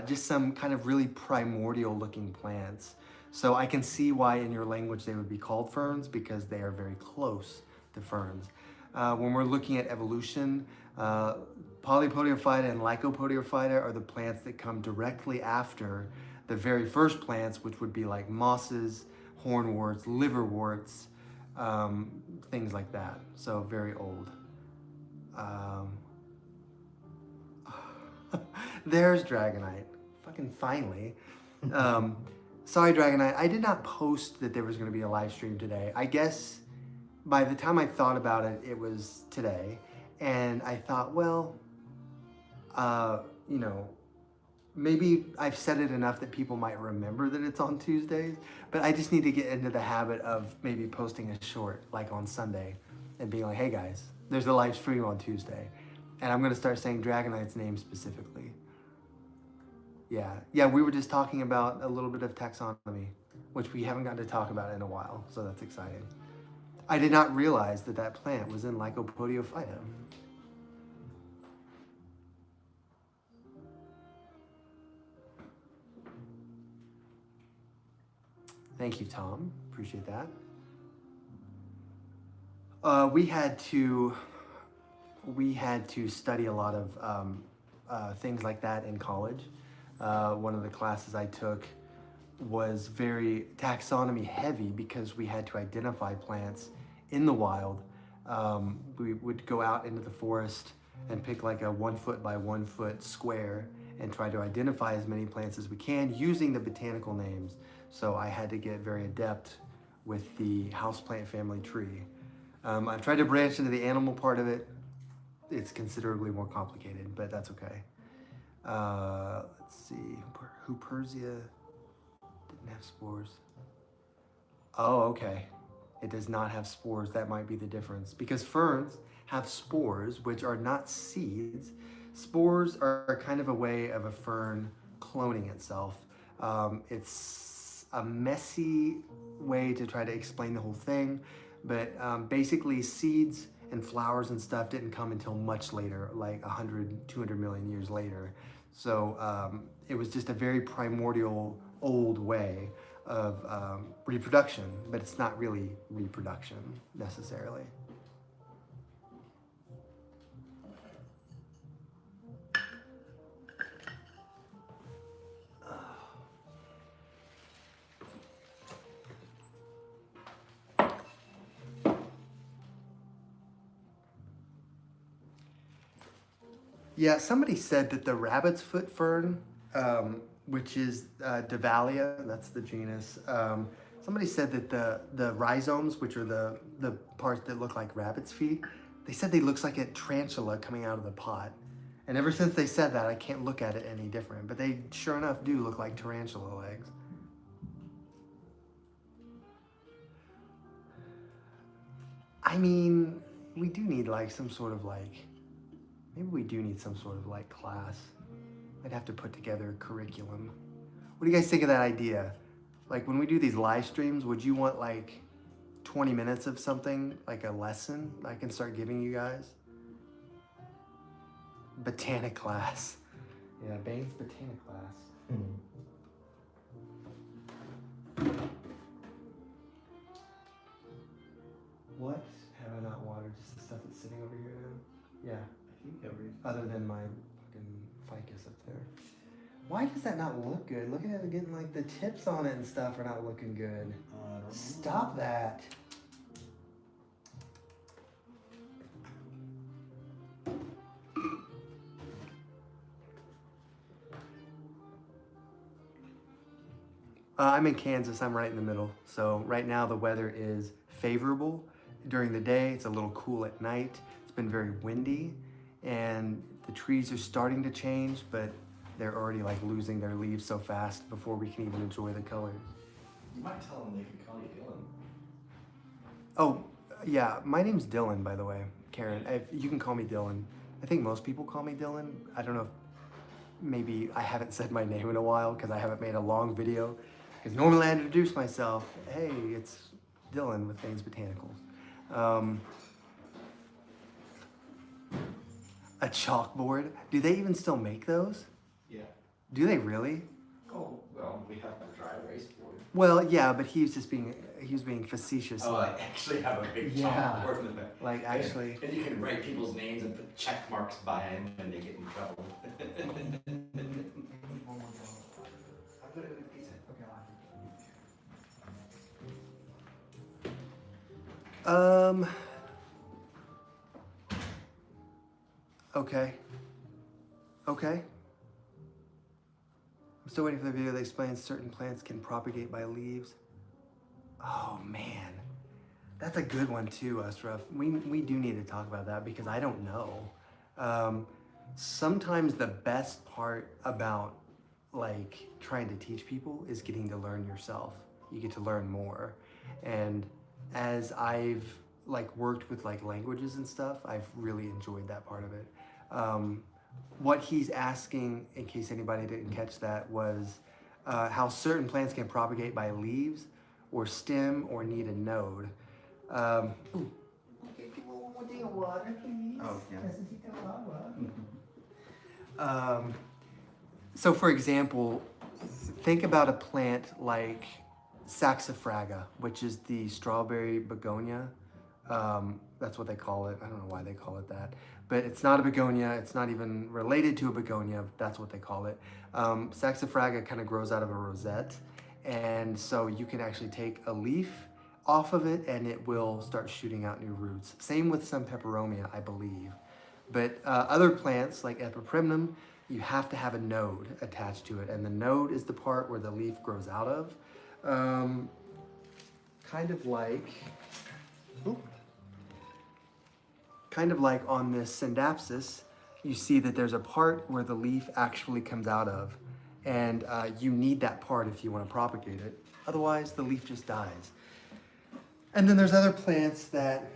just some kind of really primordial looking plants. So I can see why in your language they would be called ferns, because they are very close to ferns. When we're looking at evolution, Polypodiophyta and Lycopodiophyta are the plants that come directly after the very first plants, which would be like mosses, hornworts, liverworts, things like that. So very old. There's Dragonite. Fucking finally. Sorry, Dragonite. I did not post that there was going to be a live stream today. I guess by the time I thought about it, it was today. And I thought, well, maybe I've said it enough that people might remember that it's on Tuesdays, but I just need to get into the habit of maybe posting a short like on Sunday and being like, hey guys, there's a live stream on Tuesday. And I'm going to start saying Dragonite's name specifically. Yeah, we were just talking about a little bit of taxonomy, which we haven't gotten to talk about in a while, so that's exciting. I did not realize that that plant was in Lycopodiophyta. Thank you, Tom. Appreciate that. We had to we had to study a lot of things like that in college. One of the classes I took was very taxonomy heavy because we had to identify plants in the wild. We would go out into the forest and pick like a 1 foot by 1 foot square and try to identify as many plants as we can using the botanical names. So I had to get very adept with the houseplant family tree. I've tried to branch into the animal part of it. It's considerably more complicated, but that's okay. Let's see, Hupersia didn't have spores. Oh, okay. It does not have spores. That might be the difference because ferns have spores, which are not seeds. Spores are kind of a way of a fern cloning itself. It's a messy way to try to explain the whole thing, but basically seeds and flowers and stuff didn't come until much later, like 100, 200 million years later. So it was just a very primordial old way of reproduction, but it's not really reproduction necessarily. Yeah, somebody said that the rabbit's foot fern, which is Divalia, that's the genus. Somebody said that the rhizomes, which are the parts that look like rabbit's feet, they said they looks like a tarantula coming out of the pot. And ever since they said that, I can't look at it any different. But they sure enough do look like tarantula legs. I mean, we do need like some sort of like, maybe we do need some sort of like class. I'd have to put together a curriculum. What do you guys think of that idea? Like when we do these live streams, would you want like 20 minutes of something, like a lesson I can start giving you guys? Botanic class. Yeah, Bane's botanic class. What have I not watered? Just the stuff that's sitting over here now? Yeah. I think every. Other than my fucking ficus up there. Why does that not look good? Look at it getting like the tips on it and stuff are not looking good. I don't know. Stop that. I'm in Kansas. I'm right in the middle. So right now the weather is favorable. During the day, it's a little cool at night. It's been very windy and the trees are starting to change, but they're already like losing their leaves so fast before we can even enjoy the colors. You might tell them they can call you Dylan. Oh, yeah, my name's Dylan, by the way, Karen. You can call me Dylan. I think most people call me Dylan. I don't know if maybe I haven't said my name in a while because I haven't made a long video. Because normally I introduce myself, hey, it's Dylan with Bane's Botanicals. A chalkboard? Do they even still make those? Yeah. Do they really? Oh, well, we have a dry erase board. Well, yeah, but he was being facetious. Oh, I actually have a big Yeah. chalkboard in there. Like actually. And you can write people's names and put check marks by them when they get in trouble. Okay. Okay. I'm still waiting for the video that explains certain plants can propagate by leaves. Oh man, that's a good one too, Ashraf. We do need to talk about that because I don't know. Sometimes the best part about like trying to teach people is getting to learn yourself. You get to learn more. And as I've like worked with like languages and stuff, I've really enjoyed that part of it. What he's asking, in case anybody didn't catch that, was how certain plants can propagate by leaves or stem or need a node. Ooh. Okay, people want to water, please. Oh, yeah. So for example, think about a plant like Saxifraga, which is the strawberry begonia. That's what they call it. I don't know why they call it that. But it's not a begonia. It's not even related to a begonia. That's what they call it. Saxifraga kind of grows out of a rosette. And so you can actually take a leaf off of it and it will start shooting out new roots. Same with some peperomia, I believe. But other plants like epiprimnum, you have to have a node attached to it. And the node is the part where the leaf grows out of. Kind of like... Ooh. Kind of like on this Syndapsis, you see that there's a part where the leaf actually comes out of, and you need that part if you want to propagate it. Otherwise, the leaf just dies. And then there's other plants that,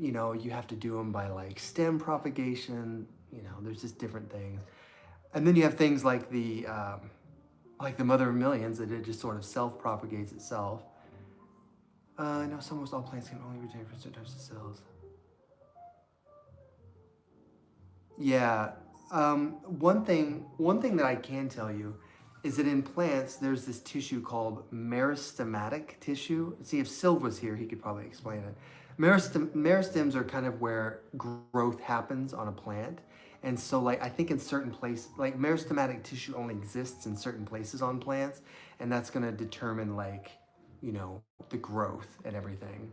you know, you have to do them by like stem propagation. You know, there's just different things. And then you have things like the mother of millions that it just sort of self-propagates itself. I know almost all plants can only retain for certain types of cells. Yeah, one thing that I can tell you is that in plants, there's this tissue called meristematic tissue. See, if Sylv was here, he could probably explain it. Meristems are kind of where growth happens on a plant. And so, like, I think in certain places, like, meristematic tissue only exists in certain places on plants, and that's going to determine, like, you know, the growth and everything.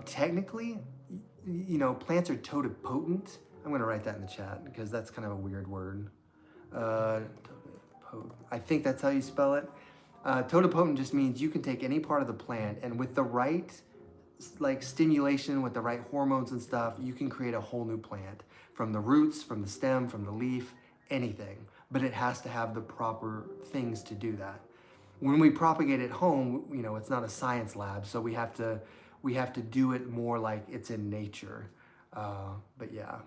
Technically, you know, plants are totipotent. I'm going to write that in the chat because that's kind of a weird word. I think that's how you spell it. Totipotent just means you can take any part of the plant and with the right like stimulation, with the right hormones and stuff, you can create a whole new plant from the roots, from the stem, from the leaf, anything. But it has to have the proper things to do that. When we propagate at home, you know, it's not a science lab, so we have to do it more like it's in nature. But yeah.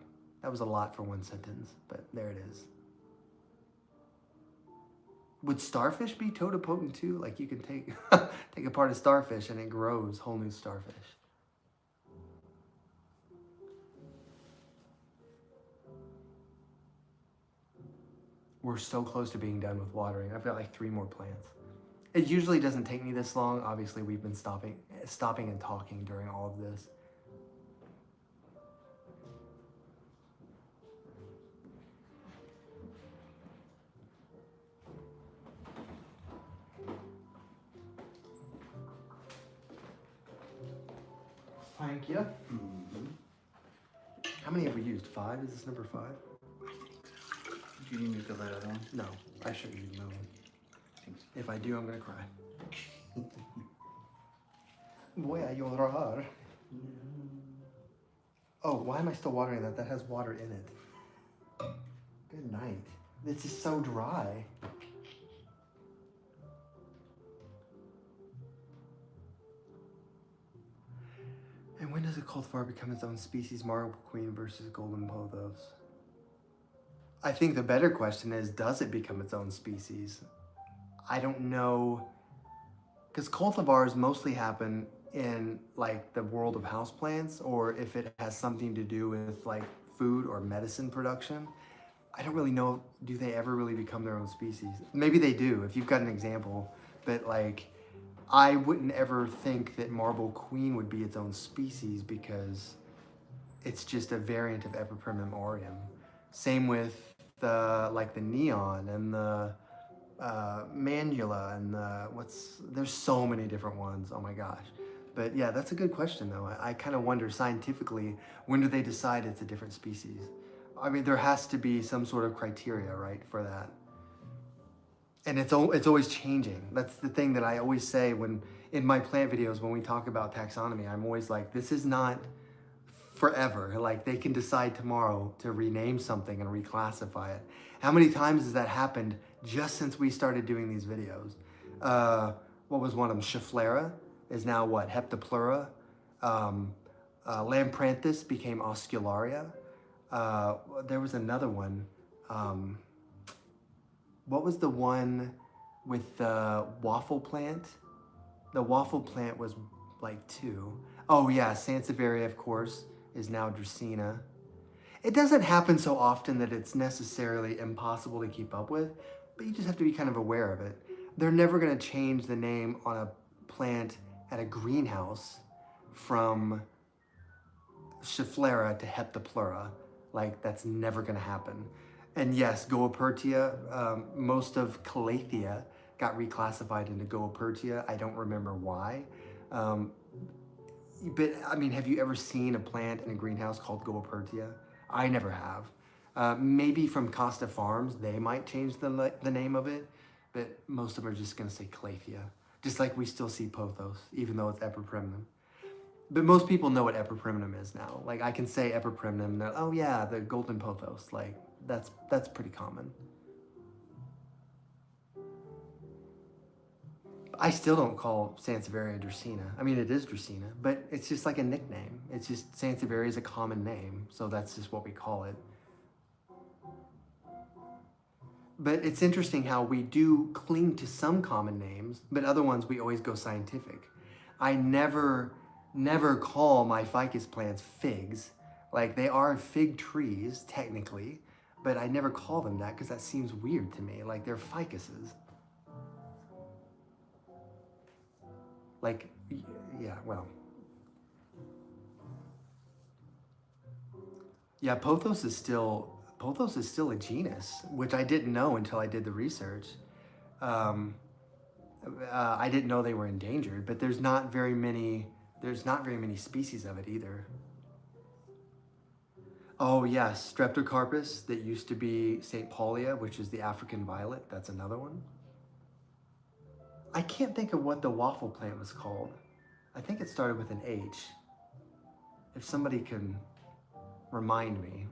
That was a lot for one sentence, but there it is. Would starfish be totipotent too? Like you can take take a part of starfish and it grows whole new starfish. We're so close to being done with watering. I've got like 3 more plants. It usually doesn't take me this long. Obviously, we've been stopping and talking during all of this. Thank you. Mm-hmm. How many have we used? 5? Is this number 5? Do you need me to fill that other one? No, I shouldn't use another one. If I do, I'm gonna cry. Voy a llorar. Oh, why am I still watering that? That has water in it. Good night. This is so dry. And when does a cultivar become its own species, marble queen versus golden pothos? I think the better question is, does it become its own species? I don't know, because cultivars mostly happen in like the world of houseplants, or if it has something to do with like food or medicine production. I don't really know, do they ever really become their own species? Maybe they do, if you've got an example, but like, I wouldn't ever think that marble queen would be its own species because it's just a variant of Epiprimnum aureum. Same with the like the neon and the mandula and there's so many different ones. Oh my gosh. But yeah, that's a good question though. I kind of wonder scientifically, when do they decide it's a different species? I mean, there has to be some sort of criteria, right, for that. And it's always changing. That's the thing that I always say when in my plant videos, when we talk about taxonomy, I'm always like, this is not forever. Like they can decide tomorrow to rename something and reclassify it. How many times has that happened just since we started doing these videos? What was one of them? Schefflera is now what? Heptapleura. Lampranthus became Oscularia. There was another one. What was the one with the waffle plant? The waffle plant was like 2. Oh yeah, Sansevieria, of course, is now Dracaena. It doesn't happen so often that it's necessarily impossible to keep up with, but you just have to be kind of aware of it. They're never gonna change the name on a plant at a greenhouse from Schefflera to Heptapleura. Like, that's never gonna happen. And yes, Goapertia, most of Calathea got reclassified into Goapertia. I don't remember why. But I mean, have you ever seen a plant in a greenhouse called Goapertia? I never have. Maybe from Costa Farms, they might change the name of it, but most of them are just gonna say Calathea. Just like we still see Pothos, even though it's Epiprimnum. But most people know what Epiprimnum is now. Like, I can say Epiprimnum, and they're, oh yeah, the golden pothos. Like, that's pretty common. I still don't call Sansevieria Dracaena. I mean, it is Dracaena, but it's just like a nickname. It's just Sansevieria is a common name, so that's just what we call it. But it's interesting how we do cling to some common names, but other ones we always go scientific. I never call my ficus plants figs. Like, they are fig trees, technically, but I never call them that because that seems weird to me. Like, they're ficuses. Like, yeah, well. Yeah, Pothos is still a genus, which I didn't know until I did the research. I didn't know they were endangered, but there's not very many species of it either. Oh yes, Streptocarpus, that used to be St. Paulia, which is the African violet. That's another one. I can't think of what the waffle plant was called. I think it started with an H. If somebody can remind me,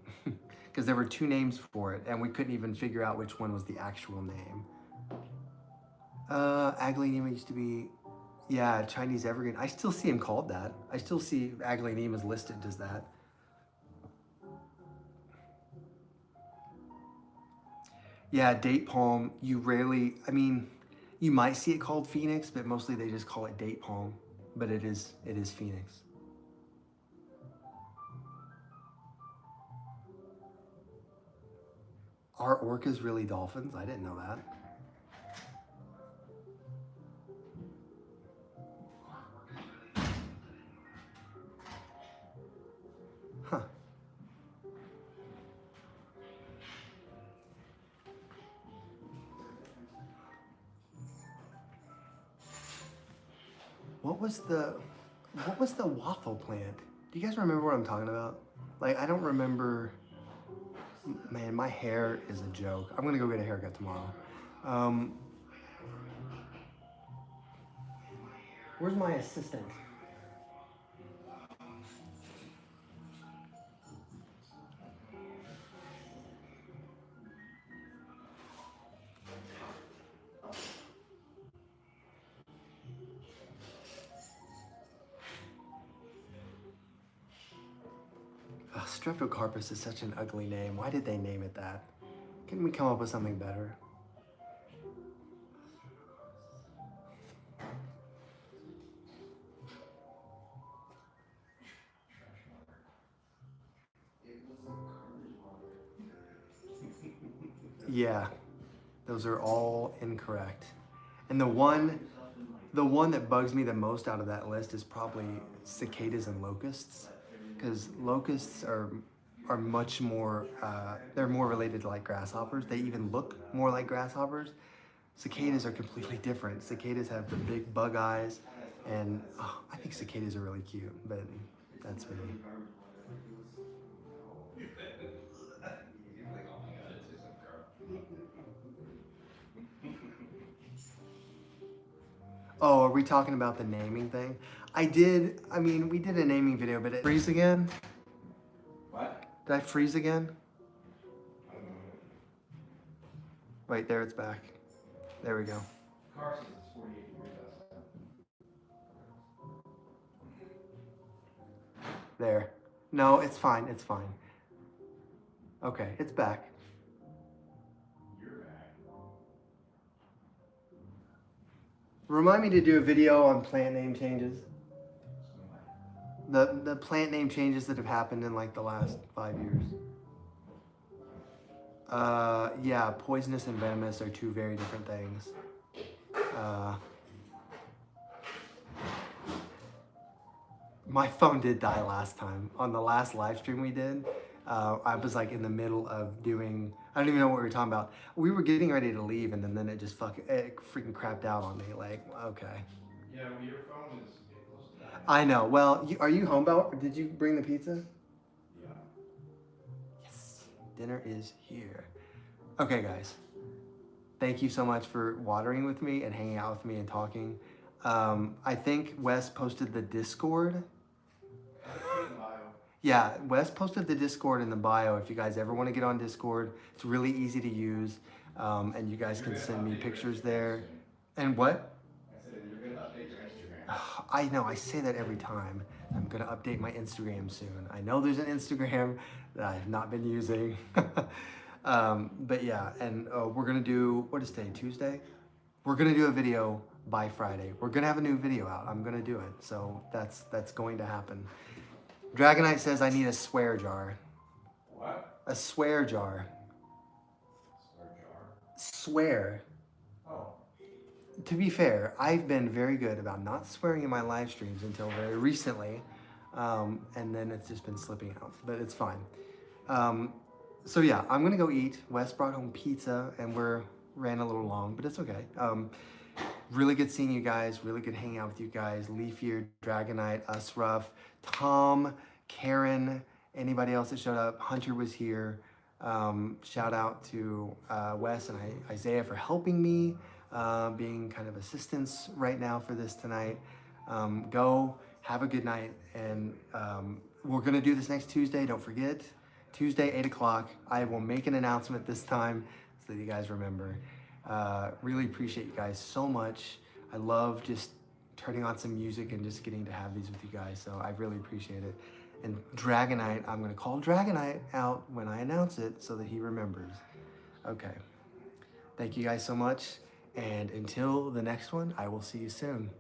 because there were two names for it, and we couldn't even figure out which one was the actual name. Aglaonema used to be, yeah, Chinese evergreen. I still see him called that. I still see Aglaonemas listed as that. Yeah, date palm, you rarely, I mean, you might see it called phoenix, but mostly they just call it date palm, but it is phoenix. Are orcas really dolphins? I didn't know that. Huh. What was the waffle plant? Do you guys remember what I'm talking about? Like, I don't remember. Man, my hair is a joke. I'm gonna go get a haircut tomorrow. Where's my assistant? Streptocarpus is such an ugly name. Why did they name it that? Couldn't we come up with something better? Yeah, those are all incorrect. And the one that bugs me the most out of that list is probably cicadas and locusts, because locusts are much more, they're more related to like grasshoppers. They even look more like grasshoppers. Cicadas are completely different. Cicadas have the big bug eyes, and I think cicadas are really cute, but that's me. Oh, are we talking about the naming thing? I mean, we did a naming video, but it freeze again? What? Did I freeze again? Wait, there it's back. There we go. Car says it's 48 degrees outside. There. No, it's fine, it's fine. Okay, it's back. You're back. Remind me to do a video on plant name changes. The plant name changes that have happened in like the last 5 years. Yeah, poisonous and venomous are two very different things. My phone did die last time. On the last live stream we did, I was like in the middle of doing, I don't even know what we were talking about. We were getting ready to leave and then it just it freaking crapped out on me. Like, okay. Yeah, well, your phone is getting close to dying. I know. Well, are you homebound? Did you bring the pizza? Yeah. Yes. Dinner is here. Okay, guys. Thank you so much for watering with me and hanging out with me and talking. I think Wes posted the Discord. Yeah, Wes posted the Discord in the bio. If you guys ever want to get on Discord, it's really easy to use, and you guys can send me pictures there. And what? I said you're gonna update your Instagram. I know, I say that every time. I'm gonna update my Instagram soon. I know there's an Instagram that I have not been using. But yeah, and we're gonna do, what is today, Tuesday? We're gonna do a video by Friday. We're gonna have a new video out. I'm gonna do it. So that's going to happen. Dragonite says I need a swear jar. What? A swear jar. Swear jar. Swear. Oh. To be fair, I've been very good about not swearing in my live streams until very recently. And then it's just been slipping out, but it's fine. So yeah, I'm gonna go eat. Wes brought home pizza and ran a little long, but it's okay. Really good seeing you guys, really good hanging out with you guys. Leafier, Dragonite, Us Rough, Tom, Karen, anybody else that showed up. Hunter was here. Shout out to Wes and Isaiah for helping me, being kind of assistants right now for this tonight. Go, have a good night, and we're gonna do this next Tuesday, don't forget. Tuesday, 8 o'clock. I will make an announcement this time so that you guys remember. Really appreciate you guys so much. I love just turning on some music and just getting to have these with you guys, so I really appreciate it. And Dragonite, I'm gonna call Dragonite out when I announce it so that he remembers. Okay. Thank you guys so much, and until the next one, I will see you soon.